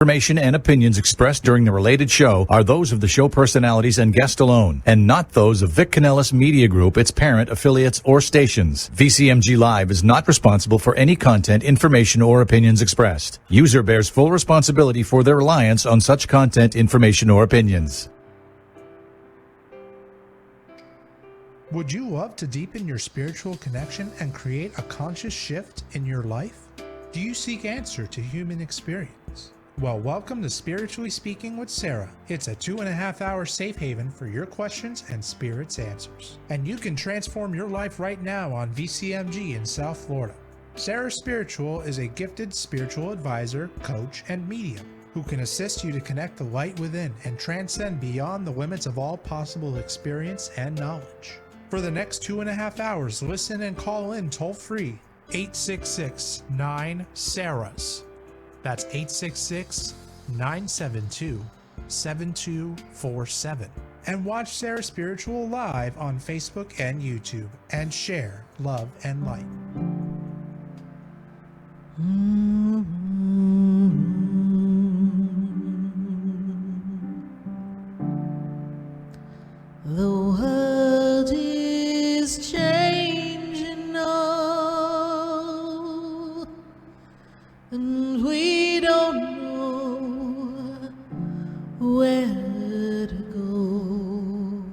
Information and opinions expressed during the related show are those of the show personalities and guest alone, and not those of Vic Canellis Media Group, its parent, affiliates, or stations. VCMG Live is not responsible for any content, information, or opinions expressed. User bears full responsibility for their reliance on such content, information, or opinions. Would you love to deepen your spiritual connection and create a conscious shift in your life? Do you seek answer to human experience? Well, welcome to Spiritually Speaking with Sarah. It's a 2.5-hour safe haven for your questions and Spirit's answers. And you can transform your life right now on VCMG in South Florida. SarahSpiritual is a gifted spiritual advisor, coach, and medium who can assist you to connect the light within and transcend beyond the limits of all possible experience and knowledge. For the next 2.5 hours, listen and call in toll-free 866-9-SARAHS. That's 866-972-7247. And watch Sarah Spiritual live on Facebook and YouTube and share love and light. The world is changing now, and we don't know where to go.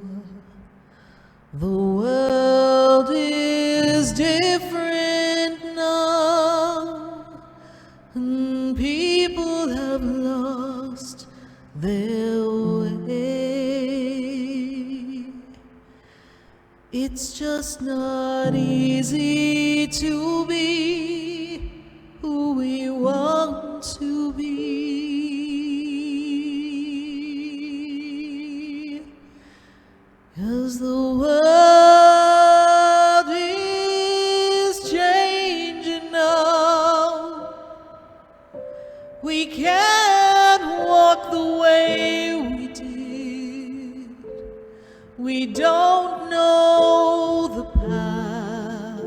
The world is different now, and people have lost their way. It's just not easy to be who we want to be, 'cause the world is changing now. We can't walk the way we did. We don't know the path.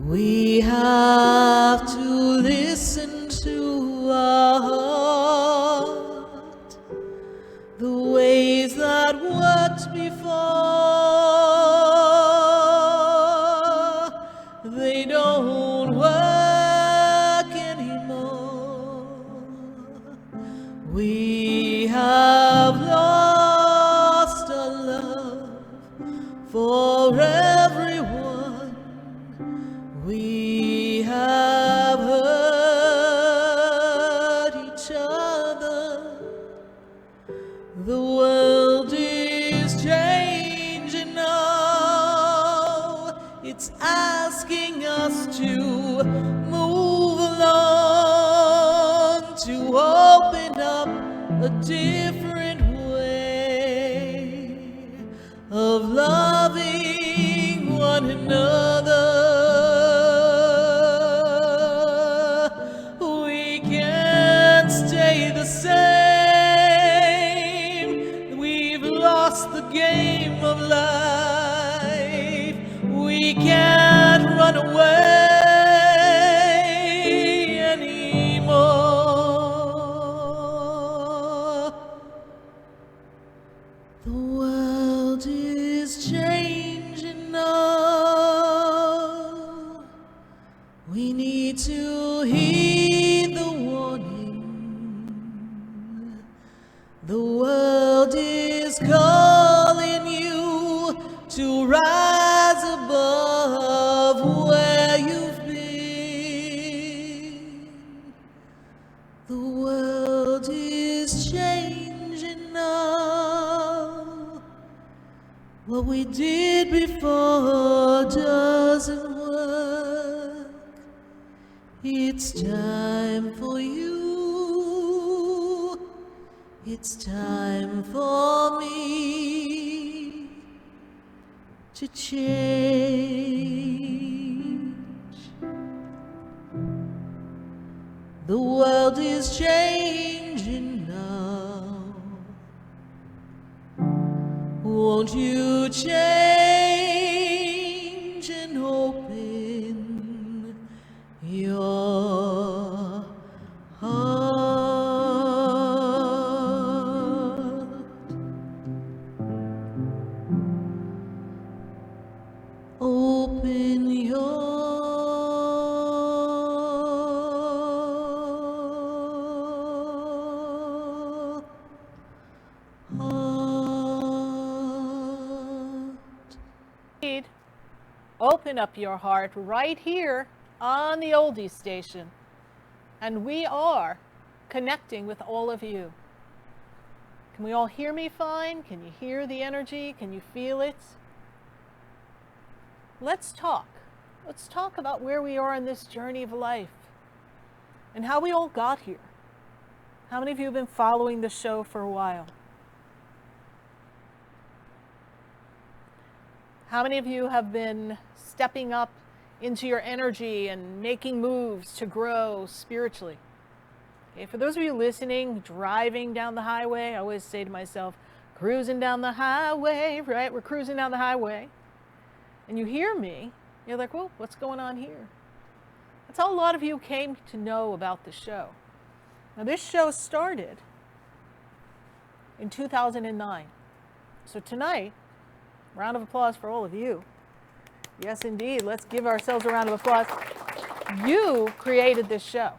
We have to listen to our heart. The ways that worked before, they don't work anymore. We have lost our love for everyone. We have hurt each other. The world is changing now. It's asking us to move along, to open up a different way of loving one another. We can't stay the same. We've lost the game of life. We can't run away anymore. The world is changing now. We need to heed the warning. The world is calling you to rise above where you've been. The world is changing now. What we did before doesn't work. It's time for you. It's time for me to change. The world is changing now. Won't you change and open your Open up your heart right here on the Oldie Station. And we are connecting with all of you. Can we all hear me fine? Can you hear the energy? Can you feel it? Let's talk. Let's talk about where we are in this journey of life and how we all got here. How many of you have been following the show for a while? How many of you have been stepping up into your energy and making moves to grow spiritually? Okay, for those of you listening, driving down the highway, I always say to myself, cruising down the highway, right? We're cruising down the highway. And you hear me, you're like, well, what's going on here? That's how a lot of you came to know about the show. Now, this show started in 2009. So tonight, round of applause for all of you. Yes, indeed. Let's give ourselves a round of applause. You created this show.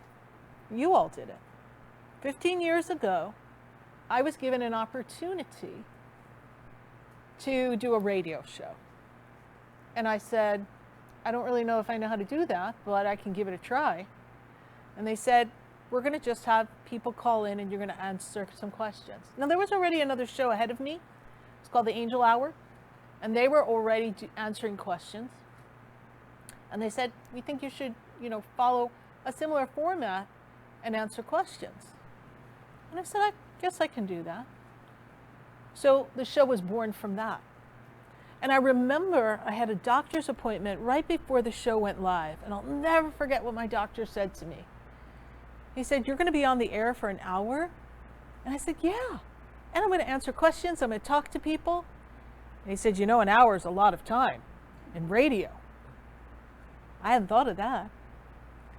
You all did it. 15 years ago, I was given an opportunity to do a radio show. And I said, I don't really know if I know how to do that, but I can give it a try. And they said, we're going to just have people call in and you're going to answer some questions. Now, there was already another show ahead of me. It's called the Angel Hour. And they were already answering questions. And they said, we think you should, follow a similar format and answer questions. And I said, I guess I can do that. So the show was born from that. And I remember I had a doctor's appointment right before the show went live. And I'll never forget what my doctor said to me. He said, you're going to be on the air for an hour? And I said, yeah. And I'm going to answer questions. I'm going to talk to people. And he said, an hour is a lot of time in radio. I hadn't thought of that.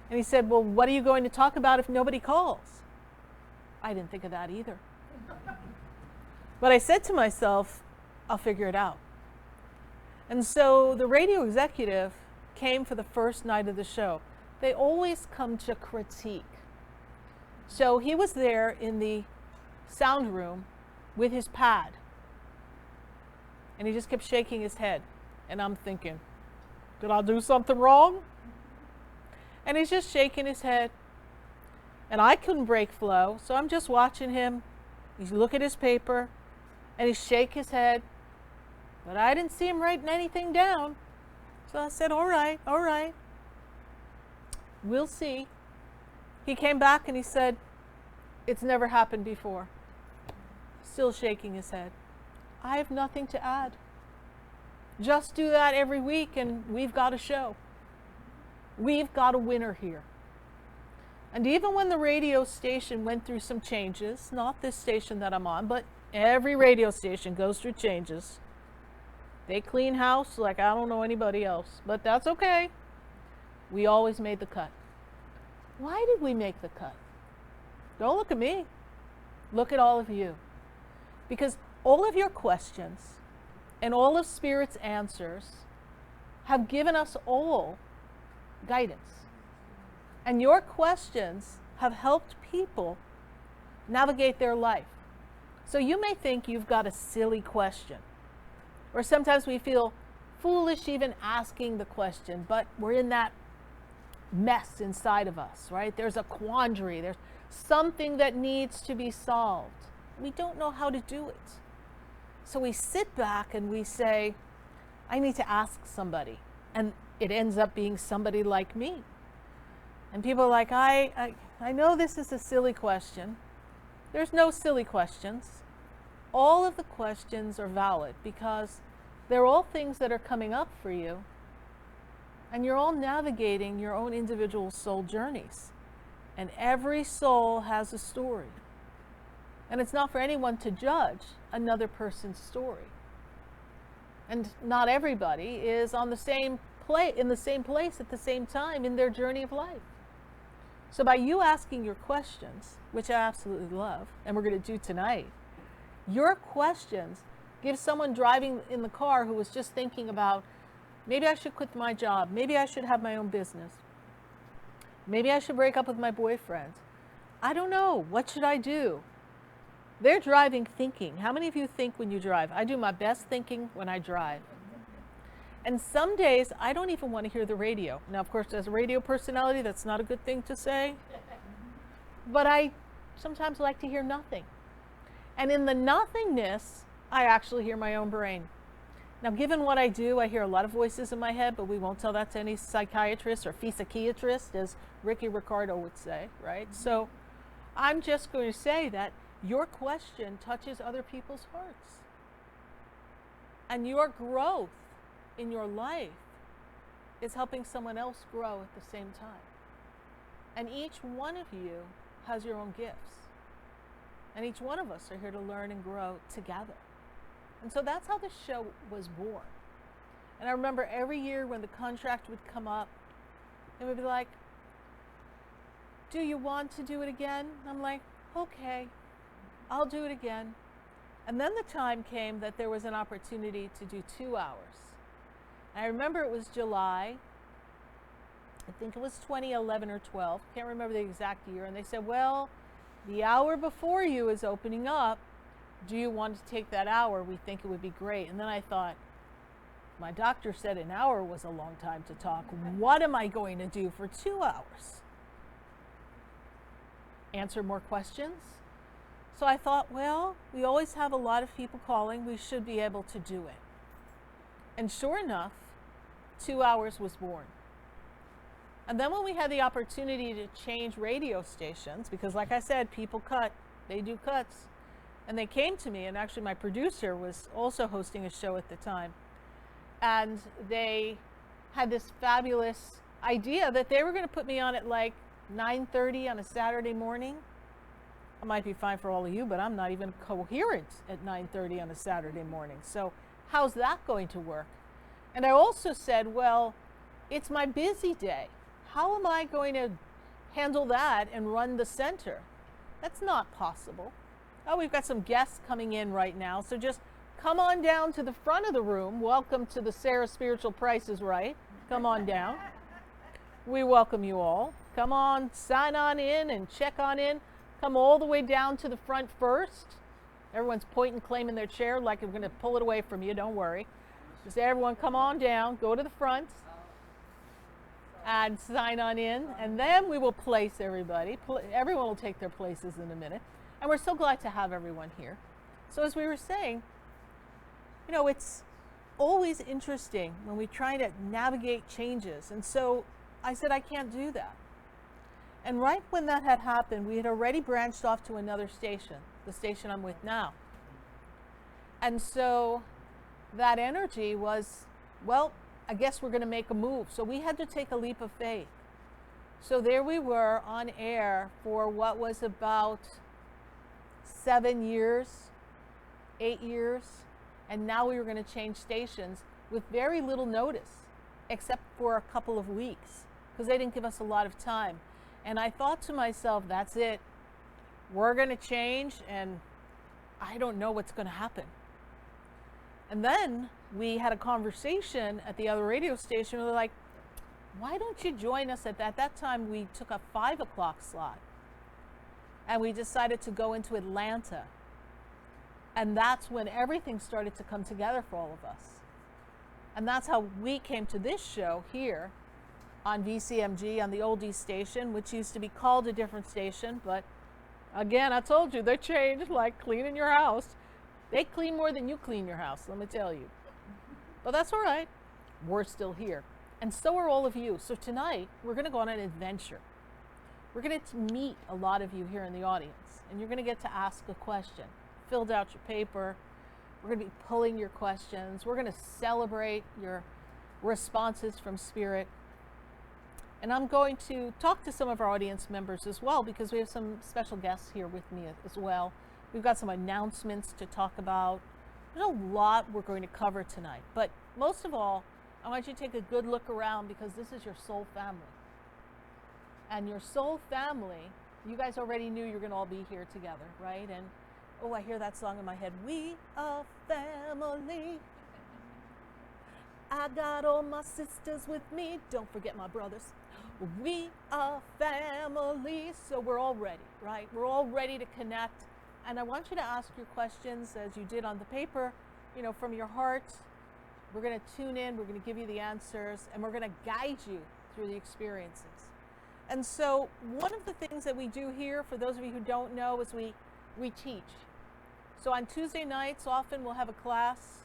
And he said, well, what are you going to talk about if nobody calls? I didn't think of that either. But I said to myself, I'll figure it out. And so the radio executive came for the first night of the show. They always come to critique. So he was there in the sound room with his pad. And he just kept shaking his head. And I'm thinking, did I do something wrong? And he's just shaking his head. And I couldn't break flow, so I'm just watching him. He's look at his paper, and he shake his head. But I didn't see him writing anything down. So I said, all right. We'll see. He came back and he said, it's never happened before. Still shaking his head. I have nothing to add. Just do that every week and we've got a show. We've got a winner here. And even when the radio station went through some changes, not this station that I'm on, but every radio station goes through changes. They clean house like I don't know anybody else, but that's okay. We always made the cut. Why did we make the cut? Don't look at me. Look at all of you. Because all of your questions and all of Spirit's answers have given us all guidance. And your questions have helped people navigate their life. So you may think you've got a silly question. Or sometimes we feel foolish even asking the question, but we're in that mess inside of us, right? There's a quandary. There's something that needs to be solved. We don't know how to do it. So we sit back and we say, I need to ask somebody. And it ends up being somebody like me. And people are like, I know this is a silly question. There's no silly questions. All of the questions are valid because they're all things that are coming up for you. And you're all navigating your own individual soul journeys. And every soul has a story. And it's not for anyone to judge another person's story. And not everybody is on the same in the same place at the same time in their journey of life. So by you asking your questions, which I absolutely love, and we're going to do tonight, your questions give someone driving in the car who was just thinking about, maybe I should quit my job, maybe I should have my own business, maybe I should break up with my boyfriend. I don't know, what should I do? They're driving thinking. How many of you think when you drive? I do my best thinking when I drive. And some days I don't even want to hear the radio. Now, of course, as a radio personality, that's not a good thing to say. But I sometimes like to hear nothing. And in the nothingness, I actually hear my own brain. Now, given what I do, I hear a lot of voices in my head, but we won't tell that to any psychiatrist or psychiatrist, as Ricky Ricardo would say, right? So I'm just going to say that your question touches other people's hearts. And your growth in your life is helping someone else grow at the same time. And each one of you has your own gifts. And each one of us are here to learn and grow together. And so that's how this show was born. And I remember every year when the contract would come up, it would be like, do you want to do it again? I'm like, okay, I'll do it again. And then the time came that there was an opportunity to do 2 hours. And I remember it was July, I think it was 2011 or 12, can't remember the exact year. And they said, well, the hour before you is opening up. Do you want to take that hour? We think it would be great. And then I thought, my doctor said an hour was a long time to talk. What am I going to do for 2 hours? Answer more questions? So I thought, well, we always have a lot of people calling. We should be able to do it. And sure enough, 2 hours was born. And then when we had the opportunity to change radio stations, because like I said, people cut, they do cuts. And they came to me, and actually my producer was also hosting a show at the time. And they had this fabulous idea that they were going to put me on at like 9:30 on a Saturday morning. I might be fine for all of you, but I'm not even coherent at 9:30 on a Saturday morning. So how's that going to work? And I also said, well, it's my busy day. How am I going to handle that and run the center? That's not possible. Oh, we've got some guests coming in right now, so just come on down to the front of the room. Welcome to the SarahSpiritual Price is Right. Come on down. We welcome you all. Come on, sign on in and check on in. Come all the way down to the front first. Everyone's pointing, claiming their chair like I'm going to pull it away from you. Don't worry. Just everyone come on down, go to the front, and sign on in. And then we will place everybody. Everyone will take their places in a minute. And we're so glad to have everyone here. So as we were saying, you know, it's always interesting when we try to navigate changes. And so I said, I can't do that. And right when that had happened, we had already branched off to another station, the station I'm with now. And so that energy was, well, I guess we're going to make a move. So we had to take a leap of faith. So there we were on air for what was about 7 years, 8 years, and now we were going to change stations with very little notice, except for a couple of weeks, because they didn't give us a lot of time. And I thought to myself, that's it. We're going to change, and I don't know what's going to happen. And then we had a conversation at the other radio station. We were like, why don't you join us at that time we took a 5 o'clock slot. And we decided to go into Atlanta. And that's when everything started to come together for all of us. And that's how we came to this show here on VCMG on the oldie station, which used to be called a different station. But again, I told you, they changed like cleaning your house. They clean more than you clean your house, let me tell you. But that's all right. We're still here. And so are all of you. So tonight, we're going to go on an adventure. We're going to meet a lot of you here in the audience, and you're going to get to ask a question. Filled out your paper. We're going to be pulling your questions. We're going to celebrate your responses from Spirit. And I'm going to talk to some of our audience members as well, because we have some special guests here with me as well. We've got some announcements to talk about. There's a lot we're going to cover tonight. But most of all, I want you to take a good look around, because this is your soul family. And your soul family, you guys already knew you're going to all be here together, right? And, oh, I hear that song in my head. We are family. I got all my sisters with me. Don't forget my brothers. We are family. So we're all ready, right? We're all ready to connect. And I want you to ask your questions as you did on the paper, you know, from your heart. We're going to tune in, we're going to give you the answers, and we're going to guide you through the experiences. And so one of the things that we do here, for those of you who don't know, is we teach. So on Tuesday nights, often we'll have a class.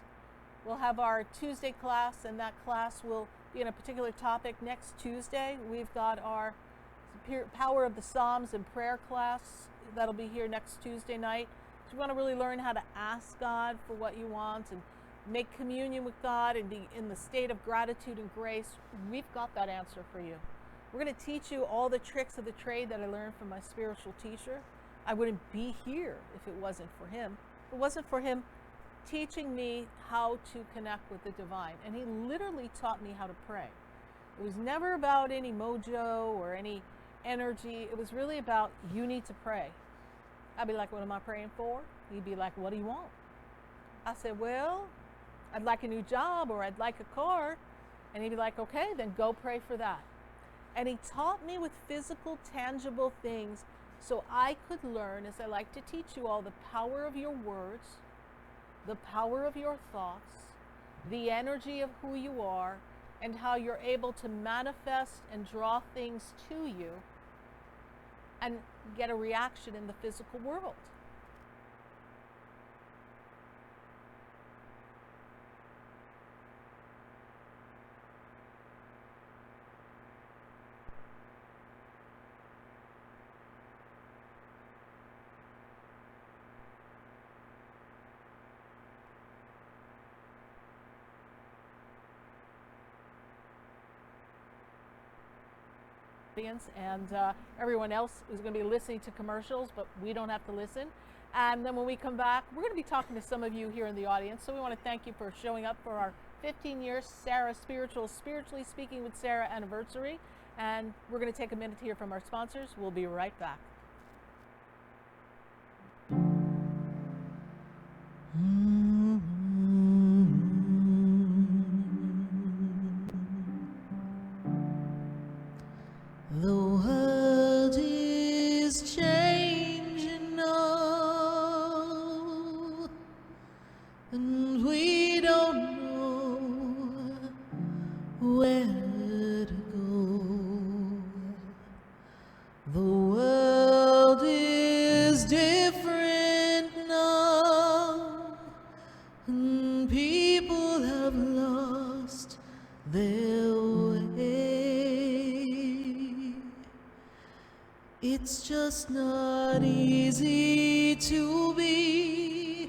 We'll have our Tuesday class, and that class will be in a particular topic. Next Tuesday, we've got our Power of the Psalms and prayer class. That'll be here next Tuesday night. So you want to really learn how to ask God for what you want and make communion with God and be in the state of gratitude and grace. We've got that answer for you. We're going to teach you all the tricks of the trade that I learned from my spiritual teacher. I wouldn't be here if it wasn't for him. If it wasn't for him teaching me how to connect with the divine. And he literally taught me how to pray. It was never about any mojo or any energy. It was really about, you need to pray. I'd be like, what am I praying for? He'd be like, what do you want? I said, well, I'd like a new job, or I'd like a car. And he'd be like, okay, then go pray for that. And he taught me with physical, tangible things so I could learn, as I like to teach you all, the power of your words, the power of your thoughts, the energy of who you are, and how you're able to manifest and draw things to you and get a reaction in the physical world. And everyone else is going to be listening to commercials, but we don't have to listen. And then when we come back, we're going to be talking to some of you here in the audience. So we want to thank you for showing up for our 15 years Sarah Spiritual, Spiritually Speaking with Sarah anniversary. And we're going to take a minute to hear from our sponsors. We'll be right back. The world is changing now, and we don't know where to go. The world is different now, and people have lost their way. It's just not easy to be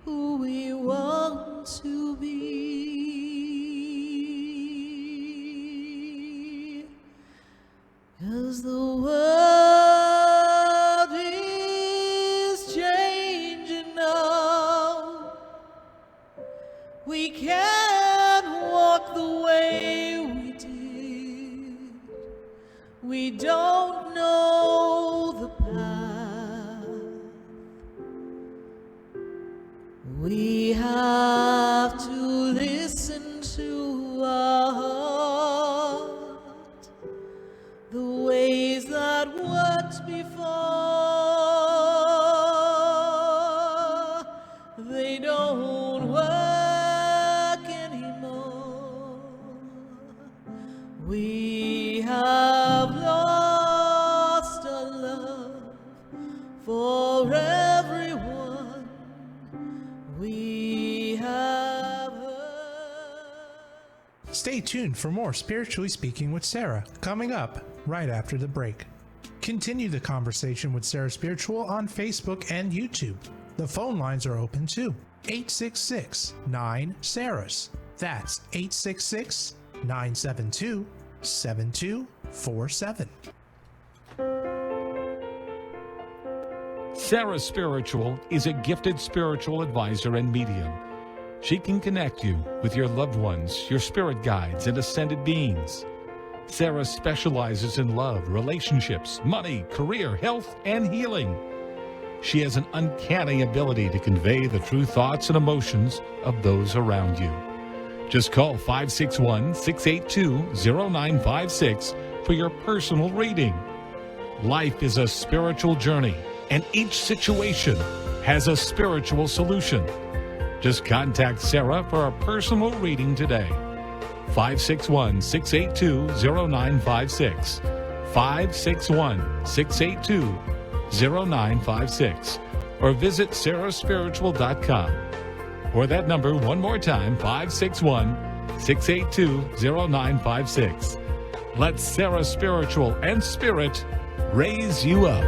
who we want to be, 'cause the world is changing now. We can't walk the way we did. We don't know the path. We have to listen to our heart. The ways that worked before, they don't work anymore. We have lost our love for everyone we have heard. Stay tuned for more Spiritually Speaking with Sarah, coming up right after the break. Continue the conversation with Sarah Spiritual on Facebook and YouTube. The phone lines are open too. 866-9-SARAHS. That's 866-972-7247. Sarah Spiritual is a gifted spiritual advisor and medium. She can connect you with your loved ones, your spirit guides, and ascended beings. Sarah specializes in love, relationships, money, career, health, and healing. She has an uncanny ability to convey the true thoughts and emotions of those around you. Just call 561-682-0956 for your personal reading. Life is a spiritual journey, and each situation has a spiritual solution. Just contact Sarah for a personal reading today. 561-682-0956. 561-682-0956. Or visit SarahSpiritual.com. Or that number one more time, 561-682-0956. Let Sarah Spiritual and Spirit raise you up.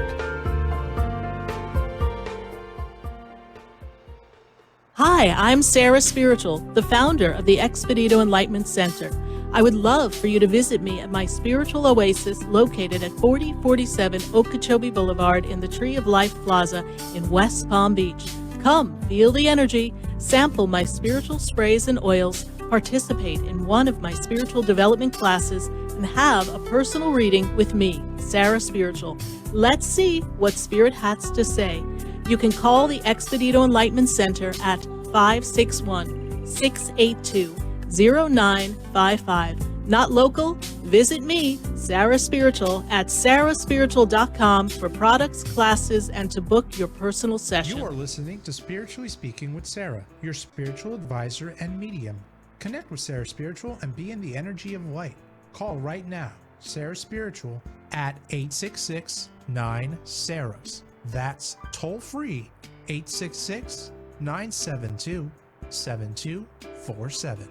Hi, I'm Sarah Spiritual, the founder of the Expedito Enlightenment Center. I would love for you to visit me at my spiritual oasis located at 4047 Okeechobee Boulevard in the Tree of Life Plaza in West Palm Beach. Come, feel the energy, sample my spiritual sprays and oils, participate in one of my spiritual development classes, and have a personal reading with me, Sarah Spiritual. Let's see what Spirit has to say. You can call the Expedito Enlightenment Center at 561-682-0955. Not local? Visit me, Sarah Spiritual, at SarahSpiritual.com for products, classes, and to book your personal session. You are listening to Spiritually Speaking with Sarah, your spiritual advisor and medium. Connect with Sarah Spiritual and be in the energy of light. Call right now, Sarah Spiritual, at 866-9-SARAHS. That's toll free, 866-972-7247.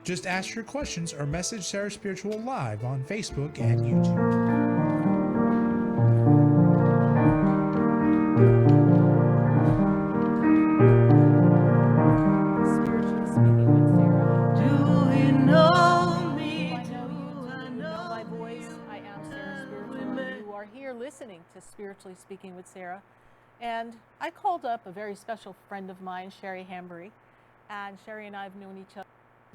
Just ask your questions or message Sarah Spiritual live on Facebook and YouTube. Spiritually Speaking with Sarah. Do you know me? I know you. You know my voice. I am Sarah Spiritual. And you are here listening to Spiritually Speaking with Sarah. And I called up a very special friend of mine, Sherry Hambury. And Sherry and I have known each other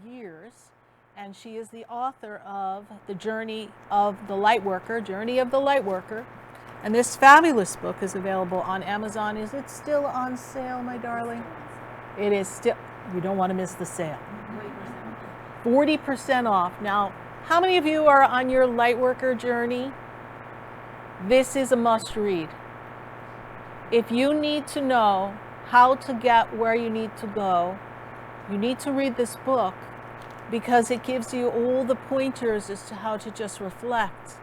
for years. And she is the author of The Journey of the Lightworker, Journey of the Lightworker. And this fabulous book is available on Amazon. Is it still on sale, my darling? It is still. You don't want to miss the sale. 40% off. Now, how many of you are on your Lightworker journey? This is a must read. If you need to know how to get where you need to go, you need to read this book because it gives you all the pointers as to how to just reflect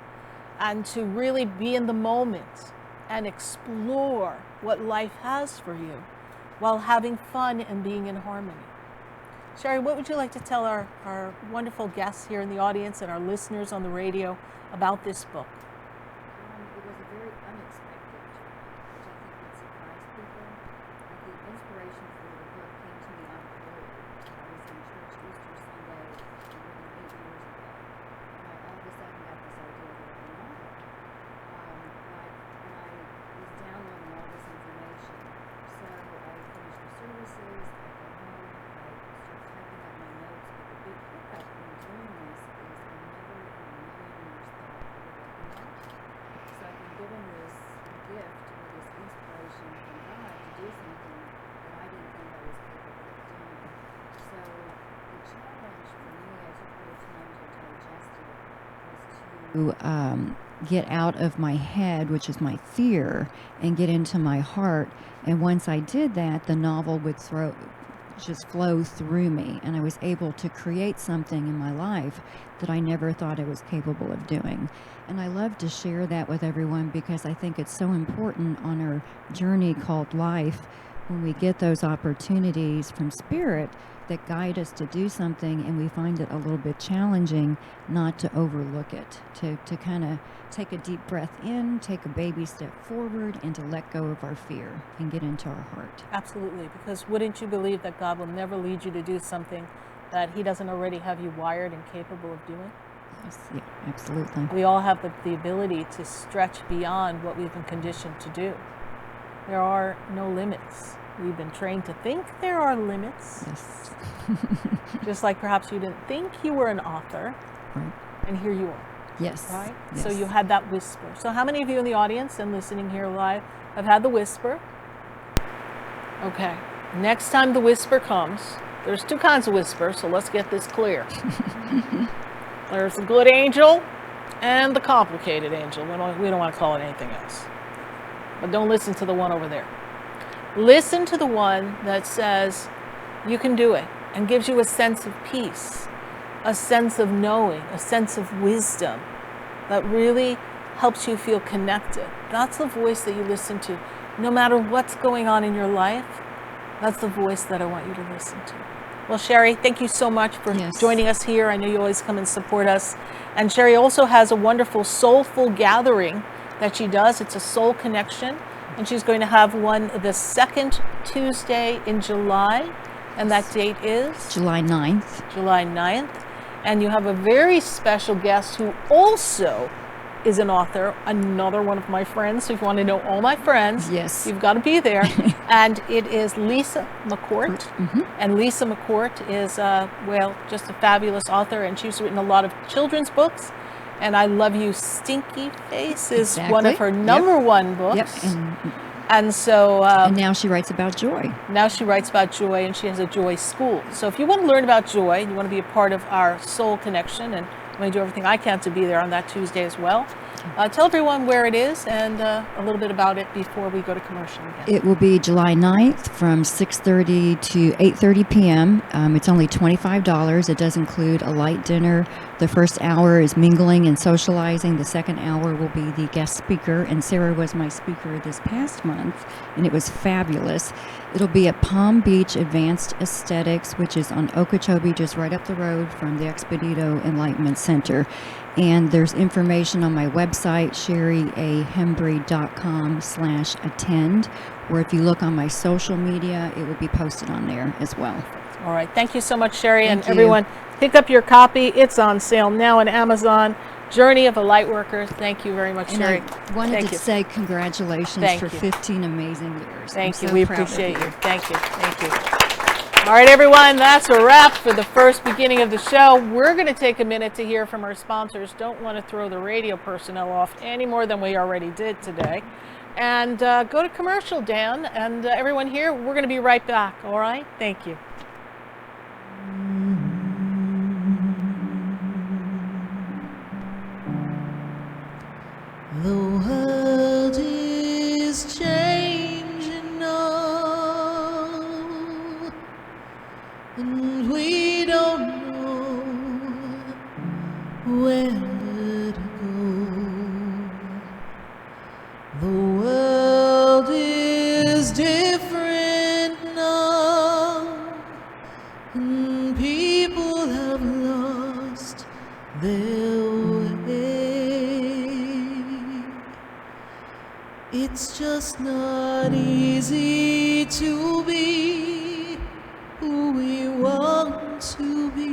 and to really be in the moment and explore what life has for you while having fun and being in harmony. Sherry, what would you like to tell our wonderful guests here in the audience and our listeners on the radio about this book? It was a very unexpected journey, which I think would surprise people. The inspiration for the book came to me out of the blue. I was in church Easter Sunday more than 8 years ago, and I all of a sudden got this idea to write a novel. And I was downloading all this information. So I finished the services, I go home, I start typing up my notes, but the big hiccup in doing this is I never in a million years thought I would write a novel. So I've been given this gift or this inspiration from God to do something that I didn't think I was capable of doing. So the challenge for me, I took a little time to digest it, was to get out of my head, which is my fear, and get into my heart. And once I did that, the novel would just flow through me, and I was able to create something in my life that I never thought I was capable of doing. And I love to share that with everyone because I think it's so important on our journey called life when we get those opportunities from Spirit that guide us to do something and we find it a little bit challenging, not to overlook it, to kind of take a deep breath in, take a baby step forward, and to let go of our fear and get into our heart. Absolutely, because wouldn't you believe that God will never lead you to do something that He doesn't already have you wired and capable of doing? Yes, yeah, absolutely. We all have the ability to stretch beyond what we've been conditioned to do. There are no limits. We've been trained to think there are limits. Yes. Just like perhaps you didn't think you were an author, Right. and here you are, Yes. right? Yes. So you had that whisper. So how many of you in the audience and listening here live have had the whisper? Okay. Next time the whisper comes, there's two kinds of whispers, so let's get this clear. There's the good angel and the complicated angel. We don't want to call it anything else. But don't listen to the one over there. Listen to the one that says, You can do it, and gives you a sense of peace, a sense of knowing, a sense of wisdom that really helps you feel connected. That's the voice that you listen to. No matter what's going on in your life, that's the voice that I want you to listen to. Well, Sherry, thank you so much for joining us here. I know you always come and support us. And Sherry also has a wonderful soulful gathering that she does. It's a soul connection. And she's going to have one the second Tuesday in July. And that date is? July 9th. July 9th. And you have a very special guest who also is an author, another one of my friends. So if you want to know all my friends, yes, you've got to be there. And it is Lisa McCourt. Mm-hmm. And Lisa McCourt is, just a fabulous author. And she's written a lot of children's books. And I Love You, Stinky Face is one of her number one books. Yep. And so... and now she writes about joy. Now she writes about joy, and she has a joy school. So if you want to learn about joy, you want to be a part of our soul connection, and I'm going to do everything I can to be there on that Tuesday as well. Tell everyone where it is and a little bit about it before we go to commercial again. It will be July 9th from 6:30 to 8:30 p.m. It's only $25. It does include a light dinner. The first hour is mingling and socializing. The second hour will be the guest speaker, and Sarah was my speaker this past month, and it was fabulous. It'll be at Palm Beach Advanced Aesthetics, which is on Okeechobee, just right up the road from the Expedito Enlightenment Center. And there's information on my website, sherryahembry.com/attend, or if you look on my social media, it will be posted on there as well. All right. Thank you so much, Sherry. Thank and you. Everyone, pick up your copy. It's on sale now on Amazon. Journey of a Lightworker. Thank you very much, Sherry. I wanted to say congratulations for 15 amazing years. Thank you. So We proud of appreciate you. Thank you. Thank you. All right, everyone, that's a wrap for the first beginning of the show. We're going to take a minute to hear from our sponsors. Don't want to throw the radio personnel off any more than we already did today. And go to commercial, Dan, and everyone here, we're going to be right back, all right? Thank you. The world is changing now, and we don't know where to go. The world is different now, and people have lost their way. It's just not easy to be who we want to be,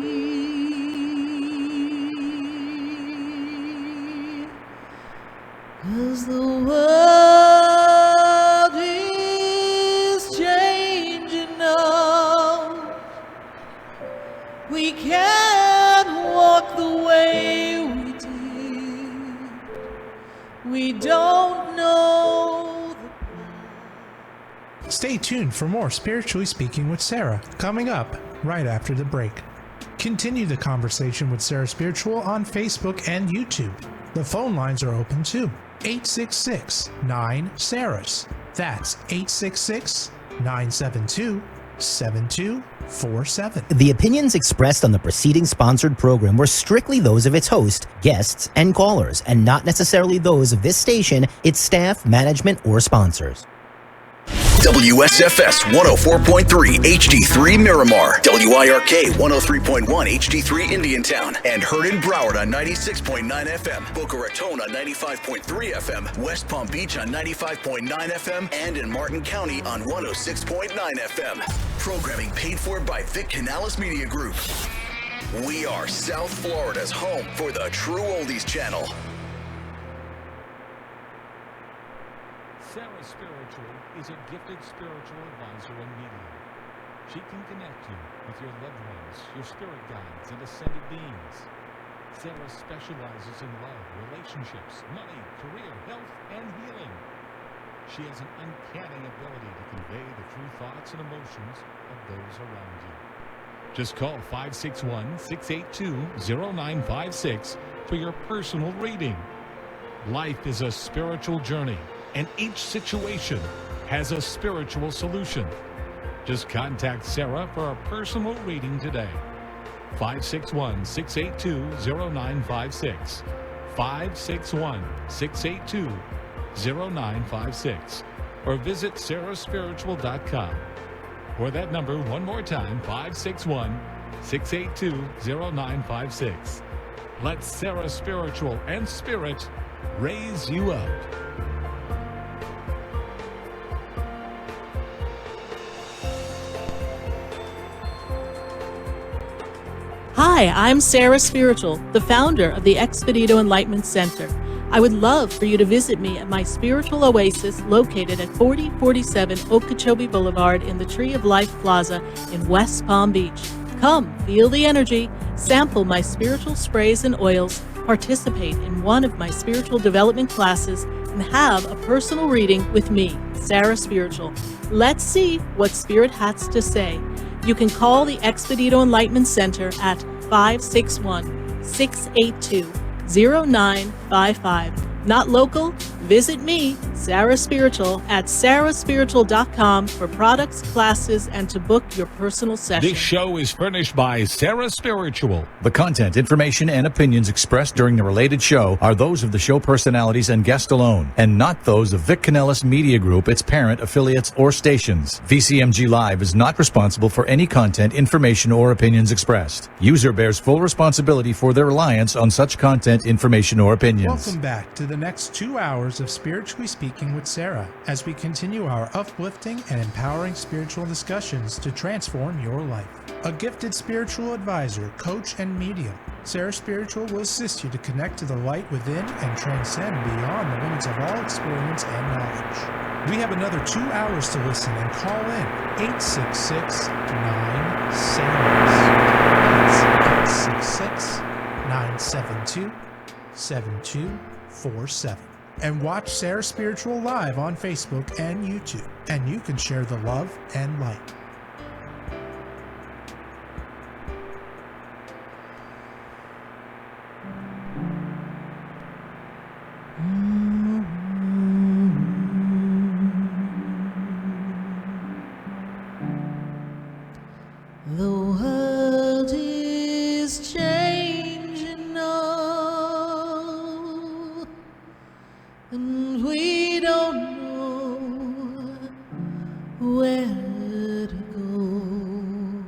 'cause the world is changing now. We can't walk the way we did. We don't know. Stay tuned for more Spiritually Speaking with Sarah coming up right after the break. Continue the conversation with Sarah Spiritual on Facebook and YouTube. The phone lines are open too. 866-9-SARAHS. That's 866-972-7247. The opinions expressed on the preceding sponsored program were strictly those of its host, guests, and callers, and not necessarily those of this station, its staff, management, or sponsors. WSFS 104.3 HD3 Miramar, WIRK 103.1 HD3 Indiantown, and heard in Broward on 96.9 FM, Boca Raton on 95.3 FM, West Palm Beach on 95.9 FM, and in Martin County on 106.9 FM. Programming paid for by Vic Canales Media Group. We are South Florida's home for the True Oldies Channel. SarahSpiritual is a gifted spiritual advisor and medium. She can connect you with your loved ones, your spirit guides, and ascended beings. Sarah specializes in love, relationships, money, career, health, and healing. She has an uncanny ability to convey the true thoughts and emotions of those around you. Just call 561-682-0956 for your personal reading. Life is a spiritual journey, and each situation has a spiritual solution. Just contact Sarah for a personal reading today. 561-682-0956. 561-682-0956. Or visit SarahSpiritual.com. Or that number one more time, 561-682-0956. Let Sarah Spiritual and Spirit raise you up. Hi, I'm Sarah Spiritual, the founder of the Expedito Enlightenment Center. I would love for you to visit me at my spiritual oasis located at 4047 Okeechobee Boulevard in the Tree of Life Plaza in West Palm Beach. Come, feel the energy, sample my spiritual sprays and oils, participate in one of my spiritual development classes, and have a personal reading with me, Sarah Spiritual. Let's see what Spirit has to say. You can call the Expedito Enlightenment Center at 561-682-0955. Not local? Visit me, Sarah Spiritual, at SarahSpiritual.com for products, classes, and to book your personal session. This show is furnished by Sarah Spiritual. The content, information, and opinions expressed during the related show are those of the show personalities and guest alone, and not those of Vic Canellis Media Group, its parent, affiliates, or stations. VCMG Live is not responsible for any content, information, or opinions expressed. User bears full responsibility for their reliance on such content, information, or opinions. Welcome back to the next 2 hours of Spiritually Speaking with Sarah, as we continue our uplifting and empowering spiritual discussions to transform your life. A gifted spiritual advisor, coach, and medium, Sarah Spiritual will assist you to connect to the light within and transcend beyond the limits of all experience and knowledge. We have another 2 hours to listen and call in 866-9-SARAHS. That's 866-972-7247. And watch Sarah Spiritual live on Facebook and YouTube, and you can share the love and light. The world is changing now, and we don't know where to go.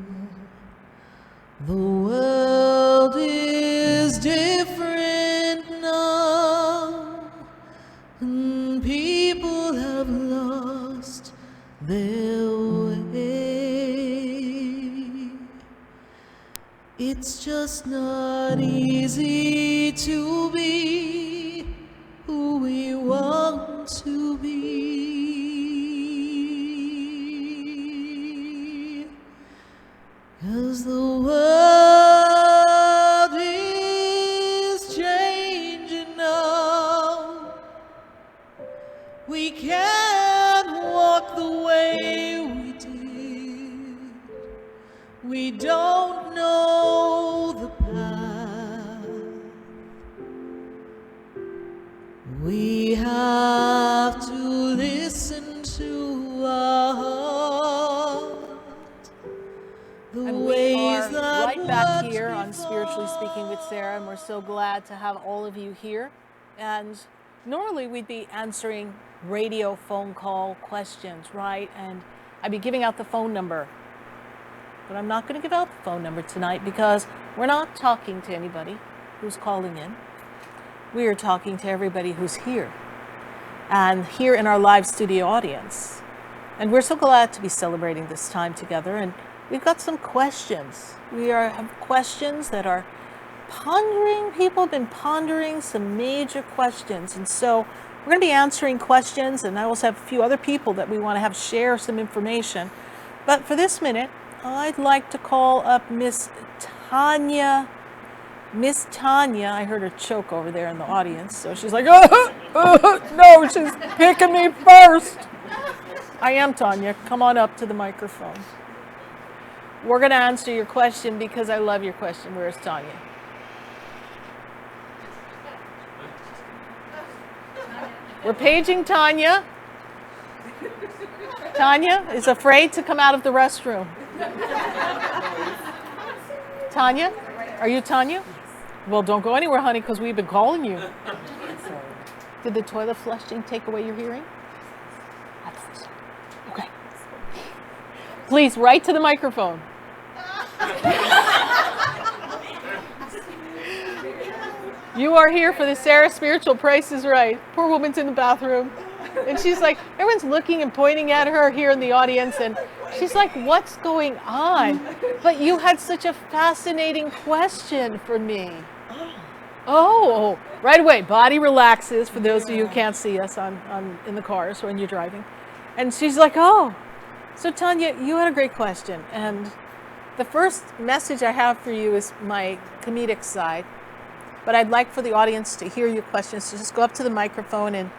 The world is different now, and people have lost their way. It's just not easy to be who we want to be, 'cause the world is changing now. We can't walk the way we did. We don't know the path. We have to listen to our heart. The And we ways are that right back once here on we Spiritually thought. Speaking with Sarah, and we're so glad to have all of you here. And normally we'd be answering radio phone call questions, right? And I'd be giving out the phone number. But I'm not going to give out the phone number tonight because we're not talking to anybody who's calling in. We are talking to everybody who's here and here in our live studio audience. And we're so glad to be celebrating this time together. And we've got some questions. We have questions that are pondering. People have been pondering some major questions. And so we're going to be answering questions. And I also have a few other people that we want to have share some information. But for this minute, I'd like to call up Miss Tanya. Miss Tanya, I heard her choke over there in the audience, so she's like, no, she's picking me first. I am Tanya. Come on up to the microphone. We're going to answer your question because I love your question. Where's Tanya? We're paging Tanya. Tanya is afraid to come out of the restroom. Tanya? Are you Tanya? Well, don't go anywhere, honey, because we've been calling you. Did the toilet flushing take away your hearing? Okay. Please, right to the microphone. You are here for the Sarah Spiritual Price is Right. Poor woman's in the bathroom. And she's like, everyone's looking and pointing at her here in the audience. And she's like, what's going on? But you had such a fascinating question for me. Oh, right away. Body relaxes for those of you who can't see us in the cars when you're driving. And she's like, oh. So Tanya, you had a great question. And the first message I have for you is my comedic side. But I'd like for the audience to hear your questions. So just go up to the microphone and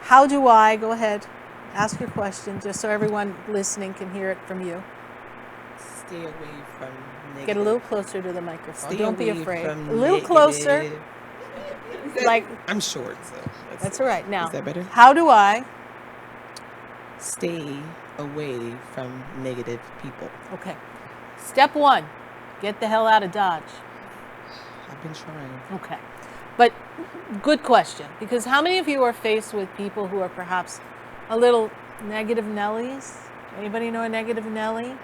how do I, go ahead, ask your question just so everyone listening can hear it from you. Stay away from negative. Get a little closer to the microphone. Don't be away afraid. from A little closer. Like, I'm short, so that's all right. Now, is that better? how do I? Stay away from negative people. Okay. Step one, get the hell out of Dodge. I've been trying. Okay. But good question, because how many of you are faced with people who are perhaps a little negative Nellies? Anybody know a negative Nelly?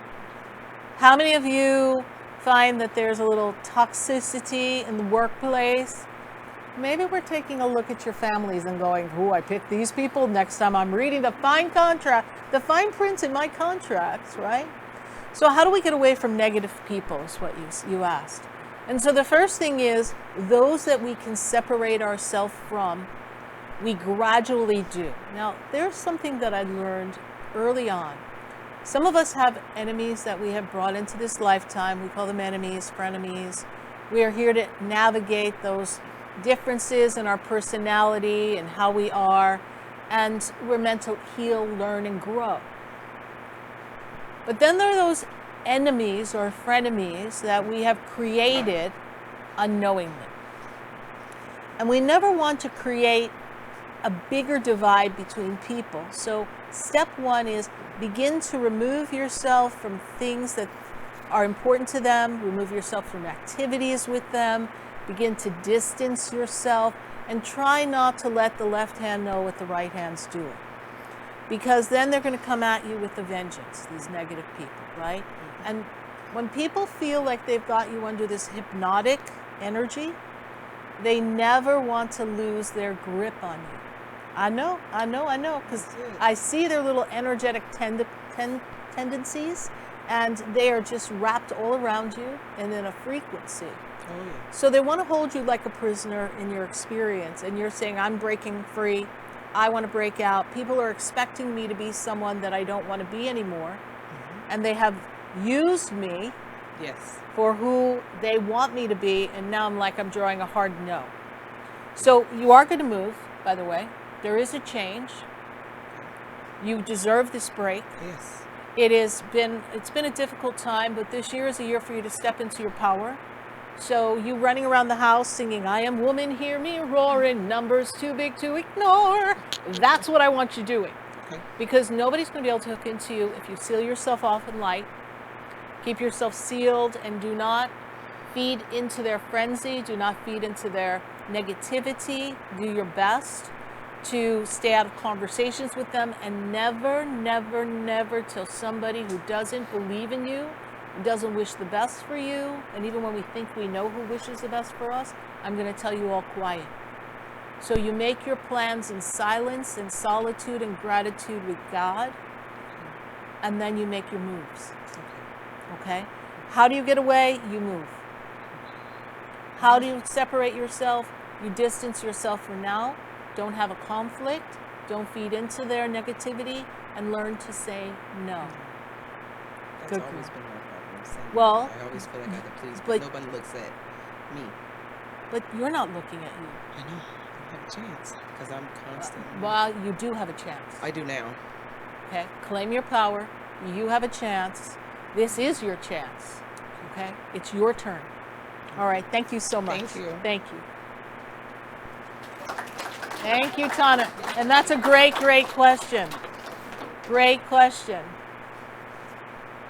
How many of you find that there's a little toxicity in the workplace? Maybe we're taking a look at your families and going, "Ooh, I picked these people. Next time I'm reading the fine prints in my contracts," right? So how do we get away from negative people is what you asked. And so the first thing is, those that we can separate ourselves from, we gradually do. Now, there's something that I learned early on. Some of us have enemies that we have brought into this lifetime. We call them enemies, frenemies. We are here to navigate those differences in our personality and how we are, and we're meant to heal, learn, and grow. But then there are those enemies or frenemies that we have created unknowingly. And we never want to create a bigger divide between people. So step one is begin to remove yourself from things that are important to them, remove yourself from activities with them, begin to distance yourself, and try not to let the left hand know what the right hand's doing. Because then they're going to come at you with a vengeance, these negative people, right? And when people feel like they've got you under this hypnotic energy, they never want to lose their grip on you. I know, because I see their little energetic tendencies, and they are just wrapped all around you and in a frequency. Oh, yeah. So they want to hold you like a prisoner in your experience, and you're saying, I'm breaking free, I want to break out. People are expecting me to be someone that I don't want to be anymore, and they have used me Yes. for who they want me to be, and now I'm drawing a hard no. So you are going to move, by the way. There is a change. You deserve this break. Yes. It's been a difficult time, but this year is a year for you to step into your power. So you running around the house singing, I am woman, hear me roaring, numbers too big to ignore. That's what I want you doing. Okay. Because nobody's going to be able to hook into you if you seal yourself off in light. Keep yourself sealed and do not feed into their frenzy. Do not feed into their negativity. Do your best to stay out of conversations with them, and never, never, never tell somebody who doesn't believe in you, doesn't wish the best for you, and even when we think we know who wishes the best for us, I'm going to tell you all quiet. So you make your plans in silence and solitude and gratitude with God, and then you make your moves. Okay? How do you get away? You move. How do you separate yourself? You distance yourself for now. Don't have a conflict. Don't feed into their negativity, and learn to say no. That's Good. always been my problem. saying Well, no. I always feel like I have to please, but- but nobody looks at me. But you're not looking at you. I know. I don't have a chance because I'm constant. Well, you do have a chance. I do now. Okay? Claim your power. You have a chance. This is your chance. Okay? It's your turn. All right. Thank you so much. Thank you. Thank you. Thank you, Tana. And that's a great, great question. Great question.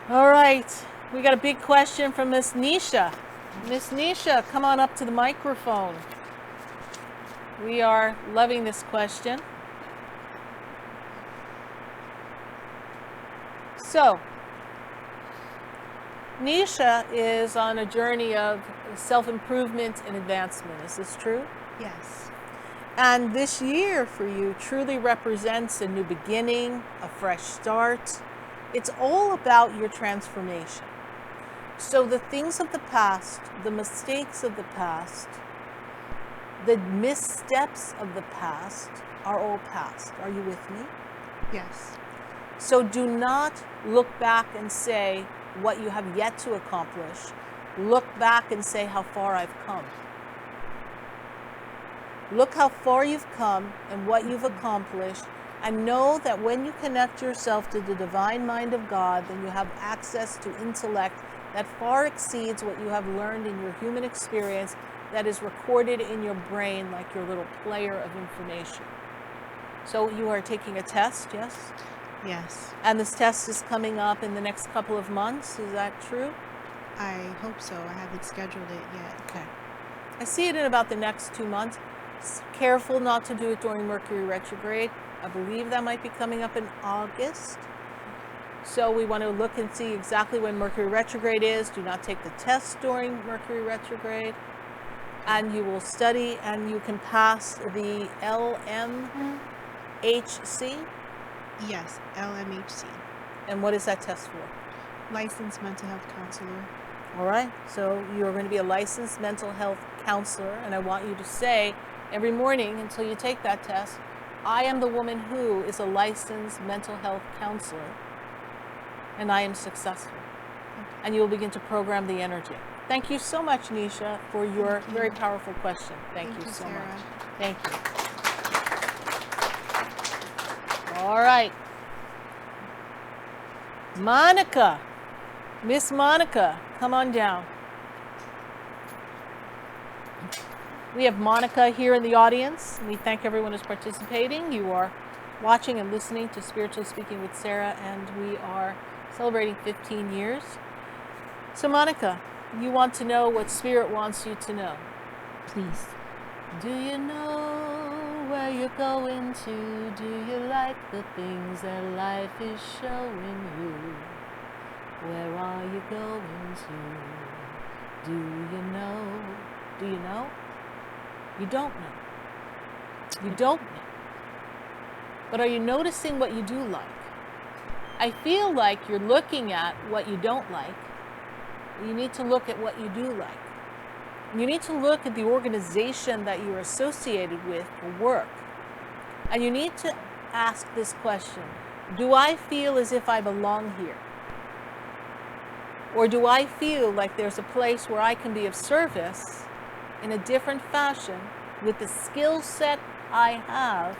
All right, we got a big question from Miss Nisha. Miss Nisha, come on up to the microphone. We are loving this question. So, Nisha is on a journey of self-improvement and advancement. Is this true? Yes. And this year for you truly represents a new beginning, a fresh start. It's all about your transformation. So the things of the past, the mistakes of the past, the missteps of the past are all past. Are you with me? Yes. So do not look back and say what you have yet to accomplish. Look back and say how far I've come. Look how far you've come and what you've accomplished, and know that when you connect yourself to the divine mind of God, then you have access to intellect that far exceeds what you have learned in your human experience, that is recorded in your brain like your little player of information. So you are taking a test, yes? Yes. And this test is coming up in the next couple of months, is that true? I hope so. I haven't scheduled it yet. Okay. I see it in about the next 2 months. Careful not to do it during Mercury retrograde. I believe that might be coming up in August. So we want to look and see exactly when Mercury retrograde is. Do not take the test during Mercury retrograde. And you will study and you can pass the LMHC. Yes, LMHC. And what is that test for? Licensed mental health counselor. All right, so you're going to be a licensed mental health counselor, and I want you to say every morning until you take that test, I am the woman who is a licensed mental health counselor, and I am successful. And you will begin to program the energy. Thank you so much, Nisha, for your very powerful question. Thank you so Sarah. much. Thank you. All right. Monica. Miss Monica, come on down. We have Monica here in the audience. We thank everyone who's participating. You are watching and listening to Spiritually Speaking with Sarah, and we are celebrating 15 years. So Monica, you want to know what Spirit wants you to know. Please. Do you know where you're going to? Do you like the things that life is showing you? Where are you going to? Do you know? Do you know? You don't know. You don't know. But are you noticing what you do like? I feel like you're looking at what you don't like. You need to look at what you do like. You need to look at the organization that you're associated with for work. And you need to ask this question: do I feel as if I belong here? Or do I feel like there's a place where I can be of service in a different fashion with the skill set I have,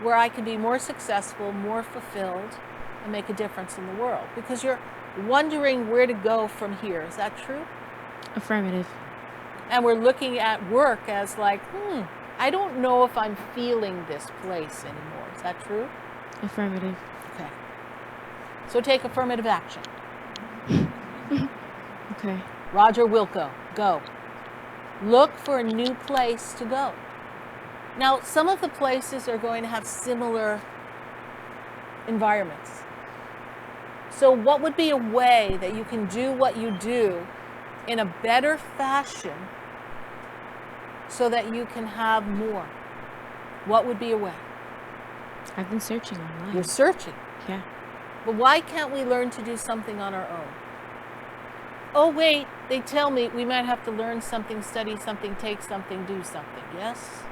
where I can be more successful, more fulfilled, and make a difference in the world? Because you're wondering where to go from here. Is that true? Affirmative. And we're looking at work as like, I don't know if I'm feeling this place anymore. Is that true? Affirmative. Okay. So take affirmative action. Okay. Roger Wilco, go. Look for a new place to go. Now, some of the places are going to have similar environments. So what would be a way that you can do what you do in a better fashion so that you can have more? What would be a way? I've been searching online. You're searching. Yeah. But why can't we learn to do something on our own? Oh, wait, they tell me we might have to learn something, study something, take something, do something. Yes?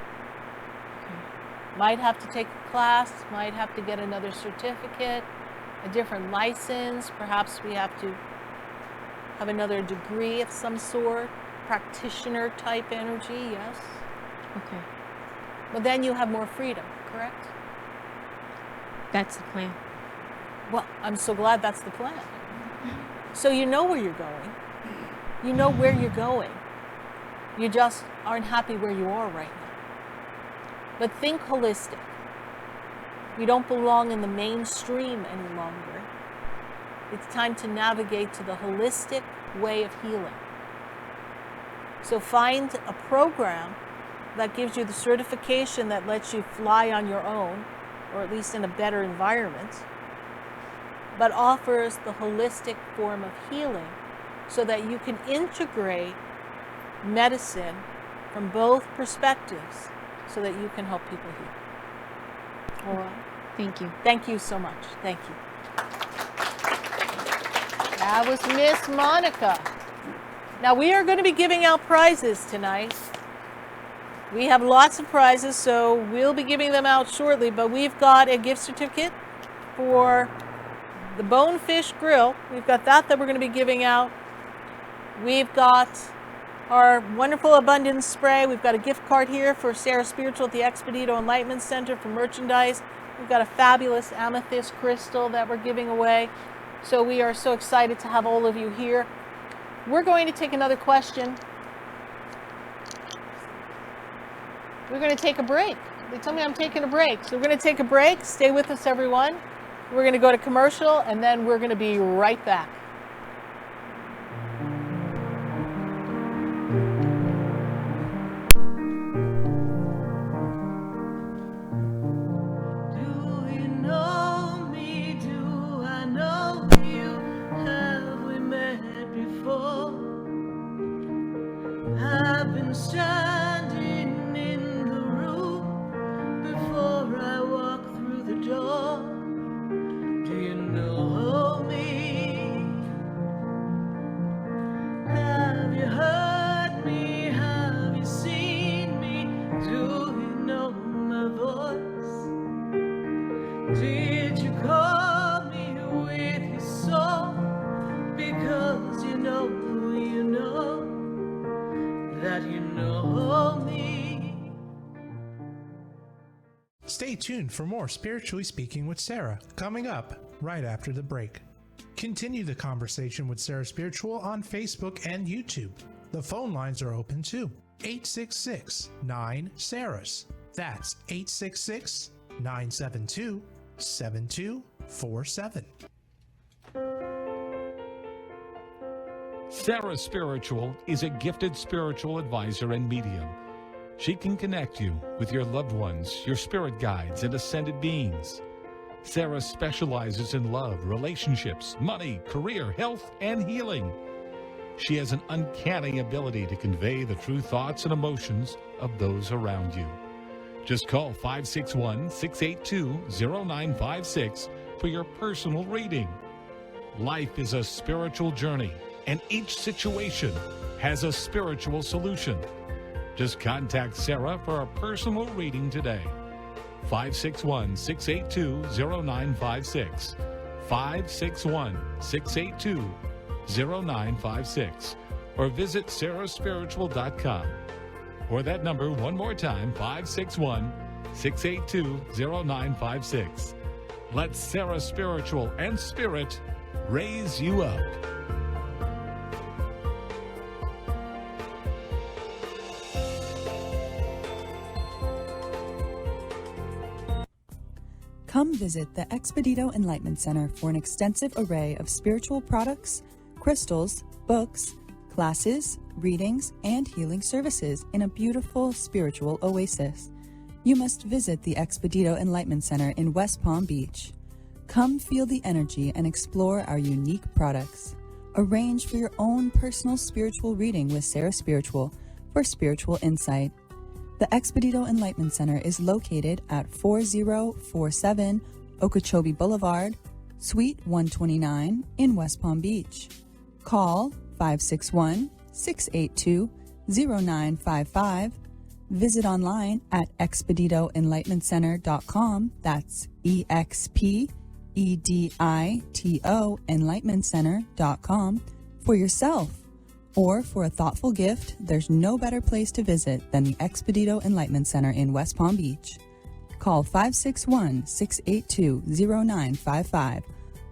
Might have to take a class, might have to get another certificate, a different license. Perhaps we have to have another degree of some sort, practitioner type energy, yes? Okay. But then you have more freedom, correct? That's the plan. Well, I'm so glad that's the plan. So you know where you're going. You know where you're going. You just aren't happy where you are right now. But think holistic. We don't belong in the mainstream any longer. It's time to navigate to the holistic way of healing. So find a program that gives you the certification that lets you fly on your own, or at least in a better environment, but offers the holistic form of healing so that you can integrate medicine from both perspectives so that you can help people heal. All right. Thank you. Thank you so much. Thank you. That was Miss Monica. Now we are going to be giving out prizes tonight. We have lots of prizes, so we'll be giving them out shortly, but we've got a gift certificate for the Bonefish Grill. We've got that we're going to be giving out. We've got our wonderful abundance spray. We've got a gift card here for Sarah Spiritual at the Expedito Enlightenment Center for merchandise. We've got a fabulous amethyst crystal that we're giving away. So we are so excited to have all of you here. We're going to take another question. We're going to take a break. They tell me I'm taking a break. So we're going to take a break. Stay with us, everyone. We're going to go to commercial, and then we're going to be right back. Standing in the room before I walk through the door. Do you know me? Have you heard me? Have you seen me? Do you know my voice? Did you call me with your soul? Because you know that you know me. Stay tuned for more Spiritually Speaking with Sarah, coming up right after the break. Continue the conversation with Sarah Spiritual on Facebook and YouTube. The phone lines are open too. 866-9-SARAHS. That's 866-972-7247. Sarah Spiritual is a gifted spiritual advisor and medium. She can connect you with your loved ones, your spirit guides, and ascended beings. Sarah specializes in love, relationships, money, career, health, and healing. She has an uncanny ability to convey the true thoughts and emotions of those around you. Just call 561-682-0956 for your personal reading. Life is a spiritual journey, and each situation has a spiritual solution. Just contact Sarah for a personal reading today. 561-682-0956. 561-682-0956. Or visit SarahSpiritual.com. Or that number one more time, 561-682-0956. Let Sarah Spiritual and Spirit raise you up. Come visit the Expedito Enlightenment Center for an extensive array of spiritual products, crystals, books, classes, readings, and healing services in a beautiful spiritual oasis. You must visit the Expedito Enlightenment Center in West Palm Beach. Come feel the energy and explore our unique products. Arrange for your own personal spiritual reading with Sarah Spiritual for spiritual insight. The Expedito Enlightenment Center is located at 4047 Okeechobee Boulevard, Suite 129 in West Palm Beach. Call 561-682-0955. Visit online at expeditoenlightenmentcenter.com. That's EXPEDITO enlightenmentcenter.com for yourself. Or for a thoughtful gift, there's no better place to visit than the Expedito Enlightenment Center in West Palm Beach. Call 561-682-0955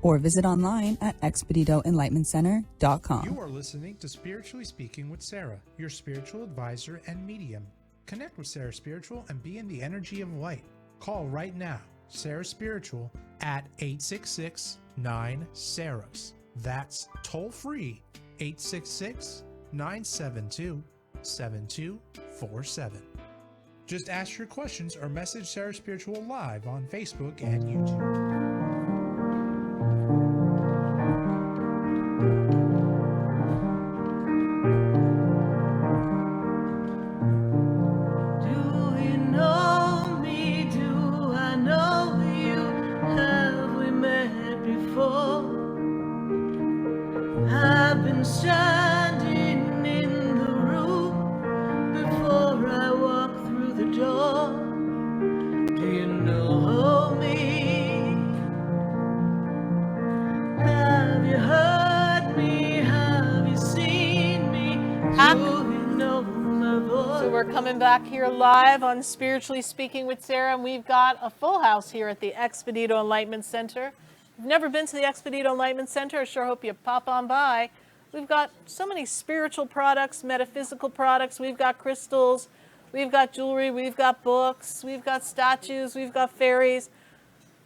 or visit online at expeditoenlightenmentcenter.com. You are listening to Spiritually Speaking with Sarah, your spiritual advisor and medium. Connect with Sarah Spiritual and be in the energy of light. Call right now, Sarah Spiritual at 866-9-SARAHS. That's toll free 866-972-7247. Just ask your questions or message Sarah Spiritual live on Facebook and YouTube. Do you know me? Do I know you? Have we met before? I've been standing in the room before I walk through the door. Do you know me? Have you heard me? Have you seen me? Do you know my voice? So we're coming back here live on Spiritually Speaking with Sarah, and we've got a full house here at the Expedito Enlightenment Center. If you've never been to the Expedito Enlightenment Center, I sure hope you pop on by. We've got so many spiritual products, metaphysical products. We've got crystals, we've got jewelry, we've got books, we've got statues, we've got fairies.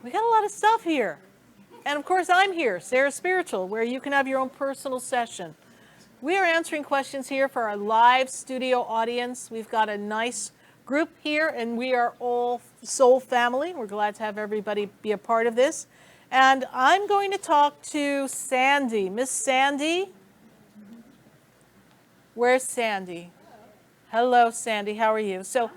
We got a lot of stuff here. And of course, I'm here, Sarah Spiritual, where you can have your own personal session. We are answering questions here for our live studio audience. We've got a nice group here, and we are all soul family. We're glad to have everybody be a part of this. And I'm going to talk to Sandy. Miss Sandy? Where's Sandy? Hello, Sandy. How are you? So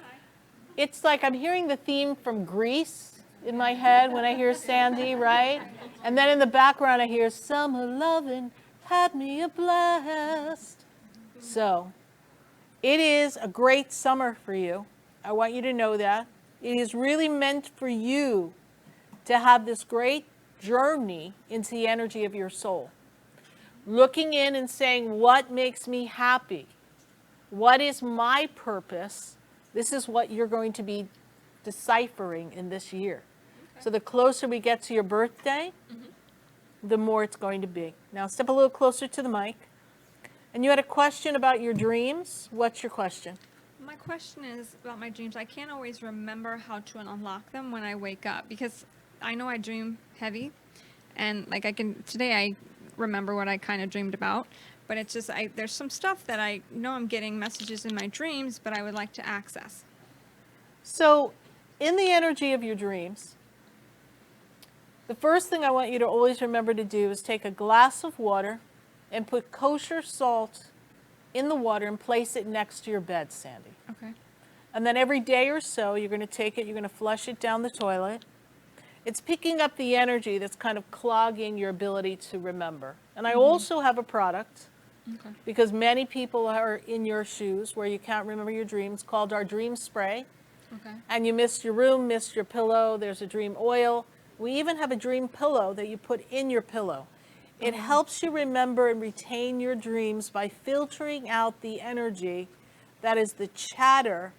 it's like I'm hearing the theme from Grease in my head when I hear Sandy, right? And then in the background, I hear summer lovin' had me a blast. So it is a great summer for you. I want you to know that. It is really meant for you to have this great journey into the energy of your soul. Looking in and saying, what makes me happy? What is my purpose? This is what you're going to be deciphering in this year. Okay. So the closer we get to your birthday, the more it's going to be. Now step a little closer to the mic. And you had a question about your dreams. What's your question? My question is about my dreams. I can't always remember how to unlock them when I wake up because I know I dream heavy. And like today I remember what I kind of dreamed about. But it's just, there's some stuff that I know I'm getting messages in my dreams, but I would like to access. So in the energy of your dreams, the first thing I want you to always remember to do is take a glass of water and put kosher salt in the water and place it next to your bed, Sandy. Okay. And then every day or so, you're going to take it, you're going to flush it down the toilet. It's picking up the energy that's kind of clogging your ability to remember. And I also have a product, because many people are in your shoes where you can't remember your dreams, called our Dream Spray. Okay. And you missed your room, missed your pillow, there's a dream oil. We even have a dream pillow that you put in your pillow. It helps you remember and retain your dreams by filtering out the energy that is the chatter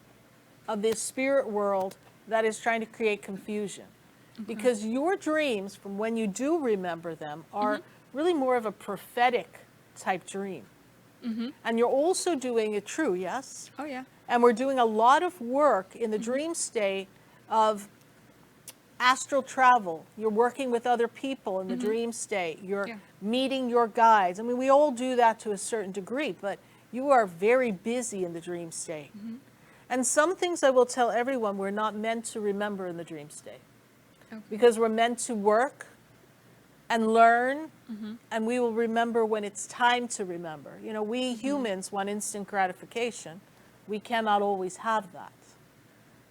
of this spirit world that is trying to create confusion. Because your dreams, from when you do remember them, are really more of a prophetic type dream. And you're also doing it true, yes? Oh, yeah. And we're doing a lot of work in the dream state of astral travel. You're working with other people in the dream state. You're meeting your guides. I mean, we all do that to a certain degree, but you are very busy in the dream state. And some things I will tell everyone we're not meant to remember in the dream state. Because we're meant to work and learn, and we will remember when it's time to remember. You know, we humans want instant gratification. We cannot always have that.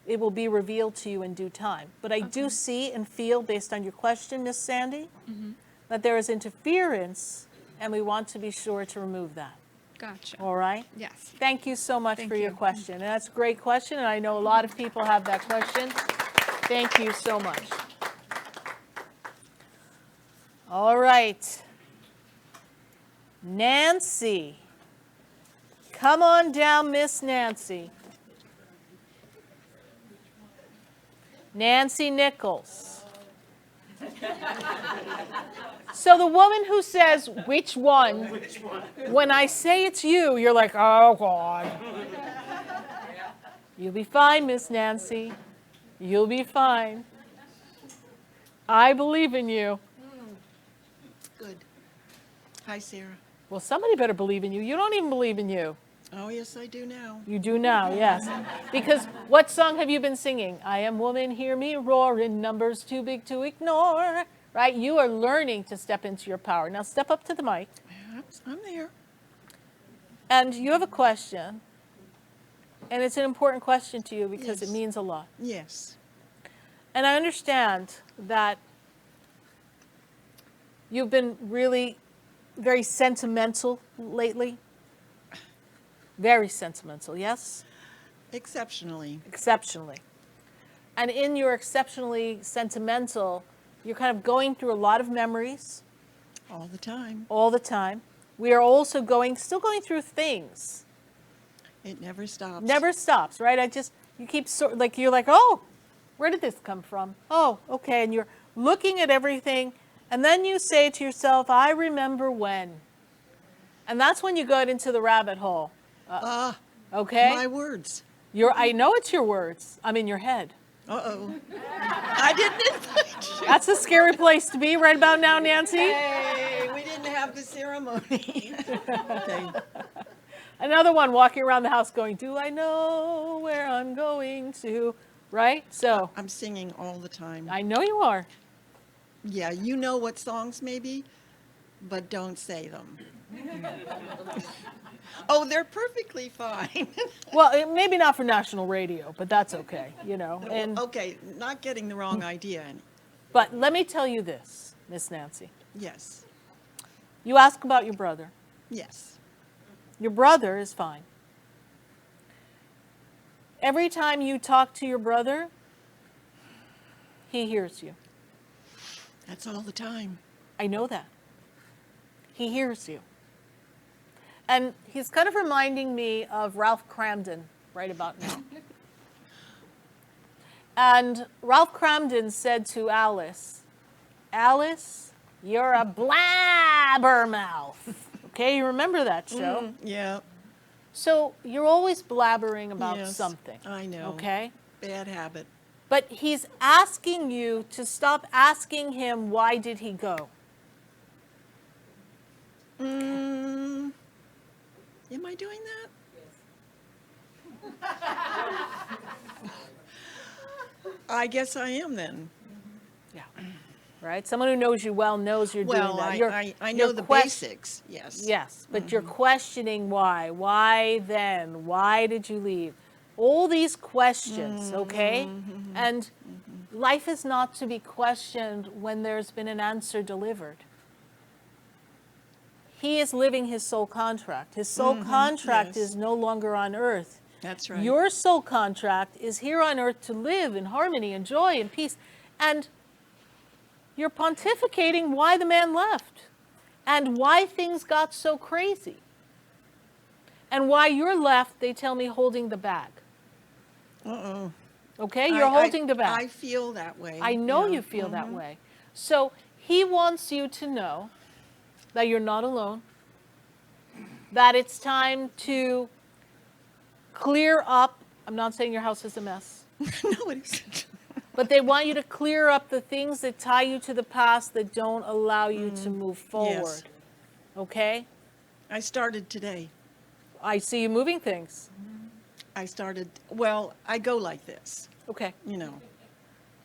It will be revealed to you in due time. But I do see and feel, based on your question, Miss Sandy, that there is interference, and we want to be sure to remove that. Gotcha. All right? Yes. Thank you so much for your question. And that's a great question, and I know a lot of people have that question. Thank you so much. All right. Nancy. Come on down, Miss Nancy. Nancy Nichols. So the woman who says, which one? When I say it's you, you're like, oh, God. You'll be fine, Miss Nancy. You'll be fine. I believe in you. Good. Hi, Sarah. Well, somebody better believe in you. You don't even believe in you. Oh, yes, I do now. You do now, yes. Because what song have you been singing? I am woman, hear me roar, in numbers too big to ignore. Right? You are learning to step into your power. Now step up to the mic. I'm there. And you have a question. And it's an important question to you because it means a lot. Yes. And I understand that you've been really very sentimental lately. Very sentimental, yes? Exceptionally. Exceptionally. And in your exceptionally sentimental, you're kind of going through a lot of memories. All the time. All the time. We are also still going through things. It never stops. Never stops, right? You keep you're like, oh, where did this come from? Oh, okay. And you're looking at everything, and then you say to yourself, I remember when. And that's when you go into the rabbit hole. Okay? My words. I know it's your words. I'm in your head. Uh-oh. I didn't invite you. That's a scary place to be right about now, Nancy. Hey, we didn't have the ceremony. Okay. Another one walking around the house going, do I know where I'm going to? Right? So I'm singing all the time. I know you are. Yeah, you know what songs maybe, but don't say them. Oh, they're perfectly fine. Well, maybe not for national radio, but that's okay, And okay, not getting the wrong idea. But let me tell you this, Miss Nancy. Yes. You ask about your brother. Yes. Your brother is fine. Every time you talk to your brother, he hears you. That's all the time. I know that. He hears you. And he's kind of reminding me of Ralph Cramden right about now. And Ralph Cramden said to Alice, Alice, you're a blabbermouth. Okay, you remember that show? Yeah. So you're always blabbering about Yes, something. I know. Okay? Bad habit. But he's asking you to stop asking him, why did he go? Am I doing that? I guess I am then. Yeah. Right? Someone who knows you well knows you're doing that. I know the basics, yes. Yes, but you're questioning why. Why then? Why did you leave? All these questions, okay? And life is not to be questioned when there's been an answer delivered. He is living his soul contract. His soul contract is no longer on earth. That's right. Your soul contract is here on earth to live in harmony and joy and peace. And you're pontificating why the man left and why things got so crazy. And why you're left, they tell me, holding the bag. Uh-oh. Okay? You're holding the bag. I feel that way. I know you feel that way. So he wants you to know that you're not alone, that it's time to clear up. I'm not saying your house is a mess. No, it isn't. But they want you to clear up the things that tie you to the past that don't allow you to move forward. Yes. Okay? I started today. I see you moving things. I go like this. Okay.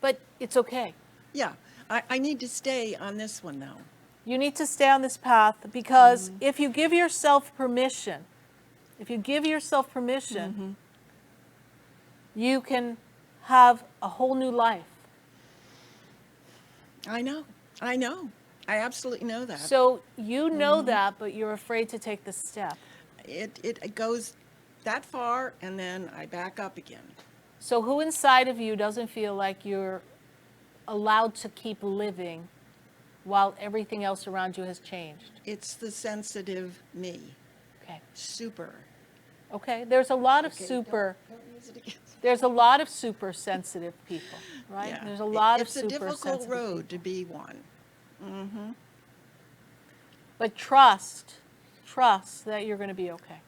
But it's okay. Yeah. I need to stay on this one now. You need to stay on this path because if you give yourself permission, you can have a whole new life. I know. I absolutely know that. So you know that, but you're afraid to take the step. It goes that far, and then I back up again. So who inside of you doesn't feel like you're allowed to keep living while everything else around you has changed? It's the sensitive me. Okay. Super. Okay. There's a lot of super. Don't use it against me. There's a lot of super sensitive people, right? Yeah. There's a lot of it's super sensitive. It's a difficult road to be one. But trust that you're going to be okay.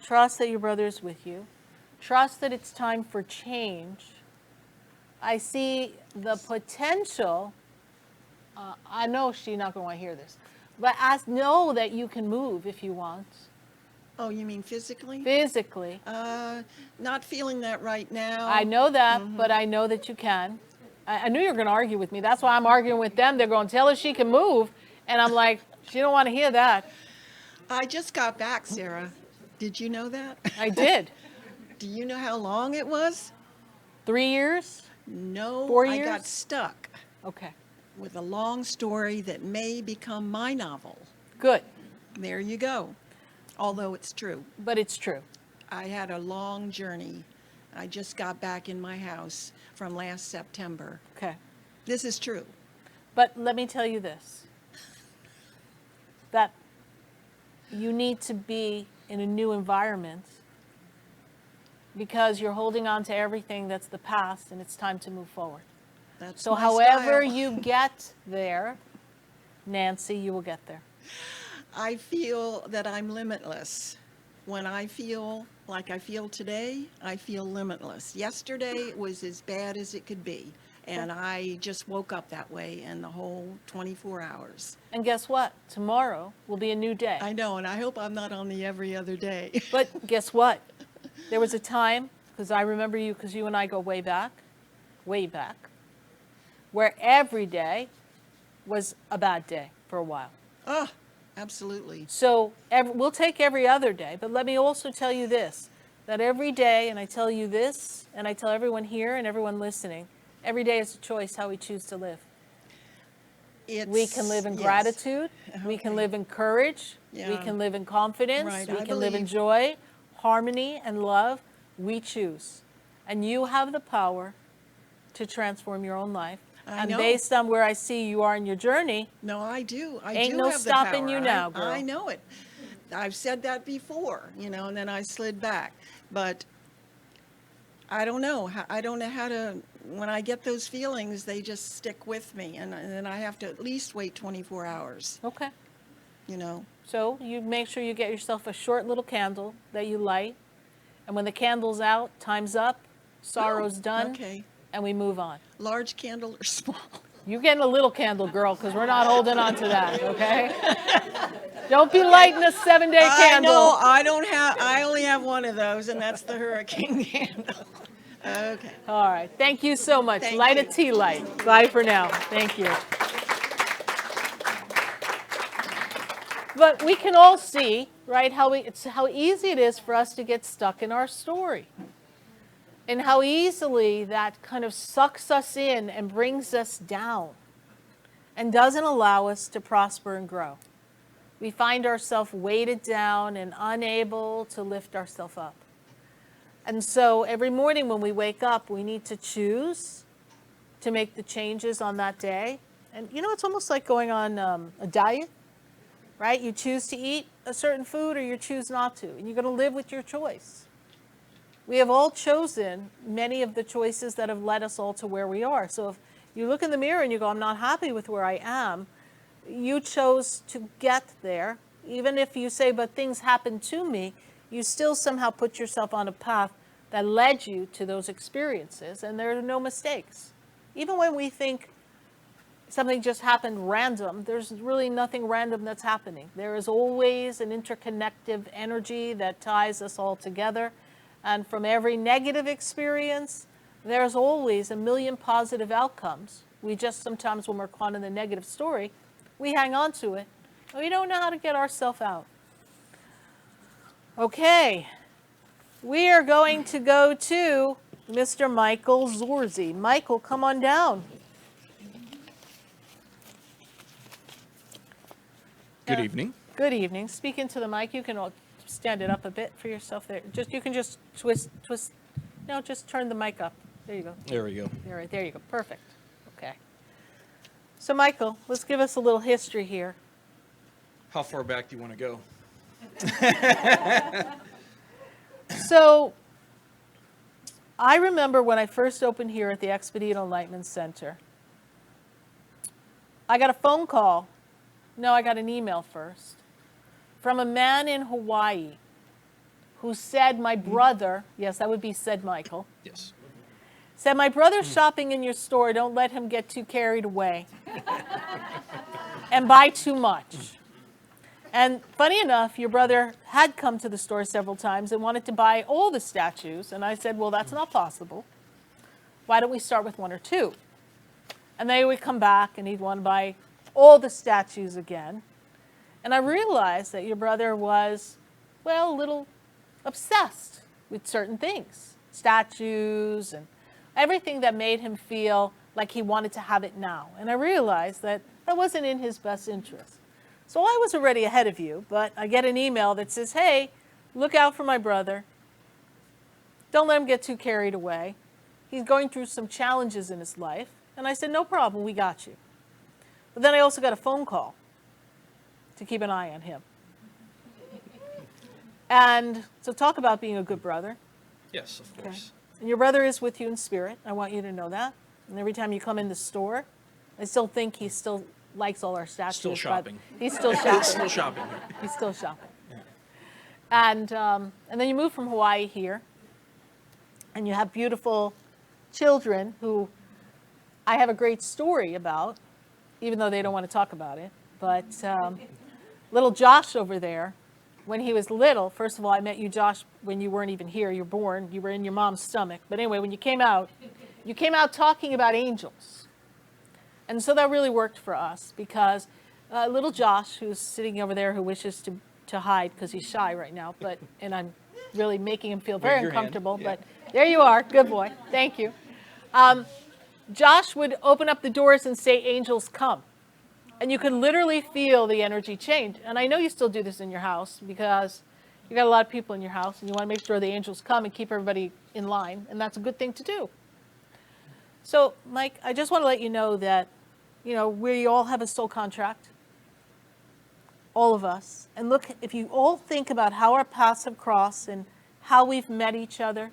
Trust that your brother is with you. Trust that it's time for change. I see the potential. I know she's not going to want to hear this, but I know that you can move if you want. Oh, you mean physically? Physically. Not feeling that right now. I know that, but I know that you can. I knew you were going to argue with me. That's why I'm arguing with them. They're going to tell her she can move. And I'm like, she don't want to hear that. I just got back, Sarah. Did you know that? I did. Do you know how long it was? 3 years? No, 4 I years? got stuck Okay. with a long story that may become my novel. Good. There you go. Although it's true. But it's true. I had a long journey. I just got back in my house from last September. Okay. This is true. But let me tell you this, that you need to be in a new environment because you're holding on to everything that's the past and it's time to move forward. That's So my however style. you get there, Nancy, you will get there. I feel that I'm limitless. When I feel like I feel today, I feel limitless. Yesterday was as bad as it could be, and I just woke up that way in the whole 24 hours. And guess what? Tomorrow will be a new day. I know, and I hope I'm not on the every other day. But guess what? There was a time, because I remember you, because you and I go way back, where every day was a bad day for a while. Oh, absolutely. So we'll take every other day, but let me also tell you this, that every day, and I tell you this, and I tell everyone here and everyone listening, every day is a choice how we choose to live. We can live in yes. gratitude, we can live in courage, we Yeah. can live in confidence, Right, we I can live in believe. joy, harmony, and love. We choose. And you have the power to transform your own life. I And know. based on where I see you are in your journey, No, I do. I Ain't do no have stopping the you power. now, girl. I know it. I've said that before, and then I slid back. But I don't know. I don't know how to, when I get those feelings, they just stick with me. And then I have to at least wait 24 hours, okay. . So you make sure you get yourself a short little candle that you light. And when the candle's out, time's up, sorrow's done, Okay. and we move on. Large candle or small? You're getting a little candle, girl, because we're not holding on to that, okay? Don't be lighting a 7-day candle. I know. I only have one of those, and that's the hurricane candle. Okay. All right. Thank you so much. Thank Light you. a tea light. Bye for now. Thank you. But we can all see, right, how easy it is for us to get stuck in our story. And how easily that kind of sucks us in and brings us down and doesn't allow us to prosper and grow. We find ourselves weighted down and unable to lift ourselves up. And so every morning when we wake up, we need to choose to make the changes on that day. And it's almost like going on a diet, right? You choose to eat a certain food or you choose not to, and you're going to live with your choice. We have all chosen many of the choices that have led us all to where we are. So if you look in the mirror and you go, I'm not happy with where I am, you chose to get there. Even if you say, but things happened to me, you still somehow put yourself on a path that led you to those experiences, and there are no mistakes. Even when we think something just happened random, there's really nothing random that's happening. There is always an interconnective energy that ties us all together. And from every negative experience, there's always a million positive outcomes. We just sometimes, when we're caught in the negative story, we hang on to it. We don't know how to get ourselves out. Okay, we are going to go to Mr. Michael Zorzi. Michael, come on down. Good evening. Good evening. Speak into the mic. You can all stand it up a bit for yourself there. You can just twist. No, just turn the mic up. There you go. There we go. There you go. Perfect. Okay. So Michael, let's give us a little history here. How far back do you want to go? So I remember when I first opened here at the Expedito Enlightenment Center, I got a phone call. No, I got an email first from a man in Hawaii who said my brother, yes, that would be said Michael, Yes. Said, my brother's shopping in your store. Don't let him get too carried away and buy too much. And funny enough, your brother had come to the store several times and wanted to buy all the statues. And I said, well, that's not possible. Why don't we start with 1 or 2? And then he would come back and he'd want to buy all the statues again. And I realized that your brother was, well, a little obsessed with certain things, statues and everything that made him feel like he wanted to have it now. And I realized that that wasn't in his best interest. So I was already ahead of you, but I get an email that says, hey, look out for my brother. Don't let him get too carried away. He's going through some challenges in his life. And I said, no problem, we got you. But then I also got a phone call to keep an eye on him. And so talk about being a good brother. Yes, of course. And your brother is with you in spirit. I want you to know that. And every time you come in the store, I still think he still likes all our statues. Still shopping. He's still shopping. Still shopping. He's still shopping. And then you move from Hawaii here, and you have beautiful children who I have a great story about, even though they don't want to talk about it. But little Josh over there, when he was little, first of all, I met you, Josh, when you weren't even here. You're born. You were in your mom's stomach. But anyway, when you came out talking about angels. And so that really worked for us because little Josh, who's sitting over there, who wishes to hide because he's shy right now, and I'm really making him feel very uncomfortable, but there you are. Good boy. Thank you. Josh would open up the doors and say, angels come. And you could literally feel the energy change. And I know you still do this in your house because you got a lot of people in your house and you want to make sure the angels come and keep everybody in line. And that's a good thing to do. So, Mike, I just want to let you know that, we all have a soul contract. All of us. And look, if you all think about how our paths have crossed and how we've met each other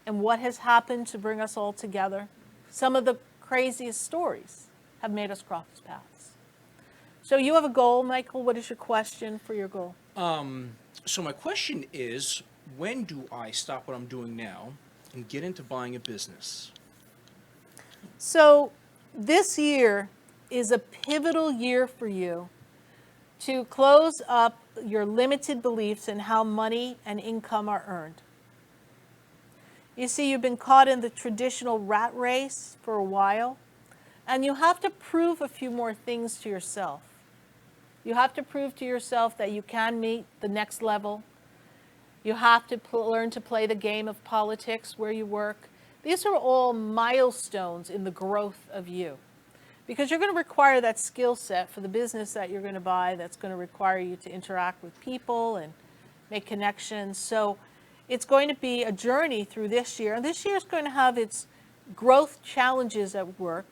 and what has happened to bring us all together, some of the craziest stories have made us cross paths. So you have a goal, Michael. What is your question for your goal? So my question is, when do I stop what I'm doing now and get into buying a business? So this year is a pivotal year for you to close up your limited beliefs in how money and income are earned. You see, you've been caught in the traditional rat race for a while, and you have to prove a few more things to yourself. You have to prove to yourself that you can meet the next level. You have to learn to play the game of politics where you work. These are all milestones in the growth of you, because you're going to require that skill set for the business that you're going to buy that's going to require you to interact with people and make connections. So it's going to be a journey through this year. And this year is going to have its growth challenges at work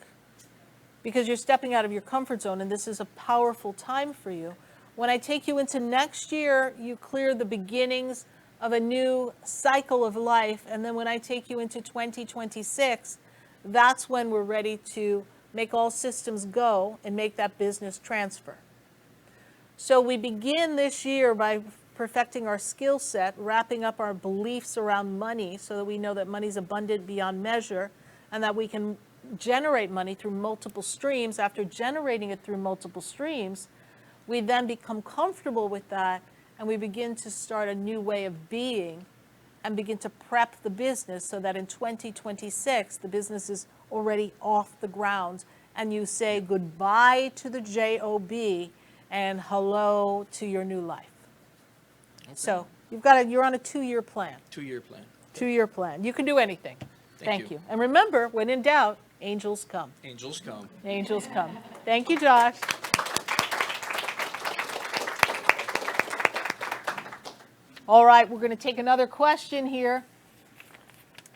because you're stepping out of your comfort zone, and this is a powerful time for you. When I take you into next year, you clear the beginnings of a new cycle of life. And then when I take you into 2026, that's when we're ready to make all systems go and make that business transfer. So we begin this year by perfecting our skill set, wrapping up our beliefs around money so that we know that money's abundant beyond measure and that we can generate money through multiple streams. After generating it through multiple streams, we then become comfortable with that and we begin to start a new way of being and begin to prep the business so that in 2026, the business is already off the ground and you say goodbye to the job and hello to your new life. Okay. So you're on a 2-year plan. 2-year plan. 2-year plan. You can do anything. Thank you. And remember, when in doubt, angels come. Angels come. Angels come. Thank you, Josh. All right, we're going to take another question here.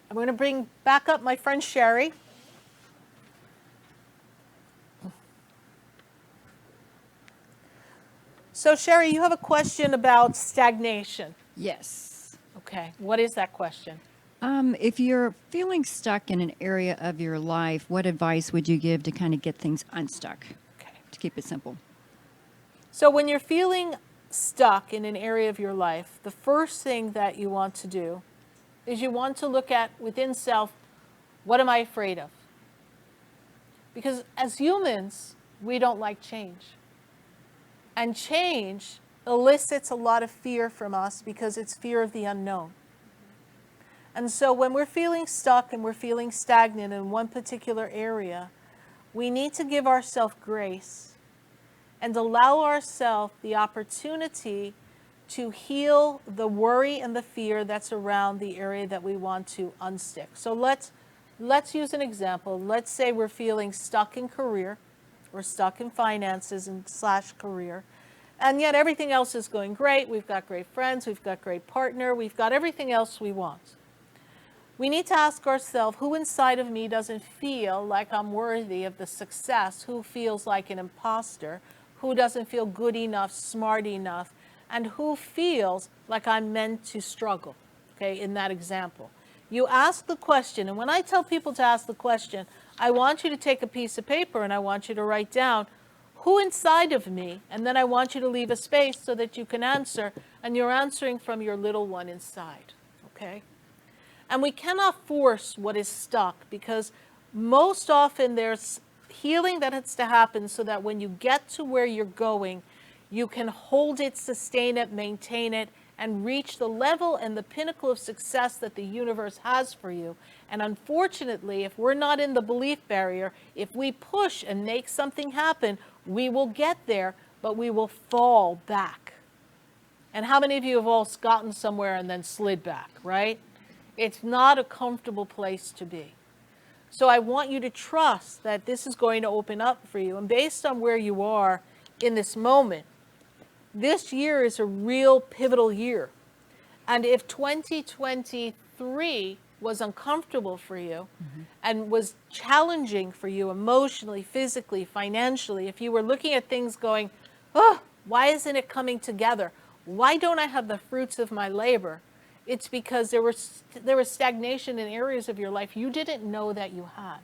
I'm going to bring back up my friend Sherry. So, Sherry, you have a question about stagnation. Yes. Okay. What is that question? If you're feeling stuck in an area of your life, what advice would you give to kind of get things unstuck? Okay. To keep it simple. So when you're feeling stuck in an area of your life, the first thing that you want to do is you want to look at within self, What am I afraid of? Because as humans, we don't like change. And change elicits a lot of fear from us because it's fear of the unknown. And so when we're feeling stuck and we're feeling stagnant in one particular area, we need to give ourselves grace and allow ourselves the opportunity to heal the worry and the fear that's around the area that we want to unstick. So let's use an example. Let's say we're feeling stuck in career, or stuck in finances and / career, and yet everything else is going great. We've got great friends, we've got great partner, we've got everything else we want. We need to ask ourselves, who inside of me doesn't feel like I'm worthy of the success? Who feels like an imposter? Who doesn't feel good enough, smart enough? And who feels like I'm meant to struggle, okay, in that example? You ask the question, and when I tell people to ask the question, I want you to take a piece of paper and I want you to write down who inside of me, and then I want you to leave a space so that you can answer, and you're answering from your little one inside, okay? And we cannot force what is stuck, because most often there's healing that has to happen so that when you get to where you're going, you can hold it, sustain it, maintain it, and reach the level and the pinnacle of success that the universe has for you. And unfortunately, if we're not in the belief barrier, if we push and make something happen, we will get there, but we will fall back. And how many of you have all gotten somewhere and then slid back, right? It's not a comfortable place to be. So I want you to trust that this is going to open up for you. And based on where you are in this moment, this year is a real pivotal year. And if 2023 was uncomfortable for you and was challenging for you emotionally, physically, financially, if you were looking at things going, oh, why isn't it coming together? Why don't I have the fruits of my labor? It's because there was stagnation in areas of your life you didn't know that you had.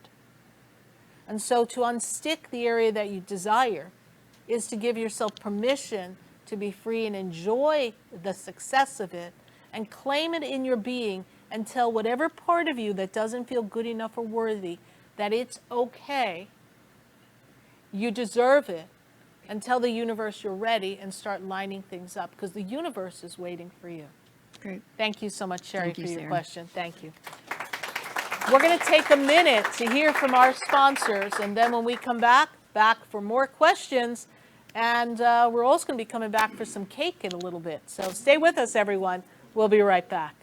And so to unstick the area that you desire is to give yourself permission to be free and enjoy the success of it and claim it in your being and tell whatever part of you that doesn't feel good enough or worthy that it's okay, you deserve it, and tell the universe you're ready and start lining things up, because the universe is waiting for you. Great. Thank you so much, Sherry, Thank you, for your Sarah. question. Thank you. We're going to take a minute to hear from our sponsors, and then when we come back for more questions, and we're also going to be coming back for some cake in a little bit. So stay with us, everyone. We'll be right back.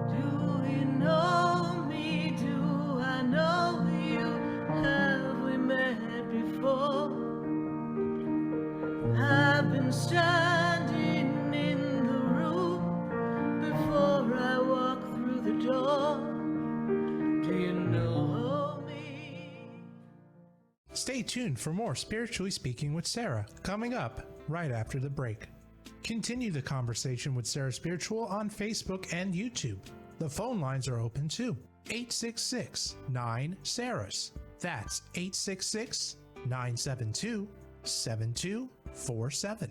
Do you know me? Do I know you? Have we met before? I've been standing in the room before I walk through the door. Do you know me? Stay tuned for more Spiritually Speaking with Sarah, coming up right after the break. Continue the conversation with Sarah Spiritual on Facebook and YouTube. The phone lines are open too. 866-9-SARAHS. That's 866-972-7247.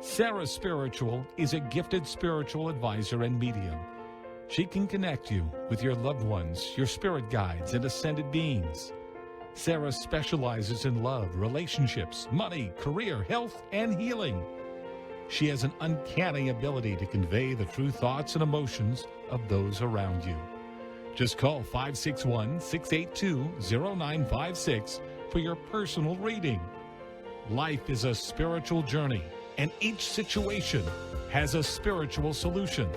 Sarah Spiritual is a gifted spiritual advisor and medium. She can connect you with your loved ones, your spirit guides, and ascended beings. Sarah specializes in love, relationships, money, career, health, and healing. She has an uncanny ability to convey the true thoughts and emotions of those around you. Just call 561-682-0956 for your personal reading. Life is a spiritual journey, and each situation has a spiritual solution.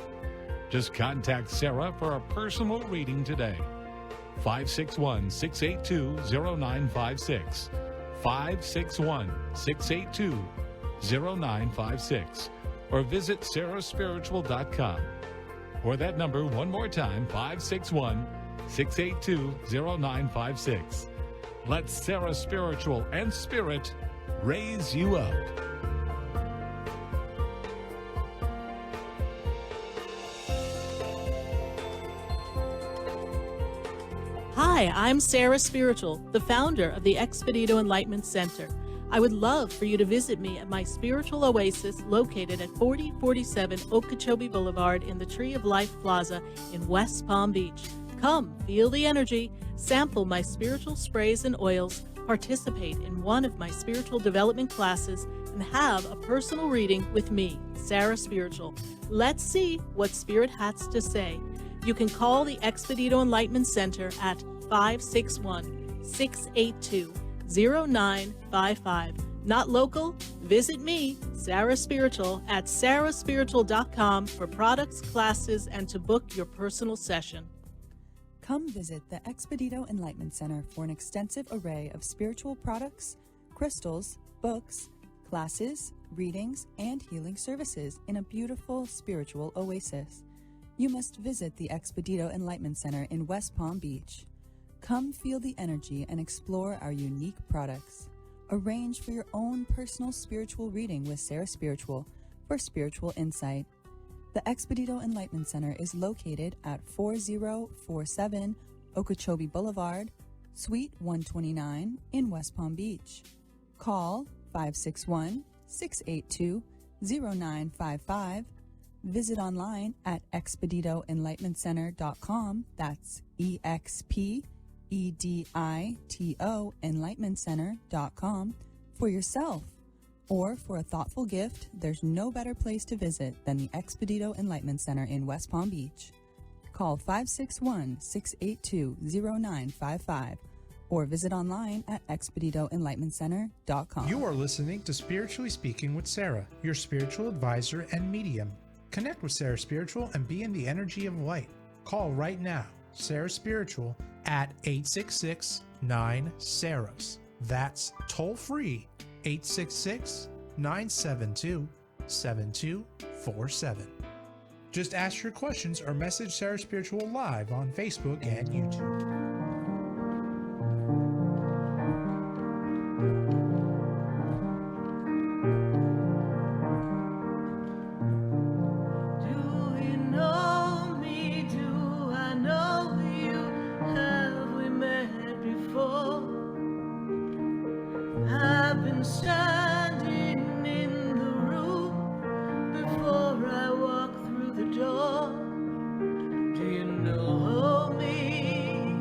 Just contact Sarah for a personal reading today. 561-682-0956. 561-682-0956. Or visit SarahSpiritual.com. Or that number one more time, 561-682-0956. Let Sarah Spiritual and Spirit raise you up. Hi, Hi, I'm Sarah Spiritual, the founder of the Expedito Enlightenment Center. I would love for you to visit me at my spiritual oasis located at 4047 Okeechobee Boulevard in the Tree of Life Plaza in West Palm Beach. Come, feel the energy, sample my spiritual sprays and oils, participate in one of my spiritual development classes, and have a personal reading with me, Sarah Spiritual. Let's see what Spirit has to say. You can call the Expedito Enlightenment Center at 561-682-0955. Not local? Visit me, Sarah Spiritual, at sarahspiritual.com for products, classes, and to book your personal session. Come visit the Expedito Enlightenment Center for an extensive array of spiritual products, crystals, books, classes, readings, and healing services in a beautiful spiritual oasis. You must visit the Expedito Enlightenment Center in West Palm Beach. Come feel the energy and explore our unique products. Arrange for your own personal spiritual reading with Sarah Spiritual for spiritual insight. The Expedito Enlightenment Center is located at 4047 Okeechobee Boulevard, Suite 129 in West Palm Beach. Call 561-682-0955. Visit online at expeditoenlightenmentcenter.com. That's EXPEDITO enlightenmentcenter.com for yourself. Or for a thoughtful gift, there's no better place to visit than the Expedito Enlightenment Center in West Palm Beach. Call 561-682-0955 or visit online at expeditoenlightenmentcenter.com. You are listening to Spiritually Speaking with Sarah, your spiritual advisor and medium. Connect with Sarah Spiritual and be in the energy of light. Call right now, Sarah Spiritual, at 866-9-SARAHS. That's toll free, 866-972-7247. Just ask your questions or message Sarah Spiritual live on Facebook and YouTube. Standing in the room before I walk through the door. Do you know me?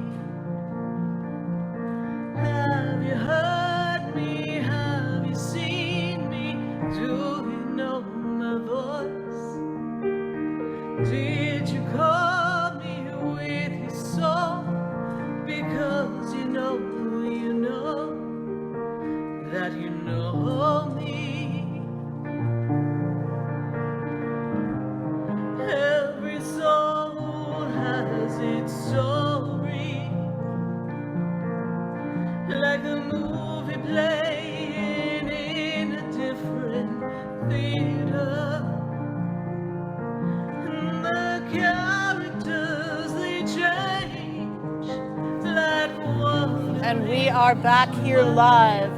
Have you heard me? Have you seen me? Do you know my voice? Did you call me with your song? Because you know that you know me. Every soul has its story, like a movie playing in a different theater. And the characters, they change like one. And we are back here live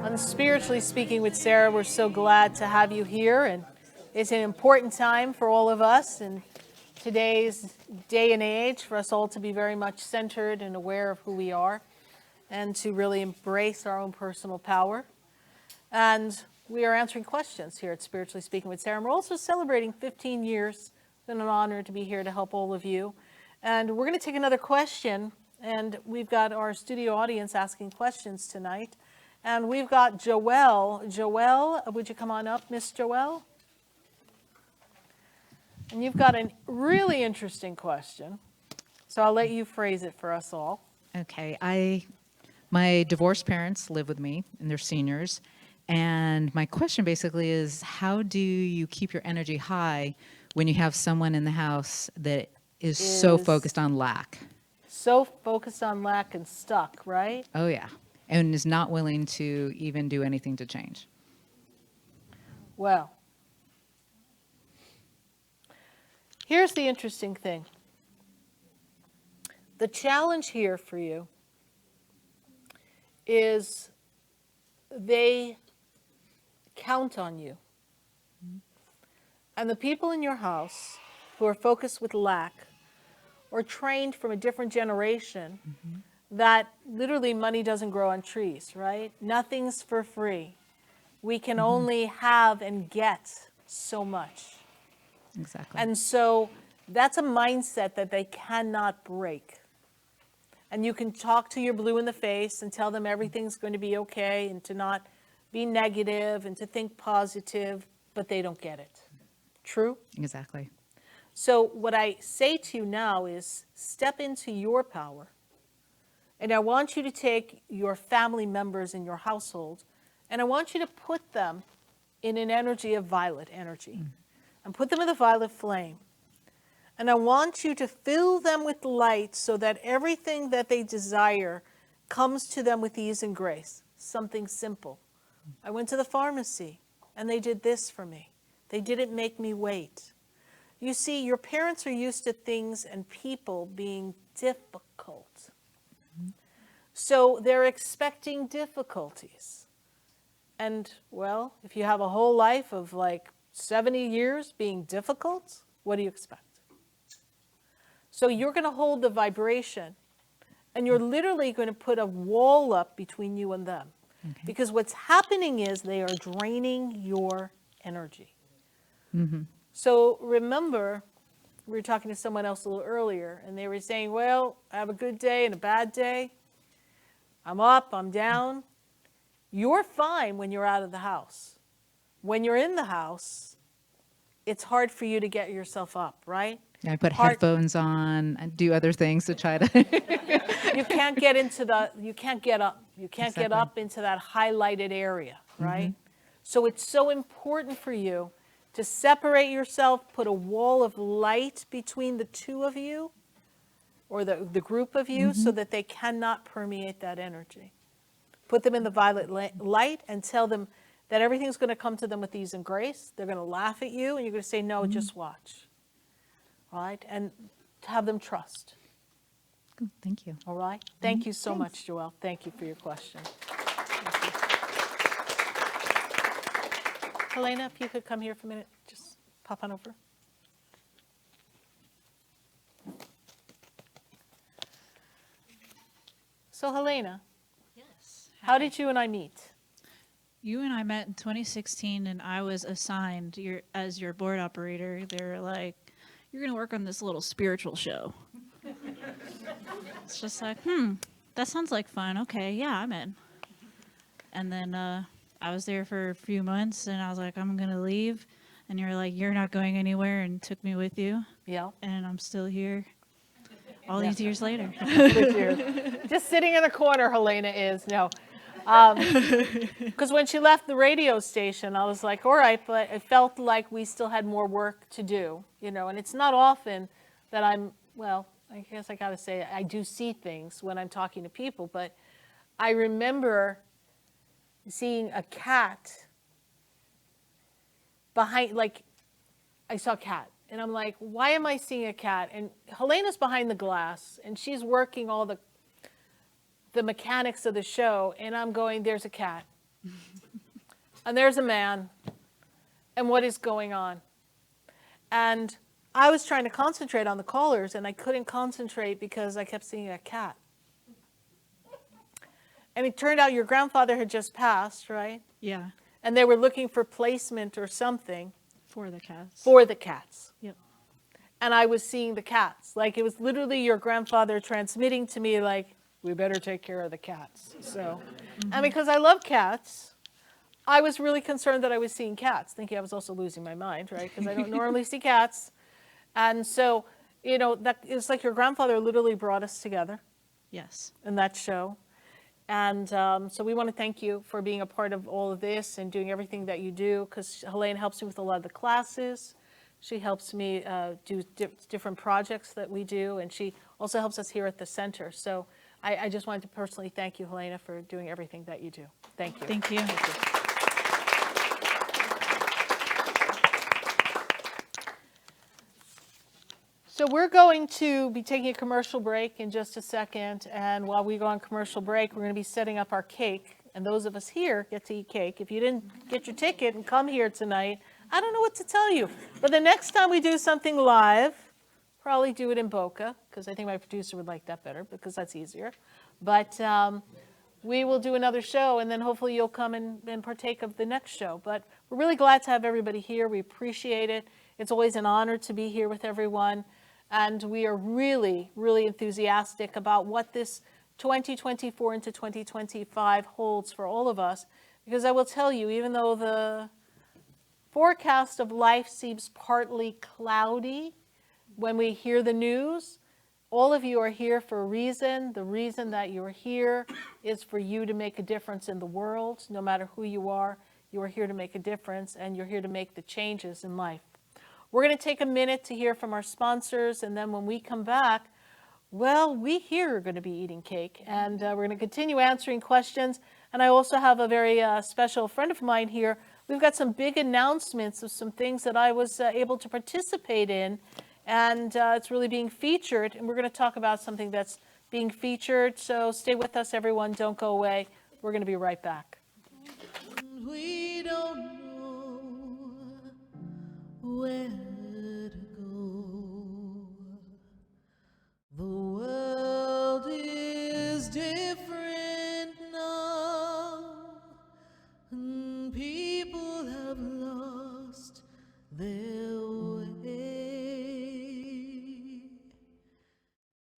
on Spiritually Speaking with Sarah. We're so glad to have you here, and it's an important time for all of us in today's day and age for us all to be very much centered and aware of who we are and to really embrace our own personal power. And we are answering questions here at Spiritually Speaking with Sarah. And we're also celebrating 15 years. It's been an honor to be here to help all of you. And we're going to take another question, and we've got our studio audience asking questions tonight. And we've got Joelle. Joelle, would you come on up, Miss Joelle? And you've got a really interesting question. So I'll let you phrase it for us all. Okay. My divorced parents live with me, and they're seniors. And my question basically is, how do you keep your energy high when you have someone in the house that is so focused on lack? So focused on lack and stuck, right? Oh, yeah. And is not willing to even do anything to change. Well, here's the interesting thing. The challenge here for you is they count on you. And the people in your house who are focused with lack or trained from a different generation that literally money doesn't grow on trees, right? Nothing's for free. We can only have and get so much. Exactly. And so that's a mindset that they cannot break. And you can talk to your blue in the face and tell them everything's going to be okay and to not be negative and to think positive, but they don't get it. True? Exactly. So what I say to you now is step into your power. And I want you to take your family members in your household and I want you to put them in an energy of violet energy and put them in the violet flame. And I want you to fill them with light so that everything that they desire comes to them with ease and grace. Something simple. I went to the pharmacy and they did this for me. They didn't make me wait. You see, your parents are used to things and people being difficult. So they're expecting difficulties. And, well, if you have a whole life of like 70 years being difficult, what do you expect? So you're going to hold the vibration, and you're literally going to put a wall up between you and them. Okay. Because what's happening is they are draining your energy. So remember, we were talking to someone else a little earlier, and they were saying, well, I have a good day and a bad day. I'm up, I'm down. You're fine when you're out of the house. When you're in the house, it's hard for you to get yourself up, right? I put headphones on and do other things to try to. You can't get into you can't get up. You can't get Exactly. up into that highlighted area, right? So it's so important for you to separate yourself, put a wall of light between the two of you or the group of you so that they cannot permeate that energy. Put them in the violet light and tell them that everything's going to come to them with ease and grace. They're going to laugh at you and you're going to say, no, just watch. All right? And to have them trust. Good. Thank you. All right? Thank you so much, Joelle. Thank you for your question. Helena, if you could come here for a minute, just pop on over. So, Helena. Yes. How did you and I meet? You and I met in 2016, and I was assigned as your board operator. They were like, you're going to work on this little spiritual show. It's just like, that sounds like fun. Okay, yeah, I'm in. And then I was there for a few months, and I was like, I'm going to leave. And you're like, you're not going anywhere, and took me with you. Yeah. And I'm still here all these years later. Just sitting in the corner, Helena is. No. Because when she left the radio station, I was like, all right, but it felt like we still had more work to do, you know, and it's not often that well, I guess I got to say, I do see things when I'm talking to people, but I remember seeing a cat behind, like, I saw a cat, and I'm like, why am I seeing a cat? And Helena's behind the glass, and she's working all the mechanics of the show, and I'm going, there's a cat. And there's a man. And what is going on? And I was trying to concentrate on the callers, and I couldn't concentrate because I kept seeing a cat. And it turned out your grandfather had just passed, right? Yeah. And they were looking for placement or something. For the cats. For the cats. Yep. And I was seeing the cats. Like, it was literally your grandfather transmitting to me, like, we better take care of the cats. So, and because I love cats, I was really concerned that I was seeing cats, thinking I was also losing my mind, right? Because I don't normally see cats. And so, you know, that it's like your grandfather literally brought us together. Yes. In that show. And so we want to thank you for being a part of all of this and doing everything that you do, because Helene helps me with a lot of the classes. She helps me do different projects that we do, and she also helps us here at the center. So I just wanted to personally thank you, Helena, for doing everything that you do. Thank you. Thank you. Thank you. So we're going to be taking a commercial break in just a second, and while we go on commercial break, we're going to be setting up our cake, and those of us here get to eat cake. If you didn't get your ticket and come here tonight, I don't know what to tell you. But the next time we do something live, probably do it in Boca, because I think my producer would like that better, because that's easier. But we will do another show, and then hopefully you'll come and partake of the next show. But we're really glad to have everybody here. We appreciate it. It's always an honor to be here with everyone. And we are really, really enthusiastic about what this 2024 into 2025 holds for all of us. Because I will tell you, even though the forecast of life seems partly cloudy when we hear the news, all of you are here for a reason. The reason that you're here is for you to make a difference in the world. No matter who you are here to make a difference, and you're here to make the changes in life. We're going to take a minute to hear from our sponsors, and then when we come back, well, we here are going to be eating cake, and we're going to continue answering questions. And I also have a very special friend of mine here. We've got some big announcements of some things that I was able to participate in, and it's really being featured, and we're going to talk about something that's being featured. So stay with us, everyone. Don't go away. We're going to be right back. We don't know where to go. The world is different now, and people have lost their way.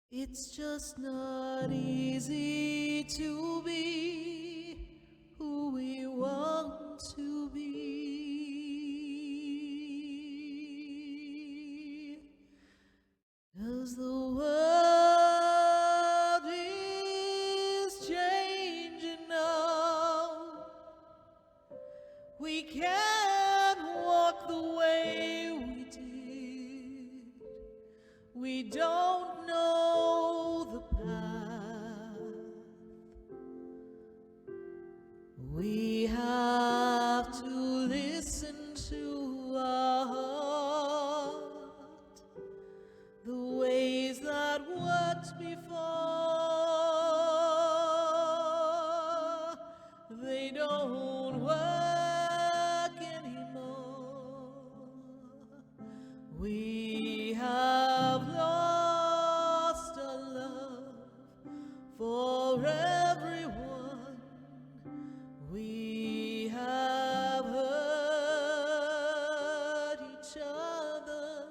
It's just not easy to be who we want to be, 'cause the world is changing now. We can't walk the way we did. We don't know the path. We have to listen to our heart, the ways that worked before, they don't work anymore. We have lost our love for everyone. We have hurt each other.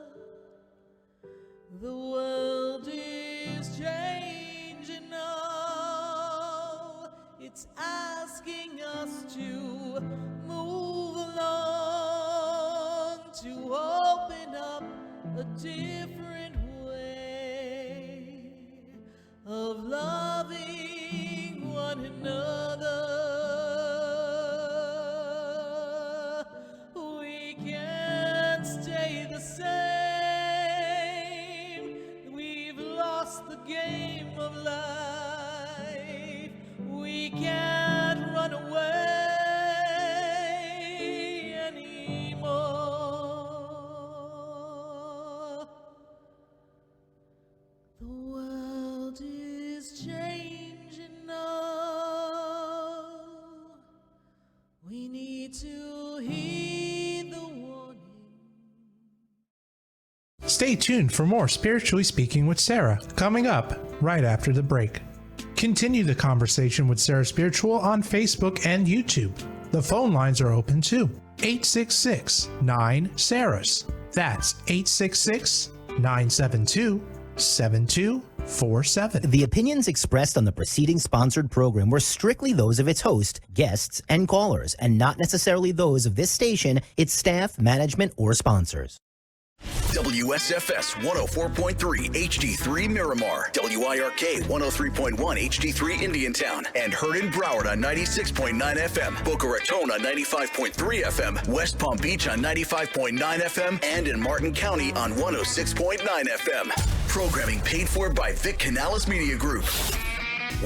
The world is changing now. It's asking us to move along, to open up a different way of loving one another. We can't stay the same. We've lost the game of life. We can't run away anymore. The world is changing now. We need to heed the warning. Stay tuned for more Spiritually Speaking with Sarah, coming up right after the break. Continue the conversation with Sarah Spiritual on Facebook and YouTube. The phone lines are open too. 866-9-SARAHS. That's 866-972-7247. The opinions expressed on the preceding sponsored program were strictly those of its host, guests, and callers, and not necessarily those of this station, its staff, management, or sponsors. WSFS 104.3 HD3 Miramar, WIRK 103.1 HD3 Indiantown, and heard in Broward on 96.9 FM, Boca Raton on 95.3 FM, West Palm Beach on 95.9 FM, and in Martin County on 106.9 FM. Programming paid for by Vic Canales Media Group.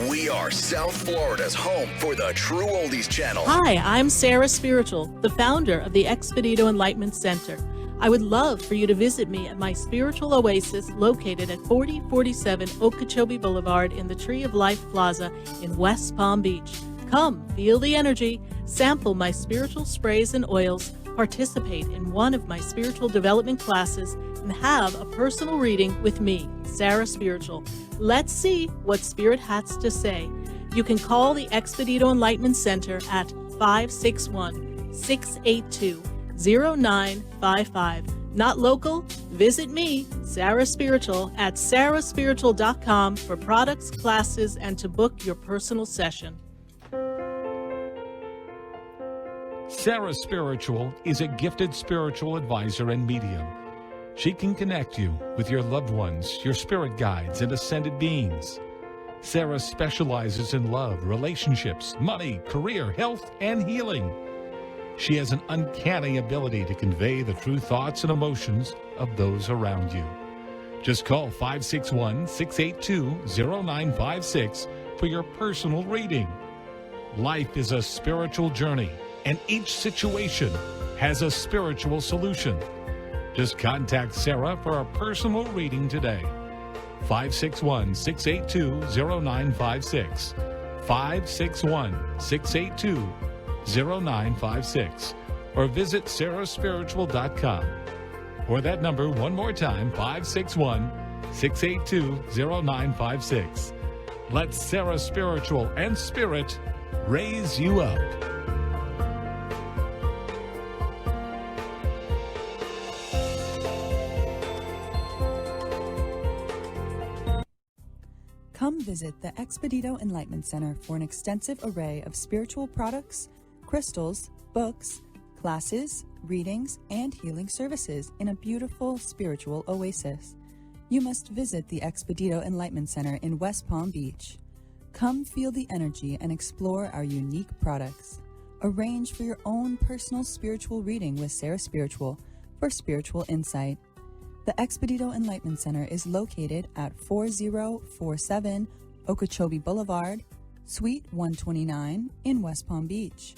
We are South Florida's home for the True Oldies Channel. Hi, I'm Sarah Spiritual, the founder of the Expedito Enlightenment Center. I would love for you to visit me at my spiritual oasis located at 4047 Okeechobee Boulevard in the Tree of Life Plaza in West Palm Beach. Come, feel the energy, sample my spiritual sprays and oils, Participate in one of my spiritual development classes and have a personal reading with me, Sarah Spiritual. Let's see what Spirit has to say. You can call the Expedito Enlightenment Center at 561-682-0955. Not local? Visit me, Sarah Spiritual, at sarahspiritual.com for products, classes, and to book your personal session. Sarah Spiritual is a gifted spiritual advisor and medium. She can connect you with your loved ones, your spirit guides, and ascended beings. Sarah specializes in love, relationships, money, career, health, and healing. She has an uncanny ability to convey the true thoughts and emotions of those around you. Just call 561-682-0956 for your personal reading. Life is a spiritual journey, and each situation has a spiritual solution. Just contact Sarah for a personal reading today. 561-682-0956. 561-682-0956. Or visit SarahSpiritual.com. Or that number one more time, 561-682-0956. Let Sarah Spiritual and Spirit raise you up. Come visit the Expedito Enlightenment Center for an extensive array of spiritual products, crystals, books, classes, readings, and healing services in a beautiful spiritual oasis. You must visit the Expedito Enlightenment Center in West Palm Beach. Come feel the energy and explore our unique products. Arrange for your own personal spiritual reading with Sarah Spiritual for spiritual insight. The Expedito Enlightenment Center is located at 4047 Okeechobee Boulevard, Suite 129 in West Palm Beach.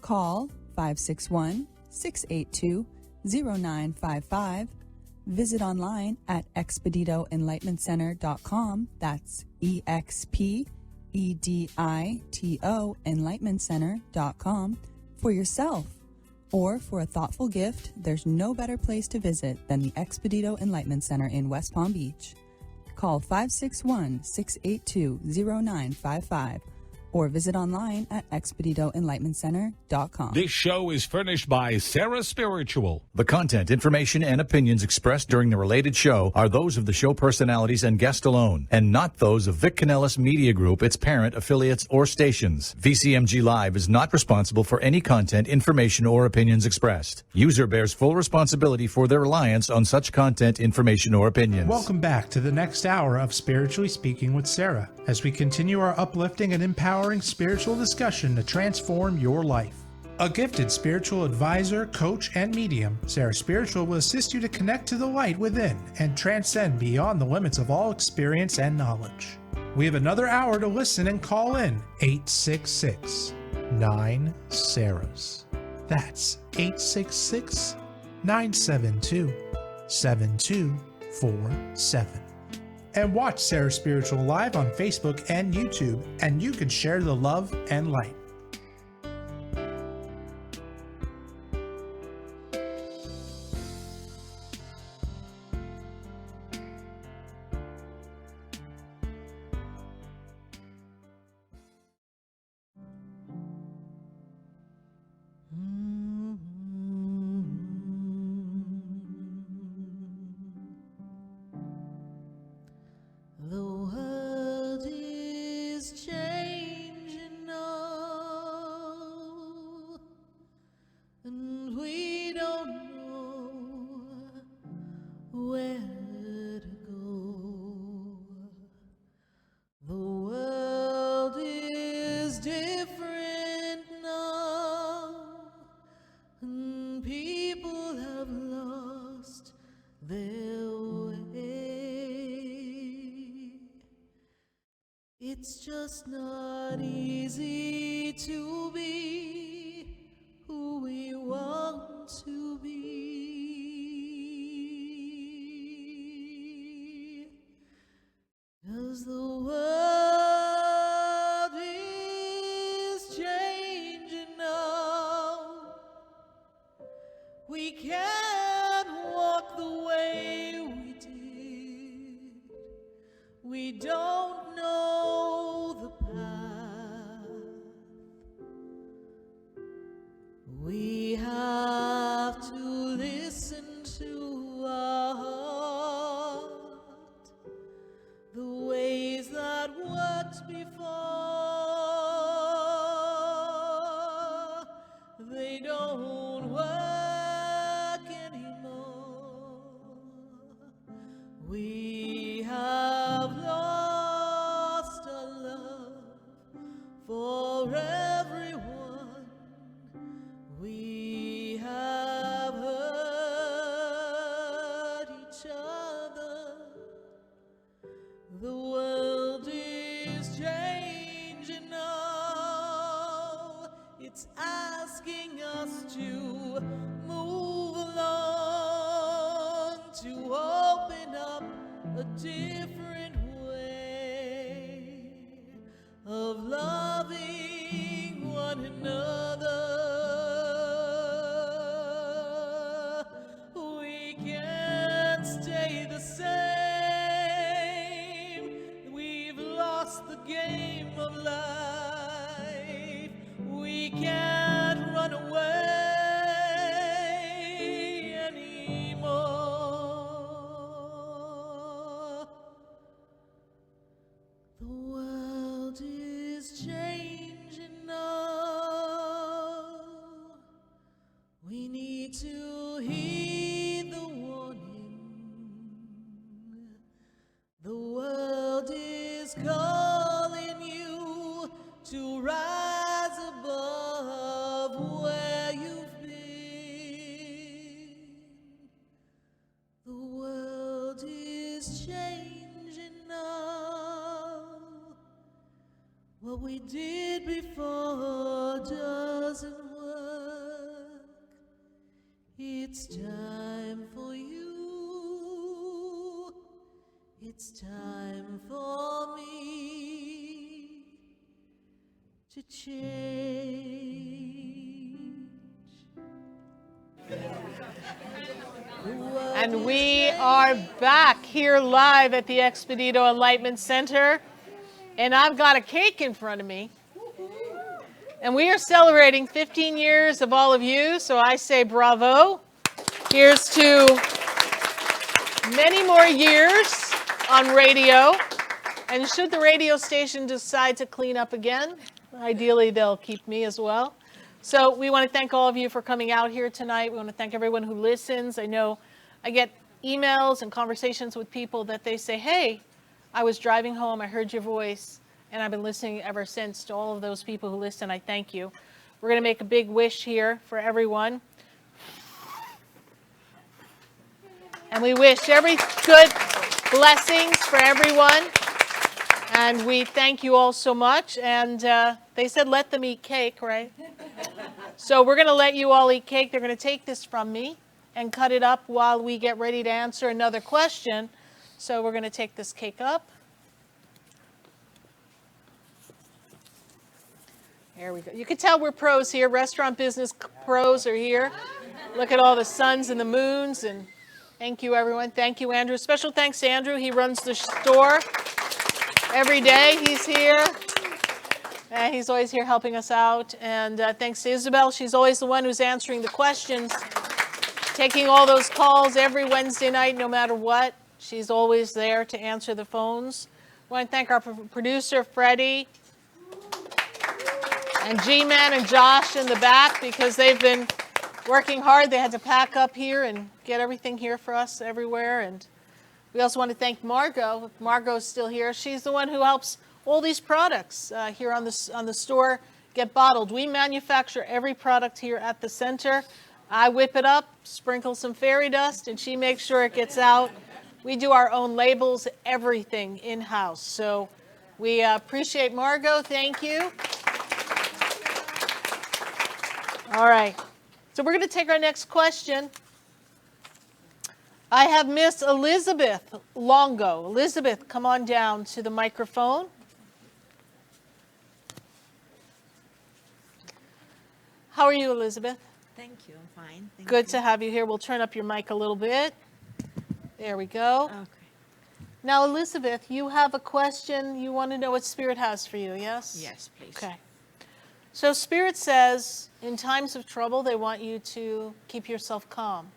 Call 561-682-0955. Visit online at expeditoenlightenmentcenter.com. That's EXPEDITO enlightenmentcenter.com for yourself. Or for a thoughtful gift, there's no better place to visit than the Expedito Enlightenment Center in West Palm Beach. Call 561-682-0955 or visit online at expeditoenlightenmentcenter.com. This show is furnished by Sarah Spiritual. The content, information, and opinions expressed during the related show are those of the show personalities and guest alone, and not those of Vic Canellis Media Group, its parent, affiliates, or stations. VCMG Live is not responsible for any content, information, or opinions expressed. User bears full responsibility for their reliance on such content, information, or opinions. Welcome back to the next hour of Spiritually Speaking with Sarah, as we continue our uplifting and empowering spiritual discussion to transform your life. A gifted spiritual advisor, coach, and medium, Sarah Spiritual will assist you to connect to the light within and transcend beyond the limits of all experience and knowledge. We have another hour to listen and call in 866-9-SARAHs. That's 866-972-7247. And watch Sarah Spiritual live on Facebook and YouTube, and you can share the love and light. The world is changing now, and we don't know where to go. The world is different now, and people have lost their way. It's just not easy to be who we want to be, 'cause the world is changing now, We can't walk the way we did. We don't know the path. We have to listen to our heart, the ways that worked before, they don't work anymore. We have lost our love for everyone. We have hurt each other. The world is changing now. It's asking us to move along, to open up a different way of loving one another. We can't stay the same. We've lost the game of life. We can't run away anymore. The world is changing now. We need to heed the warning. The world is calling you to rise above where you've been. The world is changing now. What we did before doesn't work. It's time for you. It's time for me to change. And we are back here live at the Expedito Enlightenment Center. And I've got a cake in front of me. And we are celebrating 15 years of all of you, so I say bravo. Here's to many more years on radio. And should the radio station decide to clean up again, ideally they'll keep me as well. So we want to thank all of you for coming out here tonight. We want to thank everyone who listens. I know I get emails and conversations with people that they say, hey, I was driving home, I heard your voice, and I've been listening ever since. To all of those people who listen, I thank you. We're going to make a big wish here for everyone. And we wish every good blessings for everyone. And we thank you all so much. And they said let them eat cake, right? So we're going to let you all eat cake. They're going to take this from me and cut it up while we get ready to answer another question. So we're going to take this cake up. There we go. You can tell we're pros here. Restaurant business pros are here. Look at all the suns and the moons. And thank you, everyone. Thank you, Andrew. Special thanks to Andrew. He runs the store every day. He's here. And he's always here helping us out. And thanks to Isabel. She's always the one who's answering the questions, taking all those calls every Wednesday night, no matter what. She's always there to answer the phones. I want to thank our producer, Freddie, and G-Man and Josh in the back, because they've been working hard. They had to pack up here and get everything here for us everywhere. And we also want to thank Margot. If Margot's still here, she's the one who helps all these products here on the store get bottled. We manufacture every product here at the center. I whip it up, sprinkle some fairy dust, and she makes sure it gets out. We do our own labels, everything in-house. So we appreciate Margot. Thank you. All right. So we're going to take our next question. I have Miss Elizabeth Longo. Elizabeth, come on down to the microphone. How are you, Elizabeth? Thank you. I'm fine. Thank Good you. to have you here. We'll turn up your mic a little bit. There we go. Okay. Now, Elizabeth, you have a question. You want to know what Spirit has for you, yes? Yes, please. Okay. So Spirit says in times of trouble, they want you to keep yourself calm.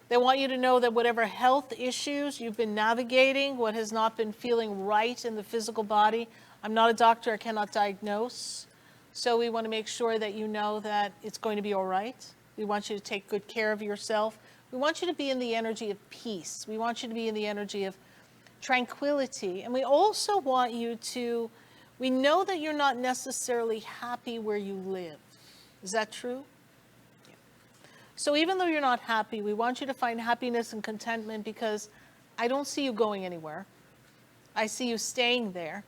They want you to know that whatever health issues you've been navigating, what has not been feeling right in the physical body, I'm not a doctor, I cannot diagnose. So we want to make sure that you know that it's going to be all right. We want you to take good care of yourself. We want you to be in the energy of peace. We want you to be in the energy of tranquility. And we also want you to, we know that you're not necessarily happy where you live. Is that true? So even though you're not happy, we want you to find happiness and contentment because I don't see you going anywhere. I see you staying there.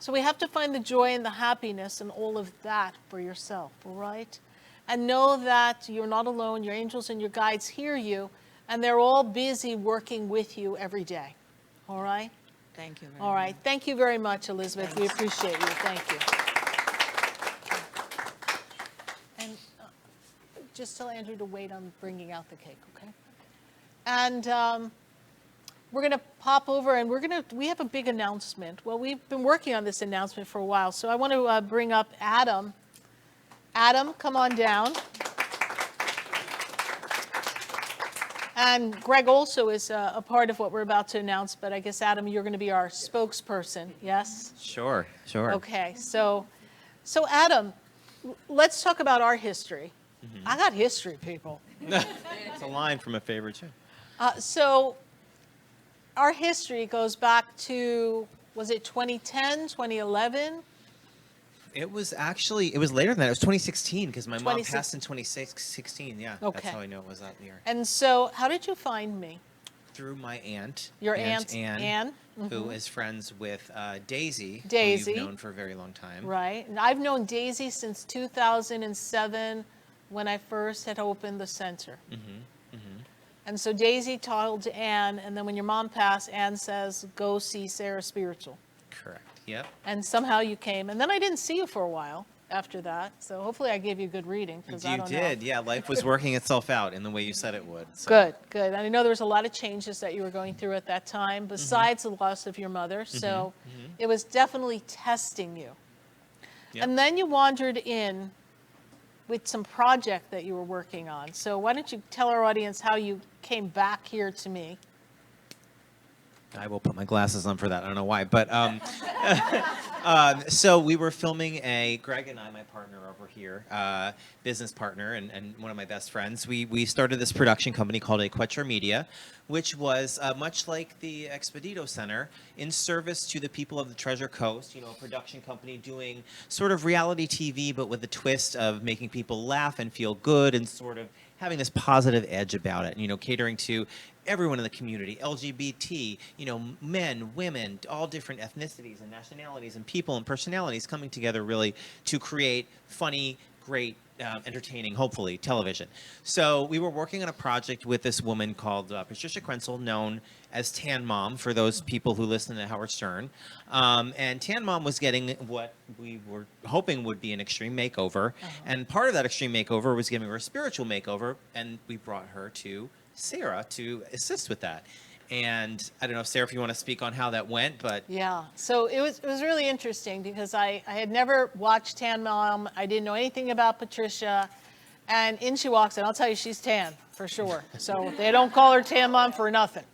So we have to find the joy and the happiness and all of that for yourself, all right? And know that you're not alone. Your angels and your guides hear you, and they're all busy working with you every day, all right? Thank you very All right. much. Thank you very much, Elizabeth. We appreciate you. Thank you. And just tell Andrew to wait on bringing out the cake, okay? And we're going to pop over and we have a big announcement. Well, we've been working on this announcement for a while, so I want to bring up Adam. Adam, come on down. And Greg also is a part of what we're about to announce, but I guess, Adam, you're going to be our spokesperson, yes? Sure, sure. Okay, so Adam, let's talk about our history. I got history, people. It's a line from a favorite show. So our history goes back to, was it 2010, 2011? It was later than that. It was 2016 because my mom 26 passed in 2016. Yeah, Okay. that's how I know it was that year. And so how did you find me? Through my aunt. Your aunt, Anne, Anne. who Mhm. is friends with Daisy, Daisy. who you've known for a very long time. Right. And I've known Daisy since 2007 when I first had opened the center. And so Daisy told Anne, and then when your mom passed, Anne says, go see SarahSpiritual. Correct. Yep. And somehow you came. And then I didn't see you for a while after that. So hopefully I gave you a good reading, because I You don't did. know. Yeah, life was working itself out in the way you said it would. So. Good, good. And I know there was a lot of changes that you were going through at that time, besides the loss of your mother. So it was definitely testing you. Yep. And then you wandered in with some project that you were working on. So why don't you tell our audience how you came back here to me? I will put my glasses on for that. I don't know why, but so we were filming Greg and I, my partner over here, business partner and one of my best friends. We started this production company called Equetra Media, which was much like the Expedito Center, in service to the people of the Treasure Coast. You know, a production company doing sort of reality TV, but with a twist of making people laugh and feel good, and sort of having this positive edge about it. You know, catering to everyone in the community, LGBT, you know, men, women, all different ethnicities and nationalities and people and personalities coming together really to create funny, great, entertaining, hopefully, television. So we were working on a project with this woman called Patricia Krenzel, known as Tan Mom for those people who listen to Howard Stern. And Tan Mom was getting what we were hoping would be an extreme makeover. And part of that extreme makeover was giving her a spiritual makeover. And we brought her to Sarah to assist with that. And I don't know, Sarah, if you want to speak on how that went, but Yeah, so it was really interesting because I had never watched Tan Mom. I didn't know anything about Patricia. And in she walks, and I'll tell you, she's tan for sure. So they don't call her Tan Mom for nothing.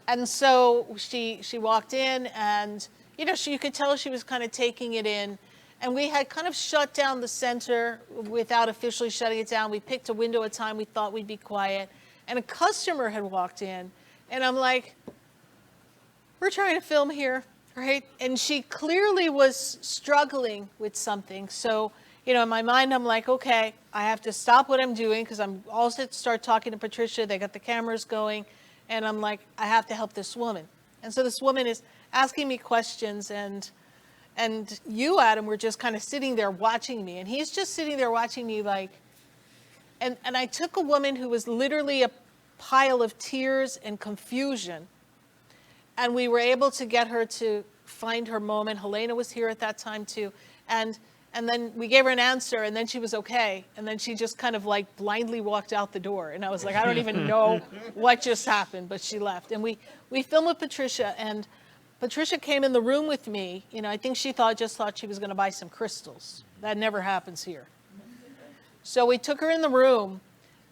And so she walked in, and you know, you could tell she was kind of taking it in. And we had kind of shut down the center without officially shutting it down. We picked a window at a time. We thought we'd be quiet. And a customer had walked in, and I'm like, we're trying to film here, right? And she clearly was struggling with something. So, you know, in my mind, I'm like, okay, I have to stop what I'm doing because I'm all set to start talking to Patricia. They got the cameras going. And I'm like, I have to help this woman. And so this woman is asking me questions, and you, Adam, were just kind of sitting there watching me. And he's just sitting there watching me like, and I took a woman who was literally a pile of tears and confusion, and we were able to get her to find her moment. Helena was here at that time too. And And then we gave her an answer, and then she was okay. And then she just kind of like blindly walked out the door. And I was like, I don't even know what just happened, but she left. And we filmed with Patricia, and Patricia came in the room with me. You know, I think she just thought she was going to buy some crystals. That never happens here. So we took her in the room,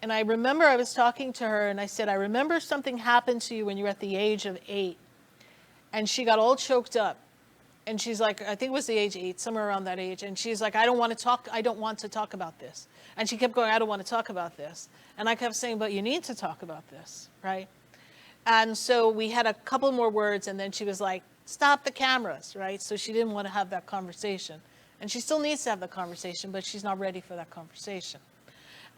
and I remember I was talking to her, and I said, I remember something happened to you when you were at the age of 8. And she got all choked up. And she's like, I think it was the age 8, somewhere around that age. And she's like, I don't want to talk about this. And she kept going, I don't want to talk about this. And I kept saying, but you need to talk about this, right? And so we had a couple more words, and then she was like, stop the cameras, right? So she didn't want to have that conversation. And she still needs to have the conversation, but she's not ready for that conversation.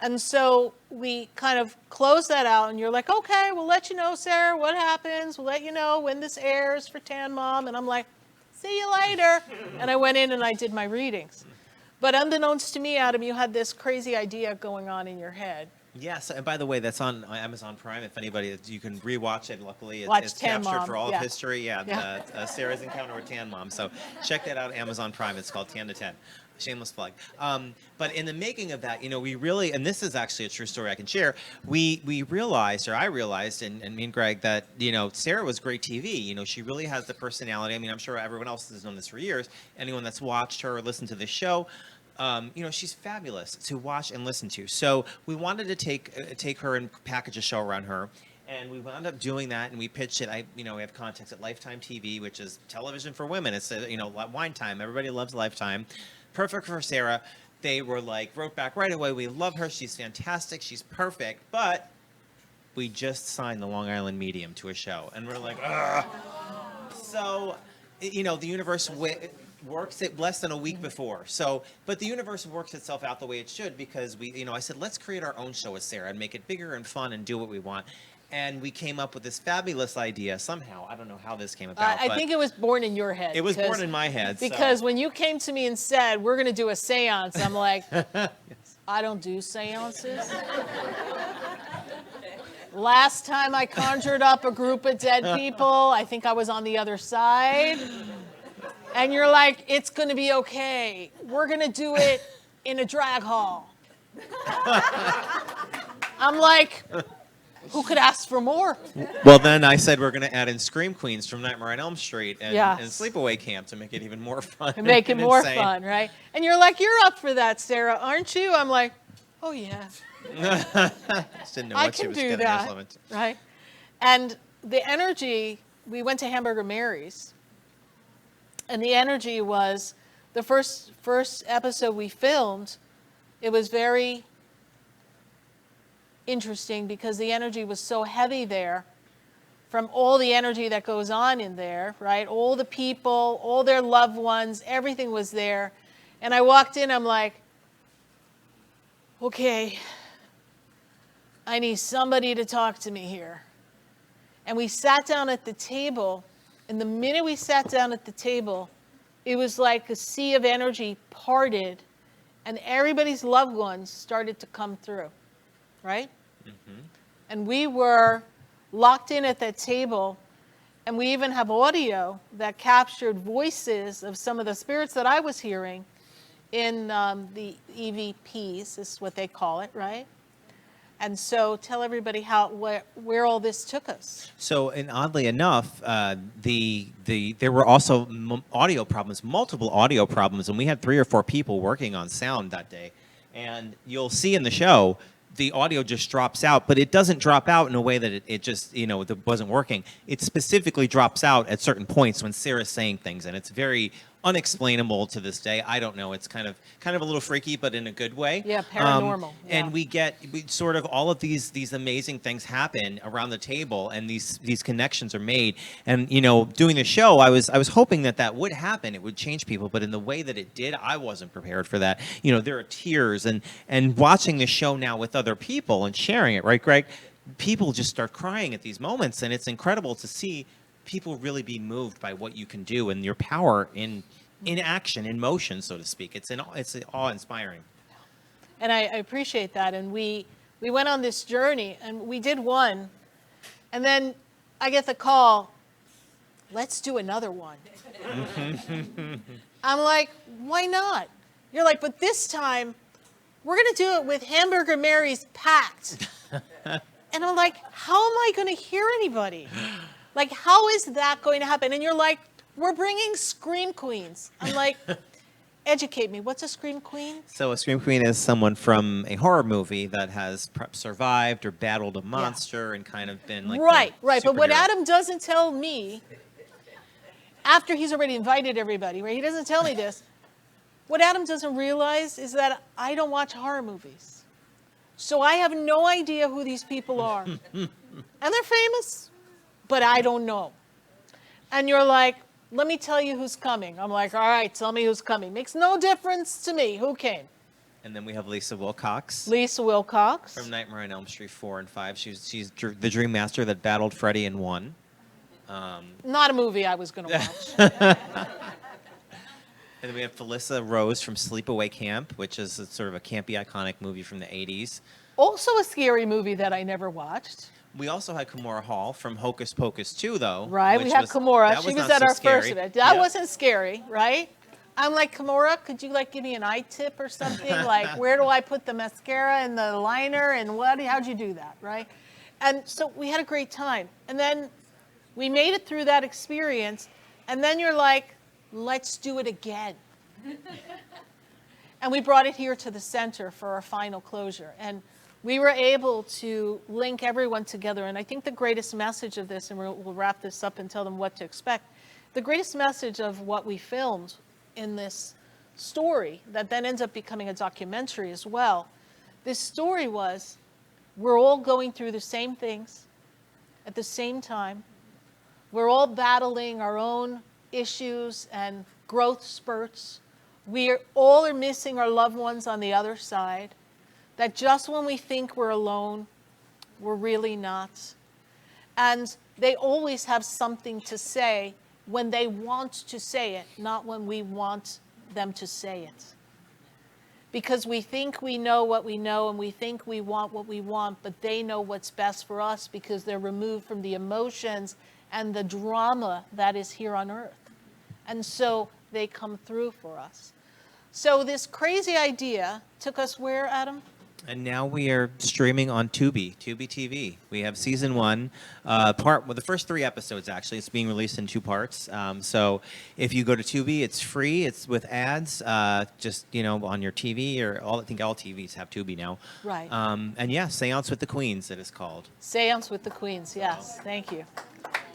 And so we kind of closed that out, and you're like, okay, we'll let you know, Sarah, what happens. We'll let you know when this airs for Tan Mom. And I'm like, see you later. And I went in and I did my readings. But unbeknownst to me, Adam, you had this crazy idea going on in your head. Yes, and by the way, that's on Amazon Prime. If anybody, you can rewatch it. Luckily, Watch it's Tan captured Mom. for all Yeah. of history. Yeah, Sarah's Encounter with Tan Mom. So check that out, Amazon Prime. It's called 10 to 10. Shameless plug. But in the making of that, we really, and this is actually a true story I can share. We realized, or I realized, and me and Greg, that Sarah was great TV. She really has the personality. I mean, I'm sure everyone else has known this for years. Anyone that's watched her or listened to this show. She's fabulous to watch and listen to. So we wanted to take her and package a show around her, and we wound up doing that. And we pitched it. We have contacts at Lifetime TV, which is television for women. It's wine time. Everybody loves Lifetime. Perfect for Sarah. They were like, wrote back right away. We love her. She's fantastic. She's perfect. But we just signed the Long Island Medium to a show, and we're like, ugh. So, the universe works it less than a week before. So, but the universe works itself out the way it should, because I said, let's create our own show with Sarah and make it bigger and fun and do what we want. And we came up with this fabulous idea somehow. I don't know how this came about. I think it was born in your head. It was born in my head. Because when you came to me and said, we're going to do a seance, I'm like, yes. I don't do seances. Last time I conjured up a group of dead people, I think I was on the other side. And you're like, it's going to be okay. We're going to do it in a drag hall. I'm like, who could ask for more? Well, then I said we're going to add in Scream Queens from Nightmare on Elm Street and Sleepaway Camp to make it even more fun. To make it more insane. fun, right? And you're like, you're up for that, Sarah, aren't you? I'm like, oh, yeah. Just didn't know I what she can was do getting that, herself into. right? And the energy, we went to Hamburger Mary's, and the energy was, the first episode we filmed, it was very interesting because the energy was so heavy there from all the energy that goes on in there, right? All the people, all their loved ones, everything was there. And I walked in, I'm like, okay, I need somebody to talk to me here. And we sat down at the table, and the minute we sat down at the table, it was like a sea of energy parted, and everybody's loved ones started to come through, right? Mm-hmm. And we were locked in at that table, and we even have audio that captured voices of some of the spirits that I was hearing in the EVPs, is what they call it, right? And so tell everybody where all this took us. So, and oddly enough, there were also audio problems, multiple audio problems, and we had 3 or 4 people working on sound that day. And you'll see in the show, the audio just drops out, but it doesn't drop out in a way that it just, it wasn't working. It specifically drops out at certain points when Sarah's saying things, and it's very unexplainable to this day. I don't know. It's kind of a little freaky, but in a good way. Yeah, paranormal. And we sort of all of these amazing things happen around the table, and these connections are made. And doing the show, I was hoping that would happen. It would change people, but in the way that it did, I wasn't prepared for that. There are tears, and watching the show now with other people and sharing it, right, Greg? People just start crying at these moments, and it's incredible to see people really be moved by what you can do and your power in action, in motion, so to speak. It's awe-inspiring. And I appreciate that. And we went on this journey, and we did one, and then I get the call, let's do another one. I'm like, why not? You're like, but this time, we're going to do it with Hamburger Mary's packed. And I'm like, how am I going to hear anybody? Like, how is that going to happen? And you're like, we're bringing Scream Queens. I'm like, educate me. What's a Scream Queen? So a Scream Queen is someone from a horror movie that has survived or battled a monster and kind of been like right. But what superhero. Adam doesn't tell me, after he's already invited everybody, right? He doesn't tell me this. What Adam doesn't realize is that I don't watch horror movies. So I have no idea who these people are. And they're famous, but I don't know. And you're like, let me tell you who's coming. I'm like, all right, tell me who's coming. Makes no difference to me who came. And then we have Lisa Wilcox. Lisa Wilcox. From Nightmare on Elm Street 4 and 5. She's the Dream Master that battled Freddy and won. Not a movie I was going to watch. And then we have Felissa Rose from Sleepaway Camp, which is sort of a campy, iconic movie from the 80s. Also a scary movie that I never watched. We also had Kimora Hall from Hocus Pocus 2, though. Right, we had Kimora. She was at our first event. That wasn't scary, right? I'm like, Kimora, could you like give me an eye tip or something? Like, where do I put the mascara and the liner and how'd you do that, right? And so we had a great time. And then we made it through that experience. And then you're like, let's do it again. And we brought it here to the center for our final closure. And we were able to link everyone together. And I think the greatest message of this, and we'll wrap this up and tell them what to expect, the greatest message of what we filmed in this story that then ends up becoming a documentary as well, this story was, we're all going through the same things at the same time. We're all battling our own issues and growth spurts. We all are missing our loved ones on the other side. That just when we think we're alone, we're really not. And they always have something to say when they want to say it, not when we want them to say it. Because we think we know what we know and we think we want what we want, but they know what's best for us because they're removed from the emotions and the drama that is here on earth. And so they come through for us. So this crazy idea took us where, Adam? And now we are streaming on Tubi TV. We have season 1, the first 3 episodes actually. It's being released in 2 parts. So if you go to Tubi, it's free. It's with ads, just on your TV I think all TVs have Tubi now. Right. And yeah, Seance with the Queens, it is called. Seance with the Queens. Yes. Thank you.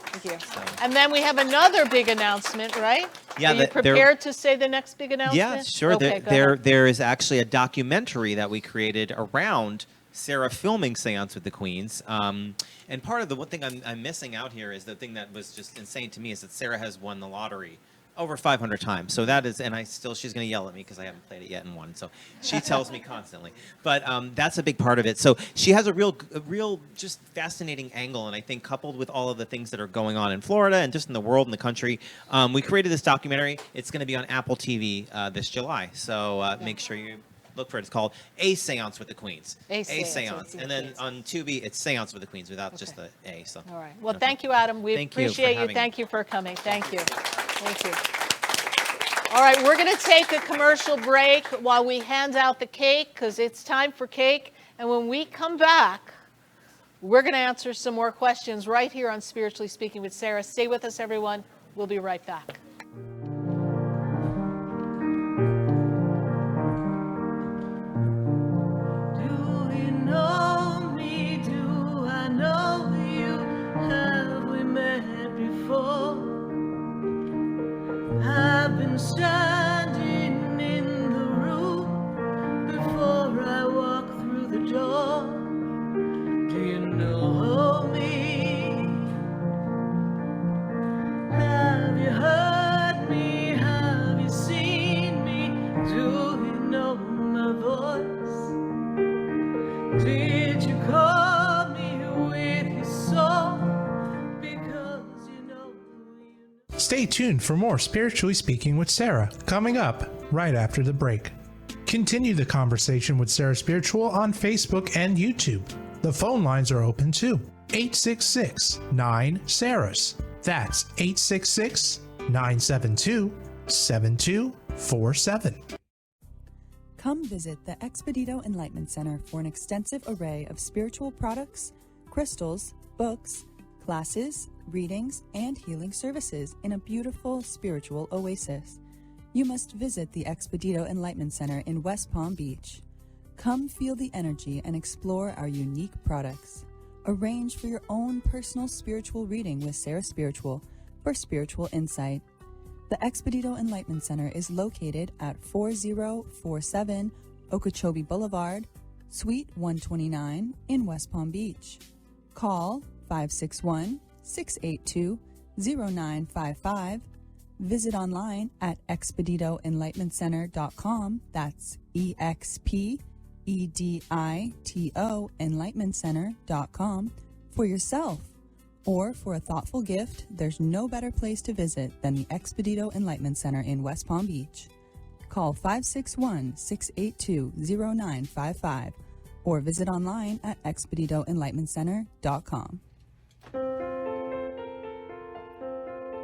Thank you. And then we have another big announcement, right? Yeah, Are you prepared to say the next big announcement? Yeah, sure. Okay, go ahead. There is actually a documentary that we created around Sarah filming Seance with the Queens. And part of the one thing I'm missing out here is the thing that was just insane to me is that Sarah has won the lottery over 500 times. So that is, and she's going to yell at me because I haven't played it yet and won. So she tells me constantly. But that's a big part of it. So she has a real just fascinating angle. And I think coupled with all of the things that are going on in Florida and just in the world and the country, we created this documentary. It's going to be on Apple TV this July. So make sure you look for it. It's called A Seance with the Queens. A Seance. And then on Tubi, it's Seance with the Queens without just the A. So. All right. Well, thank you, Adam. We appreciate you. Thank you for coming. Thank you. Thank you. All right, we're going to take a commercial break while we hand out the cake because it's time for cake. And when we come back, we're going to answer some more questions right here on Spiritually Speaking with Sarah. Stay with us, everyone. We'll be right back. Do you know me? Do I know you? Have we met before? I've been standing in the room before I walk through the door. Do you know me? Have you heard me? Have you seen me? Do you know my voice? Did you call me with your soul? Stay tuned for more Spiritually Speaking with Sarah, coming up right after the break. Continue the conversation with Sarah Spiritual on Facebook and YouTube. The phone lines are open too. 866-9-SARAHS. That's 866-972-7247. Come visit the Expedito Enlightenment Center for an extensive array of spiritual products, crystals, books, classes, readings, and healing services in a beautiful spiritual oasis. You must visit the Expedito Enlightenment Center in West Palm Beach. Come feel the energy and explore our unique products. Arrange for your own personal spiritual reading with SarahSpiritual for spiritual insight. The Expedito Enlightenment Center is located at 4047 Okeechobee Boulevard, Suite 129 in West Palm Beach. Call 561-682-0955. Visit online at expeditoenlightenmentcenter.com. That's EXPEDITO enlightenmentcenter.com for yourself. Or for a thoughtful gift, there's no better place to visit than the Expedito Enlightenment Center in West Palm Beach. Call 561-682-0955 or visit online at expeditoenlightenmentcenter.com.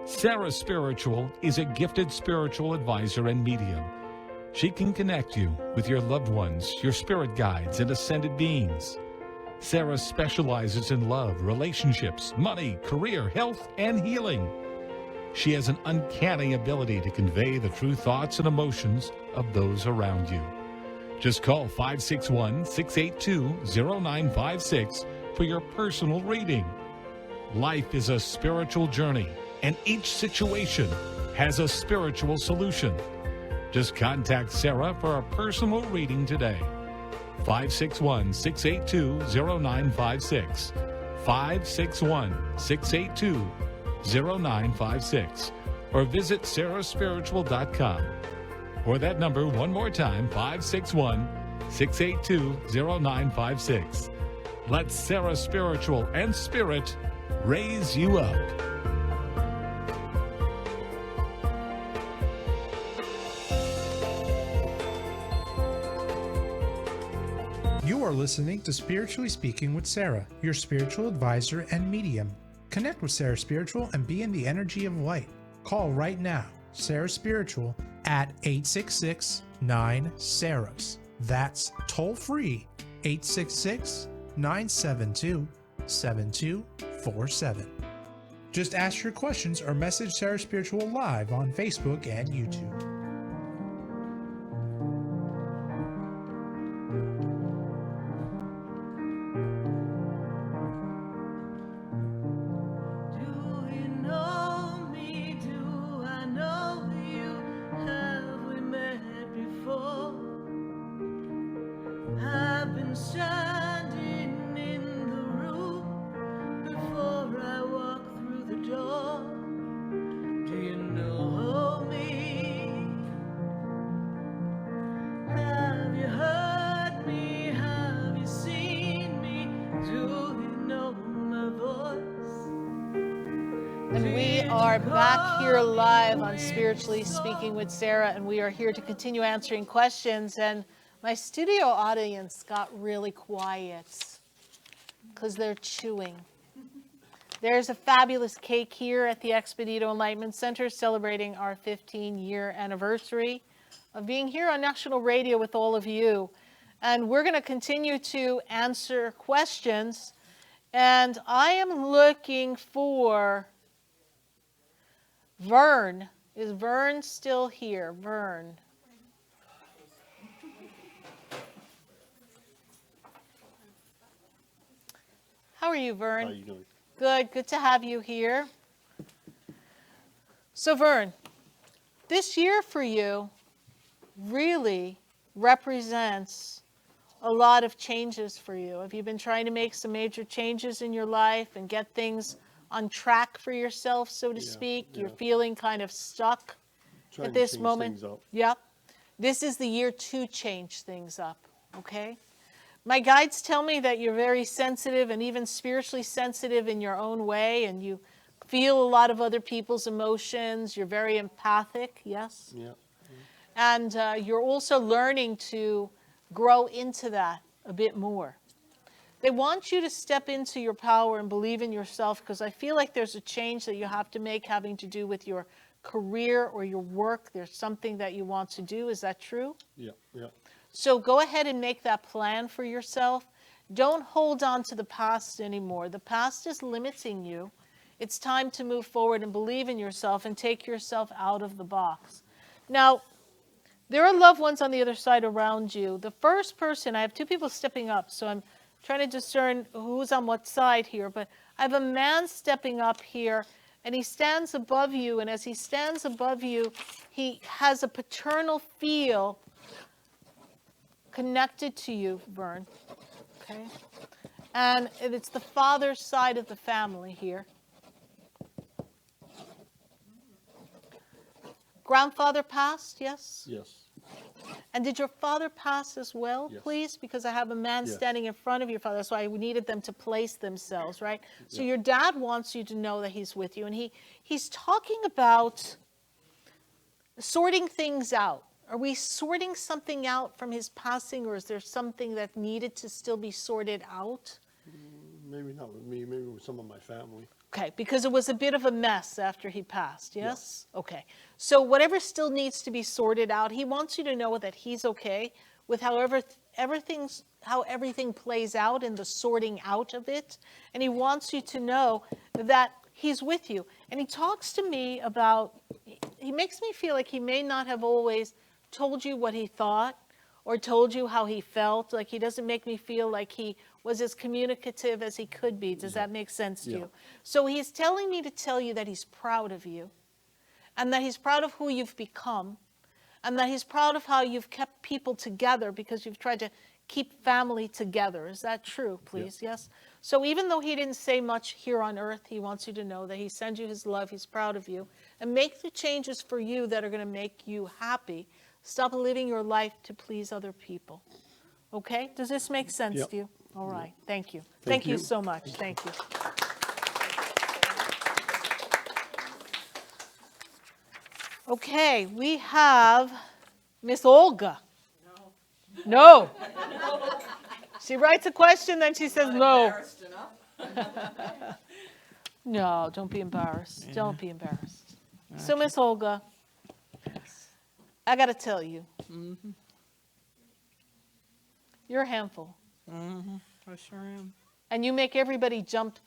Sarah Spiritual is a gifted spiritual advisor and medium. She can connect you with your loved ones, your spirit guides, and ascended beings. Sarah specializes in love, relationships, money, career, health, and healing. She has an uncanny ability to convey the true thoughts and emotions of those around you. Just call 561-682-0956 for your personal reading. Life is a spiritual journey, and each situation has a spiritual solution. Just contact Sarah for a personal reading today. 561-682-0956. 561-682-0956. Or visit SarahSpiritual.com. Or that number one more time, 561-682-0956. Let Sarah Spiritual and Spirit raise you up. You are listening to Spiritually Speaking with Sarah, your spiritual advisor and medium. Connect with Sarah Spiritual and be in the energy of light. Call right now, Sarah Spiritual, at 866-9-SARAHS. That's toll free, 866-972-7247. Just ask your questions or message Sarah Spiritual live on Facebook and YouTube. Standing in the room before I walk through the door. Do you know me? Have you heard me? Have you seen me? Do you know my voice? And we are back here live on Spiritually Speaking with Sarah, and we are here to continue answering questions. And my studio audience got really quiet because they're chewing. There's a fabulous cake here at the Expedito Enlightenment Center celebrating our 15-year anniversary of being here on national radio with all of you. And we're going to continue to answer questions. And I am looking for Vern. Is Vern still here? Vern. How are you, Vern? How are you doing? Good to have you here. So, Vern, this year for you really represents a lot of changes for you. Have you been trying to make some major changes in your life and get things on track for yourself, so to speak? You're feeling kind of stuck at this moment. Yep. This is the year to change things up, okay? My guides tell me that you're very sensitive and even spiritually sensitive in your own way, and you feel a lot of other people's emotions. You're very empathic, yes? Yeah. And you're also learning to grow into that a bit more. They want you to step into your power and believe in yourself, because I feel like there's a change that you have to make having to do with your career or your work. There's something that you want to do. Is that true? Yeah, yeah. So go ahead and make that plan for yourself. Don't hold on to the past anymore. The past is limiting you. It's time to move forward and believe in yourself and take yourself out of the box. Now, there are loved ones on the other side around you. The first person, I have two people stepping up, so I'm trying to discern who's on what side here, but I have a man stepping up here, and he stands above you, and as he stands above you, he has a paternal feel connected to you, Vern, okay? And it's the father's side of the family here. Grandfather passed, yes? Yes. And did your father pass as well, Yes. please? Because I have a man Yes. standing in front of your father. That's why we needed them to place themselves, right? So Yeah. your dad wants you to know that he's with you. And he's talking about sorting things out. Are we sorting something out from his passing, or is there something that needed to still be sorted out? Maybe not with me, maybe with some of my family. Okay, because it was a bit of a mess after he passed, yes? Yeah. Okay, so whatever still needs to be sorted out, he wants you to know that he's okay with how everything plays out in the sorting out of it. And he wants you to know that he's with you. And he talks to me about, he makes me feel like he may not have always told you what he thought or told you how he felt. Like, he doesn't make me feel like he was as communicative as he could be. Does that make sense to you? So he's telling me to tell you that he's proud of you, and that he's proud of who you've become, and that he's proud of how you've kept people together because you've tried to keep family together. Is that true, please? Yes? So even though he didn't say much here on earth, he wants you to know that he sends you his love, he's proud of you, and make the changes for you that are going to make you happy. Stop living your life to please other people. Okay? Does this make sense to you? All right. Thank you. Thank you so much. Thank you. Okay, we have Miss Olga. No. She writes a question, then she says no. No, don't be embarrassed. Yeah. Don't be embarrassed. Okay. So, Miss Olga, I got to tell you, you're a handful. I sure am. And you make everybody jump.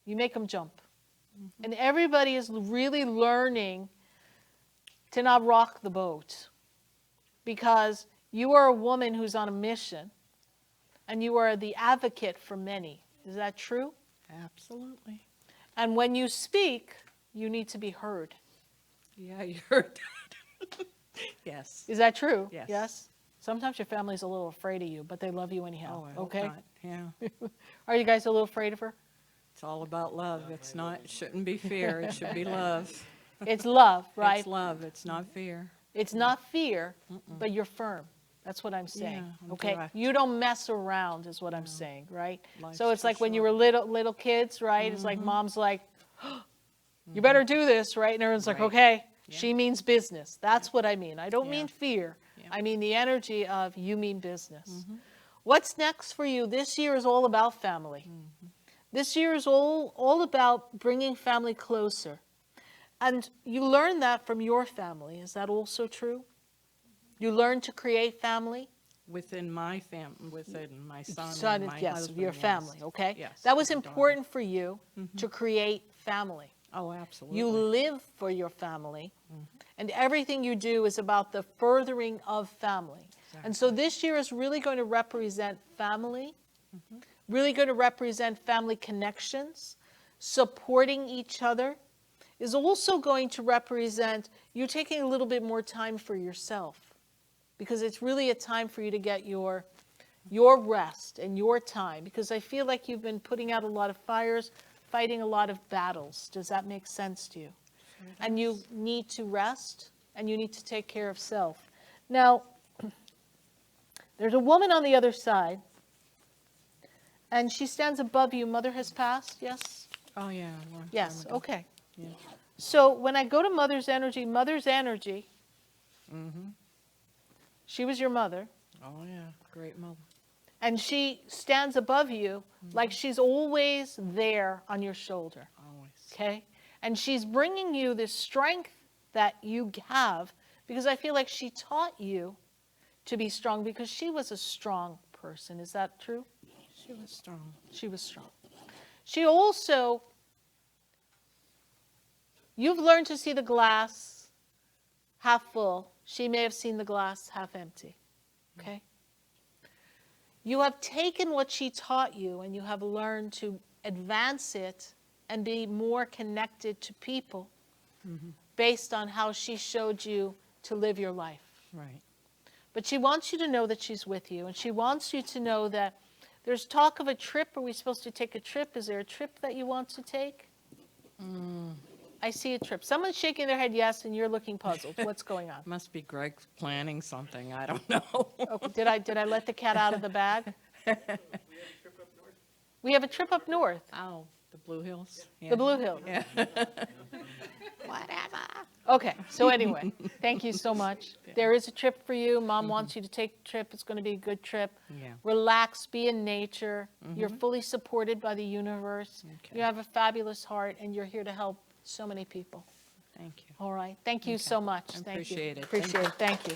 You make them jump. And everybody is really learning to not rock the boat, because you are a woman who's on a mission, and you are the advocate for many. Is that true? Absolutely. And when you speak, you need to be heard. Yeah, you heard that. Yes. Is that true? Yes. Yes? Sometimes your family's a little afraid of you, but they love you anyhow. Oh, I hope okay? not. Yeah. Are you guys a little afraid of her? It's all about love. It's not, it shouldn't be fear. It should be love. It's love, right? It's love. It's not fear. It's not fear, but you're firm. That's what I'm saying. Yeah, I'm okay? direct. You don't mess around is what I'm saying, right? Life's So it's too like when you short. were little kids, right? It's like mom's like, you better do this, right? And everyone's like, Right. okay, she means business. That's what I mean. I don't Yeah. mean fear. Yeah. I mean the energy of you mean business. What's next for you? This year is all about family. This year is all about bringing family closer. And you learn that from your family. Is that also true? You learn to create family? Within my family, within my son and my yes, husband. your yes. family, okay? Yes. That was my daughter. important for you to create family. Oh, absolutely. You live for your family, and everything you do is about the furthering of family. And so this year is really going to represent family, really going to represent family connections, supporting each other, is also going to represent you taking a little bit more time for yourself, because it's really a time for you to get your rest and your time, because I feel like you've been putting out a lot of fires, fighting a lot of battles. Does that make sense to you? And you need to rest, and you need to take care of self. Now, there's a woman on the other side, and she stands above you. Mother has passed, yes? Oh, yeah. Yes, okay. Yeah. So when I go to Mother's energy, she was your mother. Oh, yeah. Great mother. And she stands above you like she's always there on your shoulder. Always. Okay? And she's bringing you this strength that you have, because I feel like she taught you to be strong because she was a strong person. Is that true? She was strong. She was strong. She also, you've learned to see the glass half full. She may have seen the glass half empty. Okay? You have taken what she taught you and you have learned to advance it and be more connected to people based on how she showed you to live your life. Right. But she wants you to know that she's with you, and she wants you to know that there's talk of a trip. Are we supposed to take a trip? Is there a trip that you want to take? I see a trip. Someone's shaking their head yes, and you're looking puzzled. What's going on? Must be Greg planning something. I don't know. Oh, did I let the cat out of the bag? We have a trip up north. Oh, the Blue Hills? The Blue Hills. Yeah. Whatever. Okay, so anyway, thank you so much. There is a trip for you. Mom wants you to take a trip. It's going to be a good trip. Yeah. Relax, be in nature. You're fully supported by the universe. Okay. You have a fabulous heart, and you're here to help so many people. Thank you. All right. Thank you so much. I Thank appreciate you. it. Appreciate it. Thank you.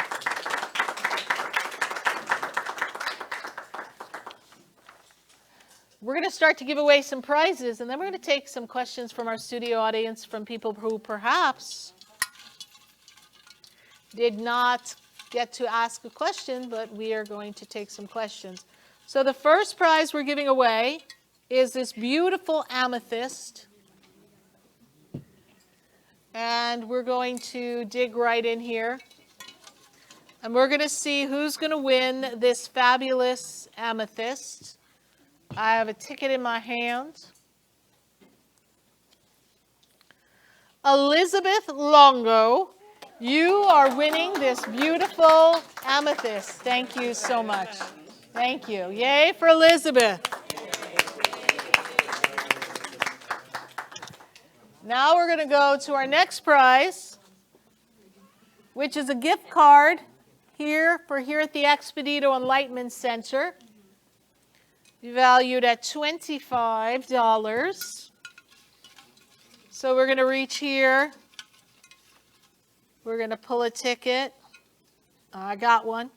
We're going to start to give away some prizes, and then we're going to take some questions from our studio audience from people who perhaps did not get to ask a question, but we are going to take some questions. So the first prize we're giving away is this beautiful amethyst. And we're going to dig right in here. And we're going to see who's going to win this fabulous amethyst. I have a ticket in my hand. Elizabeth Longo, you are winning this beautiful amethyst. Thank you so much. Thank you. Yay for Elizabeth. Now we're going to go to our next prize, which is a gift card here at the Expedito Enlightenment Center, valued at $25. So we're going to reach here. We're going to pull a ticket. I got one.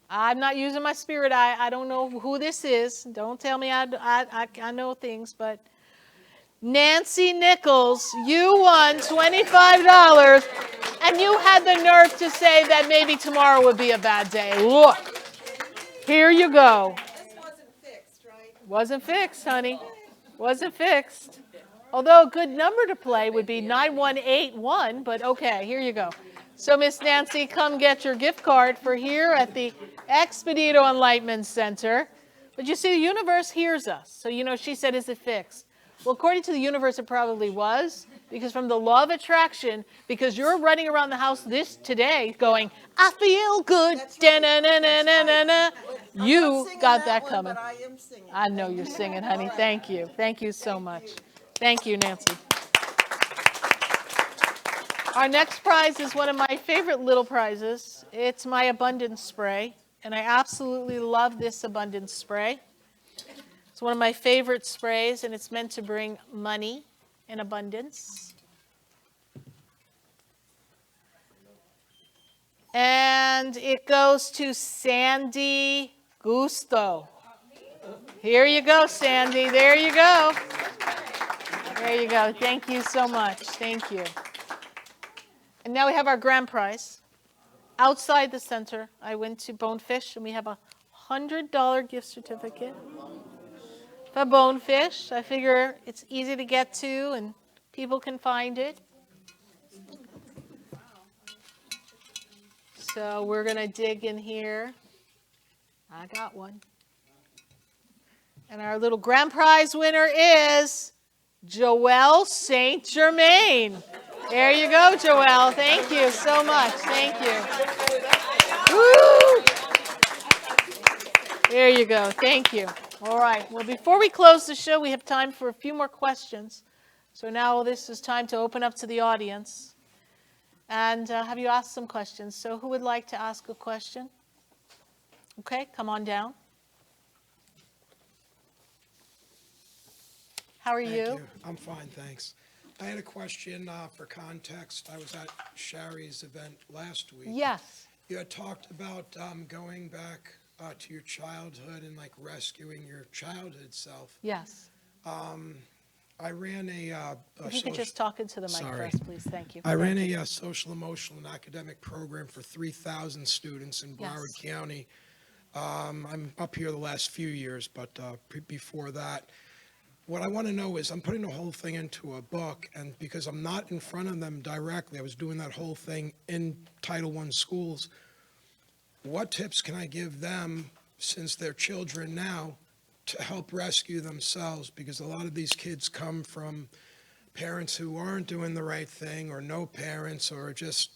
I'm not using my spirit eye. I don't know who this is. Don't tell me I know things, but Nancy Nichols, you won $25, and you had the nerve to say that maybe tomorrow would be a bad day. Look, here you go. This wasn't fixed, right? Wasn't fixed, honey. Wasn't fixed. Although a good number to play would be 9181, but okay, here you go. So, Miss Nancy, come get your gift card for here at the Expedito Enlightenment Center. But you see, the universe hears us. So, you know, she said, is it fixed? Well, according to the universe, it probably was, because from the law of attraction, because you're running around the house today going, I feel good, da-na-na-na-na-na-na. You got that coming. I know you're singing, honey. Thank you. Thank you so much. Thank you, Nancy. Our next prize is one of my favorite little prizes. It's my abundance spray, and I absolutely love this abundance spray. It's one of my favorite sprays, and it's meant to bring money in abundance. And it goes to Sandy Gusto. Here you go, Sandy. There you go. There you go. Thank you so much. Thank you. And now we have our grand prize. Outside the center, I went to Bonefish, and we have a $100 gift certificate for Bonefish. I figure it's easy to get to, and people can find it. So we're going to dig in here. I got one. And our little grand prize winner is Joelle St. Germain. There you go, Joelle. Thank you so much. Thank you. Woo! There you go. Thank you. All right. Well, before we close the show, we have time for a few more questions. So now this is time to open up to the audience. And have you asked some questions? So who would like to ask a question? Okay, come on down. How are you? I'm fine, thanks. I had a question for context. I was at Sherry's event last week. Yes. You had talked about going back to your childhood and like rescuing your childhood self. Yes. I ran a If you could just talk into the mic first, please. Thank you. I ran a social, emotional, and academic program for 3,000 students in Broward Yes. County. I'm up here the last few years, but before that, what I want to know is I'm putting the whole thing into a book, and because I'm not in front of them directly, I was doing that whole thing in Title I schools. What tips can I give them, since they're children now, to help rescue themselves? Because a lot of these kids come from parents who aren't doing the right thing, or no parents, or just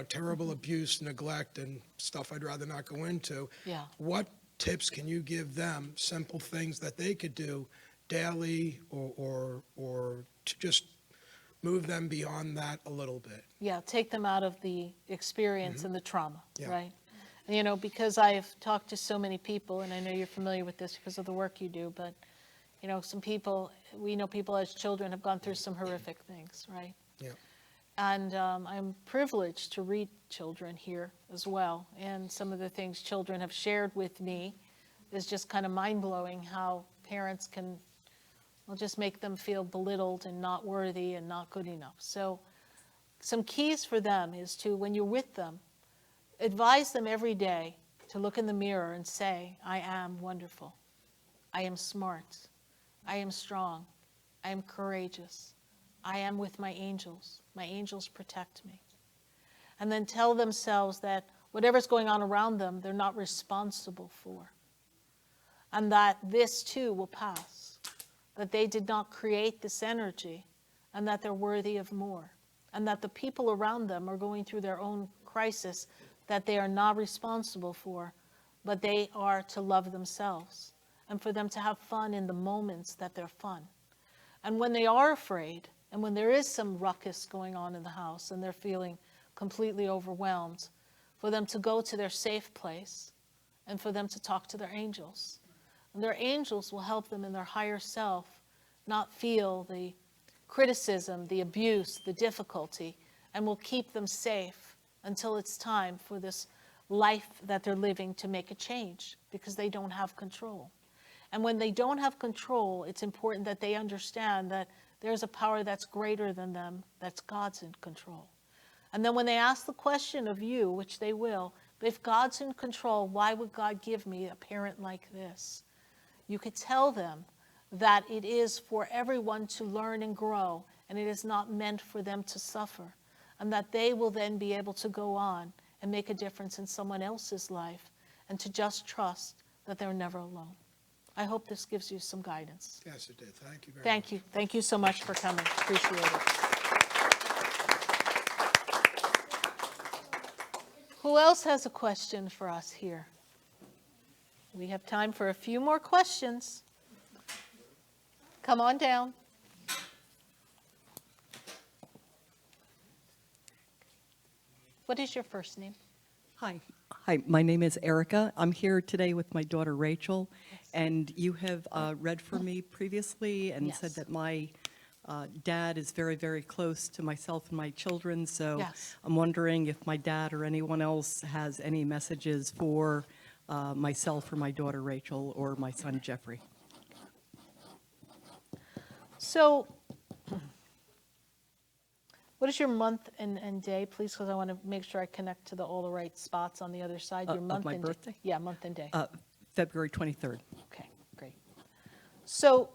terrible abuse, neglect, and stuff I'd rather not go into. Yeah. What tips can you give them, simple things that they could do daily, or to just move them beyond that a little bit? Yeah, take them out of the experience and the trauma, Yeah. right? And, because I've talked to so many people, and I know you're familiar with this because of the work you do, but, some people, we know people as children have gone through some horrific things, right? Yeah. And I'm privileged to read children here as well. And some of the things children have shared with me is just kind of mind-blowing, how parents can, well, just make them feel belittled and not worthy and not good enough. So some keys for them is to, when you're with them, advise them every day to look in the mirror and say, I am wonderful. I am smart. I am strong. I am courageous. I am with my angels. My angels protect me. And then tell themselves that whatever's going on around them, they're not responsible for. And that this too will pass. That they did not create this energy, and that they're worthy of more. And that the people around them are going through their own crisis that they are not responsible for, but they are to love themselves, and for them to have fun in the moments that they're fun. And when they are afraid, and when there is some ruckus going on in the house and they're feeling completely overwhelmed, for them to go to their safe place and for them to talk to their angels. And their angels will help them in their higher self not feel the criticism, the abuse, the difficulty, and will keep them safe until it's time for this life that they're living to make a change, because they don't have control. And when they don't have control, it's important that they understand that there's a power that's greater than them, that's God's in control. And then when they ask the question of you, which they will, but if God's in control, why would God give me a parent like this? You could tell them that it is for everyone to learn and grow, and it is not meant for them to suffer, and that they will then be able to go on and make a difference in someone else's life, and to just trust that they're never alone. I hope this gives you some guidance. Yes, it did. Thank you very much. Thank you. Thank you so much for coming. Appreciate it. Who else has a question for us here? We have time for a few more questions. Come on down. What is your first name? Hi. Hi, my name is Erica. I'm here today with my daughter Rachel, and you have read for me previously and said that my dad is very, very close to myself and my children, so I'm wondering if my dad or anyone else has any messages for myself or my daughter Rachel or my son Jeffrey. So, what is your month and day, please? Because I want to make sure I connect to all the right spots on the other side. Your month of my and birthday? Day. Yeah, month and day. February 23rd. Okay, great. So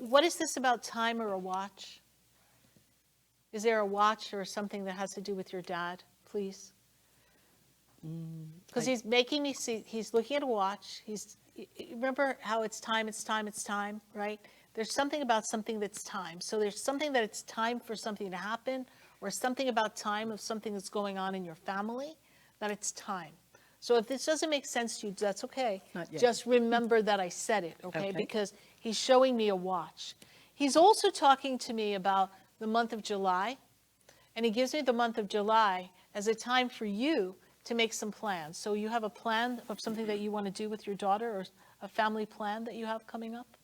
what is this about time or a watch? Is there a watch or something that has to do with your dad, please? Because he's making me see, he's looking at a watch. Remember how it's time, right? There's something about something that's time. So there's something that it's time for something to happen, or something about time of something that's going on in your family, that it's time. So if this doesn't make sense to you, that's okay. Not yet. Just remember that I said it, okay? Because he's showing me a watch. He's also talking to me about the month of July, and he gives me the month of July as a time for you to make some plans. So you have a plan of something that you want to do with your daughter, or a family plan that you have coming up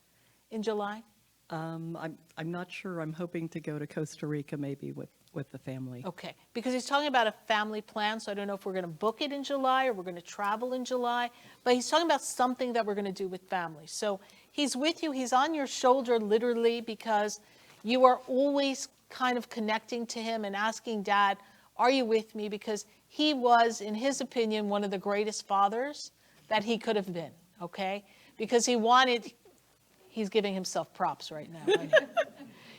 in July? I'm not sure. I'm hoping to go to Costa Rica maybe with the family. Okay, because he's talking about a family plan, so I don't know if we're going to book it in July or we're going to travel in July, but he's talking about something that we're going to do with family. So he's with you, he's on your shoulder literally because you are always kind of connecting to him and asking Dad, are you with me? Because he was, in his opinion, one of the greatest fathers that he could have been, okay? Because he's giving himself props right now. I know.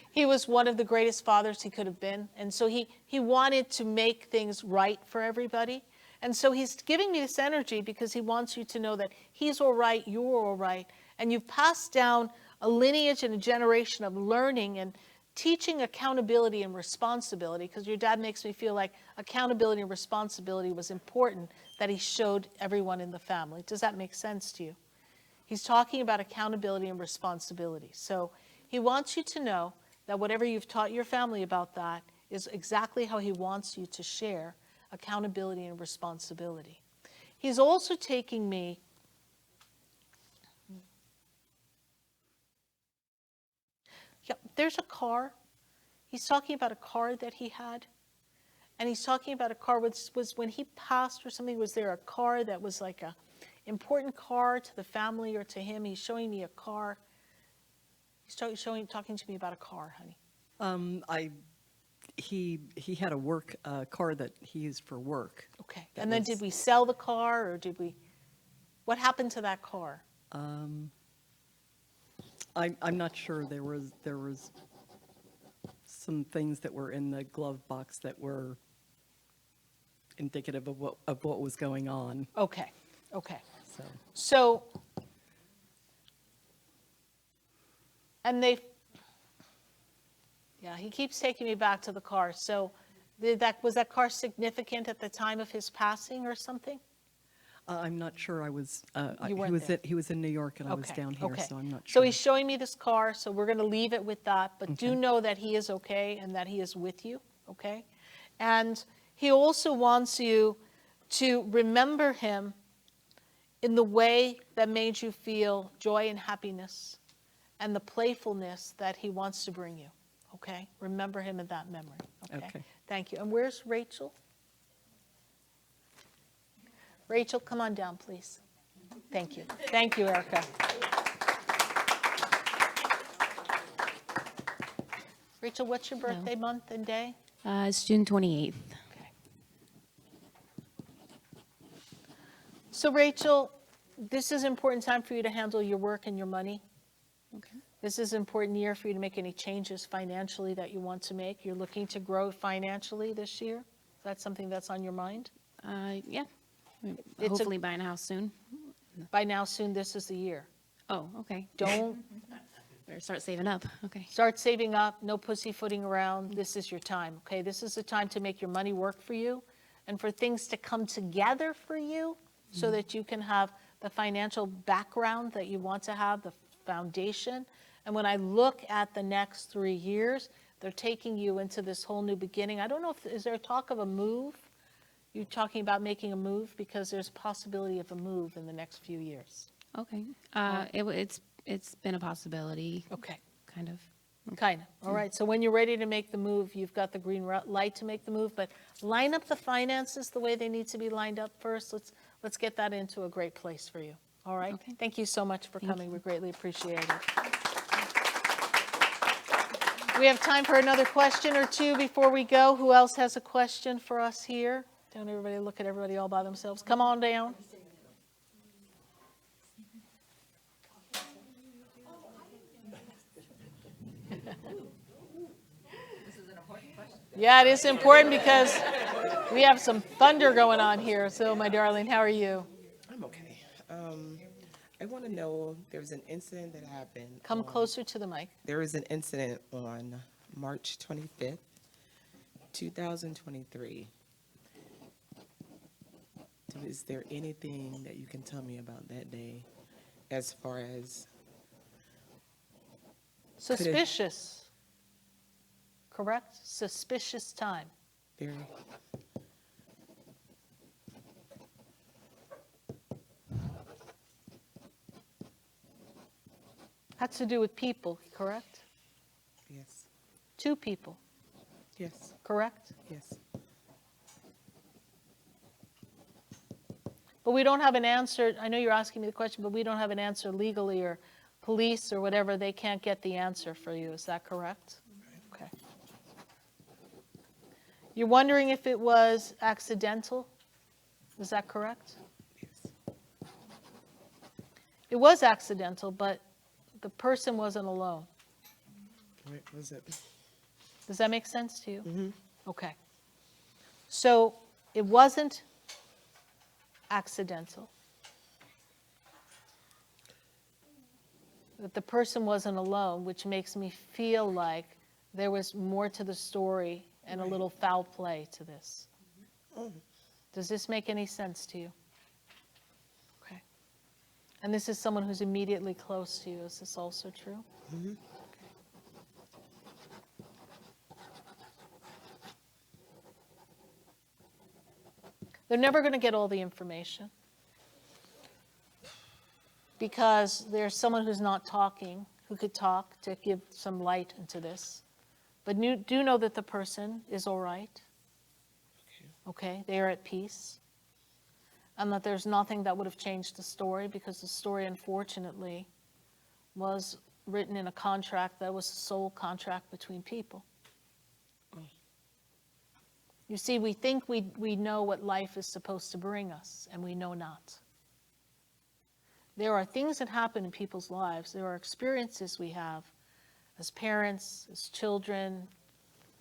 He was one of the greatest fathers he could have been. And so he wanted to make things right for everybody. And so he's giving me this energy because he wants you to know that he's all right, you're all right. And you've passed down a lineage and a generation of learning and teaching accountability and responsibility, because your dad makes me feel like accountability and responsibility was important that he showed everyone in the family. Does that make sense to you? He's talking about accountability and responsibility. So he wants you to know that whatever you've taught your family about that is exactly how he wants you to share accountability and responsibility. He's also taking me there's a car. He's talking about a car that he had. And he's talking about a car was when he passed or something, was there a car that was like a important car to the family or to him? He's showing me a car. He's talking to me about a car, honey. He had a work car that he used for work. Okay. And then did we sell the car or did we, what happened to that car? I'm not sure. There was some things that were in the glove box that were indicative of what was going on. Okay. So and he keeps taking me back to the car. So was that car significant at the time of his passing or something? I'm not sure. I was. You weren't there. He was in New York, and I was down here, so I'm not So sure. he's showing me this car, so we're going to leave it with that. But do know that he is okay and that he is with you, okay? And he also wants you to remember him in the way that made you feel joy and happiness and the playfulness that he wants to bring you, okay? Remember him in that memory, okay? Thank you. And where's Rachel? Rachel, come on down, please. Thank you. Thank you, Erica. Rachel, what's your birthday month and day? It's June 28th. Okay. So, Rachel, this is an important time for you to handle your work and your money. Okay. This is an important year for you to make any changes financially that you want to make. You're looking to grow financially this year. Is that something that's on your mind? Yeah. Hopefully buying a house soon. By now soon, this is the year. Oh, okay. Don't. Better start saving up. Okay. Start saving up. No pussyfooting around. This is your time, okay? This is the time to make your money work for you and for things to come together for you so that you can have the financial background that you want to have, the foundation. And when I look at the next 3 years, they're taking you into this whole new beginning. I don't know is there talk of a move? You're talking about making a move because there's a possibility of a move in the next few years. Okay. It's been a possibility. Okay. Kind of. Kind of. All right. So when you're ready to make the move, you've got the green light to make the move, but line up the finances the way they need to be lined up first. Let's get that into a great place for you. All right. Okay. Thank you so much for coming. We greatly appreciate it. We have time for another question or two before we go. Who else has a question for us here? Don't everybody look at everybody all by themselves. Come on down. Yeah, it is important because we have some thunder going on here. So, my darling, how are you? I'm okay. I want to know, there was an incident that happened. Come closer to the mic. There was an incident on March 25th, 2023. Is there anything that you can tell me about that day as far as... Suspicious. Correct? Suspicious time. Very. Has to do with people, correct? Yes. 2 people, Yes. correct? Yes. But we don't have an answer. I know you're asking me the question, but we don't have an answer legally, or police or whatever. They can't get the answer for you. Is that correct? Okay. You're wondering if it was accidental? Is that correct? Yes. It was accidental, but the person wasn't alone. Right, was it? Does that make sense to you? Mm-hmm. Okay. So it wasn't accidental. That the person wasn't alone, which makes me feel like there was more to the story and a little foul play to this. Oh. Does this make any sense to you? Okay. And this is someone who's immediately close to you. Is this also true? Mm-hmm. They're never going to get all the information because there's someone who's not talking, who could talk to give some light into this. But do know that the person is all right. Okay, they are at peace. And that there's nothing that would have changed the story, because the story, unfortunately, was written in a contract that was a sole contract between people. You see, we think we know what life is supposed to bring us, and we know not. There are things that happen in people's lives. There are experiences we have as parents, as children,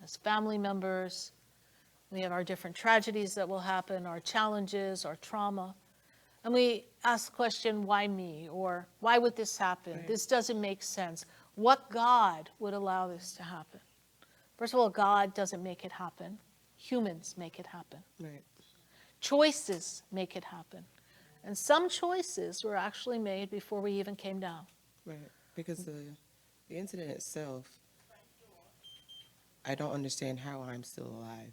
as family members. We have our different tragedies that will happen, our challenges, our trauma. And we ask the question, why me? Or why would this happen? Right. This doesn't make sense. What God would allow this to happen? First of all, God doesn't make it happen. Humans make it happen. Right. Choices make it happen. And some choices were actually made before we even came down. Right. Because the incident itself, I don't understand how I'm still alive.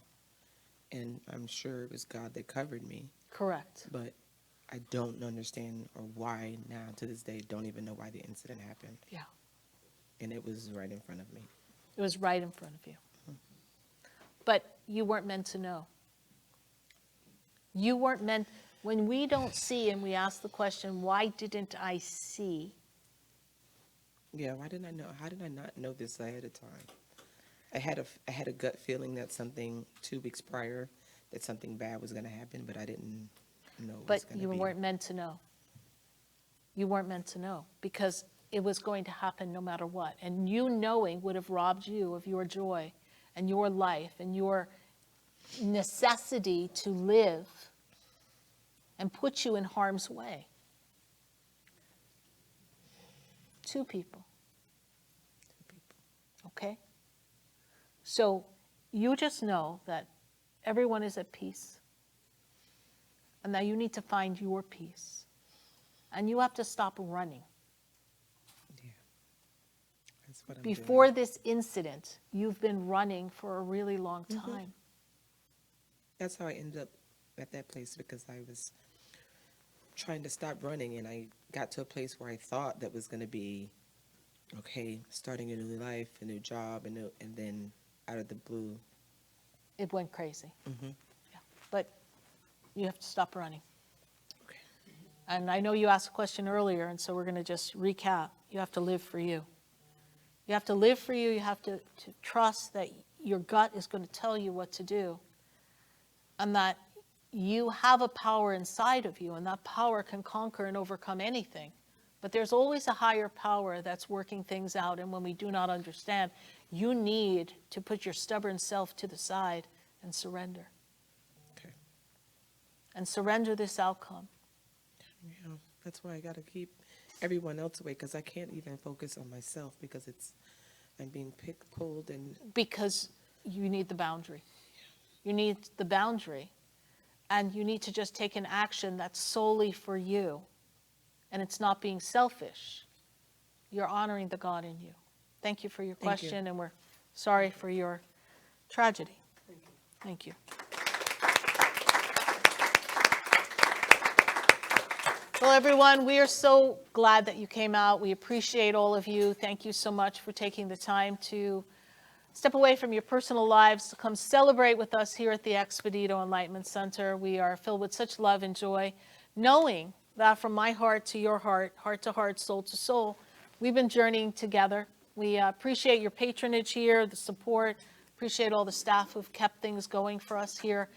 And I'm sure it was God that covered me. Correct. But I don't understand, or why now to this day, don't even know why the incident happened. Yeah. And it was right in front of me. It was right in front of you. But you weren't meant to know. You weren't meant, when we don't see and we ask the question, why didn't I see? Yeah, why didn't I know? How did I not know this ahead of time? I had a gut feeling that something 2 weeks prior, that something bad was going to happen, but I didn't know it was going to be. But you weren't meant to know. You weren't meant to know, because it was going to happen no matter what. And you knowing would have robbed you of your joy and your life and your necessity to live, and put you in harm's way. 2 people. Okay? So you just know that everyone is at peace, and that you need to find your peace. And you have to stop running. Yeah. That's what I'm Before doing. this incident, you've been running for a really long time. Mm-hmm. That's how I ended up at that place, because I was trying to stop running, and I got to a place where I thought that was going to be, okay, starting a new life, a new job, and then out of the blue, it went crazy. Mm-hmm. Yeah. But you have to stop running. Okay. And I know you asked a question earlier, and so we're going to just recap. You have to live for you. You have to live for you. You have to trust that your gut is going to tell you what to do, and that you have a power inside of you, and that power can conquer and overcome anything. But there's always a higher power that's working things out, and when we do not understand, you need to put your stubborn self to the side and surrender. Okay. And surrender this outcome. Yeah, that's why I got to keep everyone else away, because I can't even focus on myself, because I'm being pulled, and because you need the boundary. You need the boundary, and you need to just take an action that's solely for you, and it's not being selfish. You're honoring the God in you. Thank you for your question, and we're sorry for your tragedy. Thank you. Well, everyone, we are so glad that you came out. We appreciate all of you. Thank you so much for taking the time to step away from your personal lives to come celebrate with us here at the Expedito Enlightenment Center. We are filled with such love and joy, knowing that from my heart to your heart, heart to heart, soul to soul, we've been journeying together. We appreciate your patronage here, the support, appreciate all the staff who've kept things going for us here.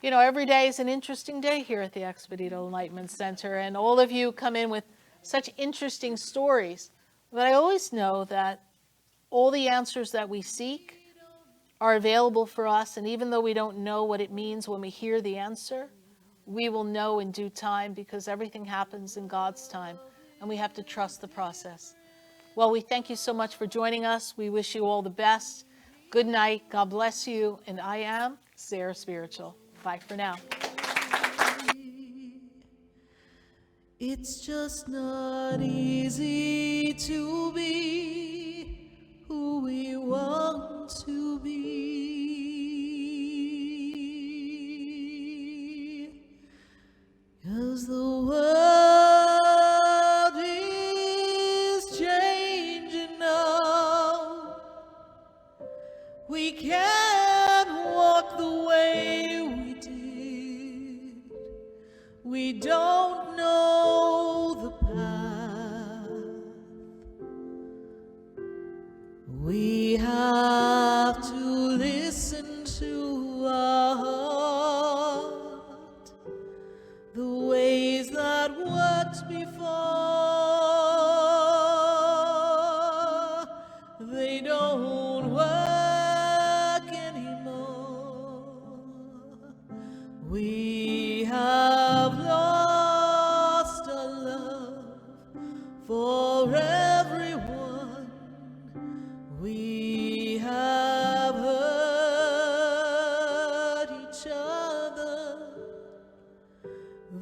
You know, every day is an interesting day here at the Expedito Enlightenment Center, and all of you come in with such interesting stories. But I always know that all the answers that we seek are available for us, and even though we don't know what it means when we hear the answer, we will know in due time, because everything happens in God's time, and we have to trust the process. Well, we thank you so much for joining us. We wish you all the best. Good night. God bless you. And I am Sarah Spiritual. Bye for now. It's just not easy to be who we want to be, 'cause the world is changing now. We can't walk the way we did. We don't know the path. We have to listen to our heart, the ways that worked before, they don't work anymore. We have lost our love for everyone. We have hurt each other.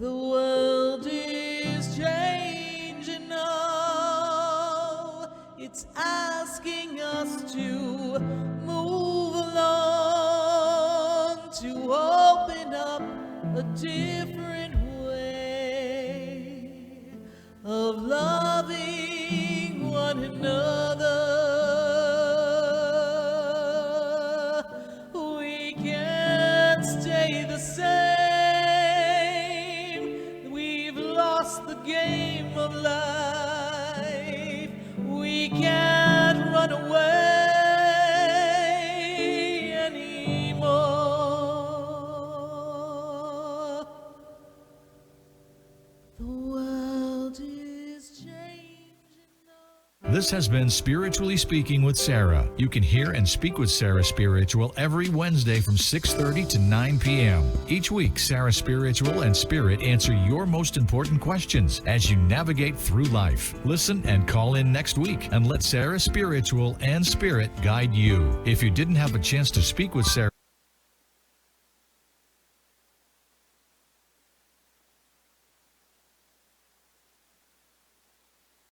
The world is changing now. It's asking us to move along, to open up a different way of loving one another. We can't stay the same. We've lost the game of life. We can't run away anymore. The world is changing. This has been Spiritually Speaking with Sarah. You can hear and speak with Sarah Spiritual every Wednesday from 6:30 to 9 p.m. Each week, Sarah Spiritual and Spirit answer your most important questions as you navigate through life. Listen and call in next week and let Sarah Spiritual and Spirit guide you. If you didn't have a chance to speak with Sarah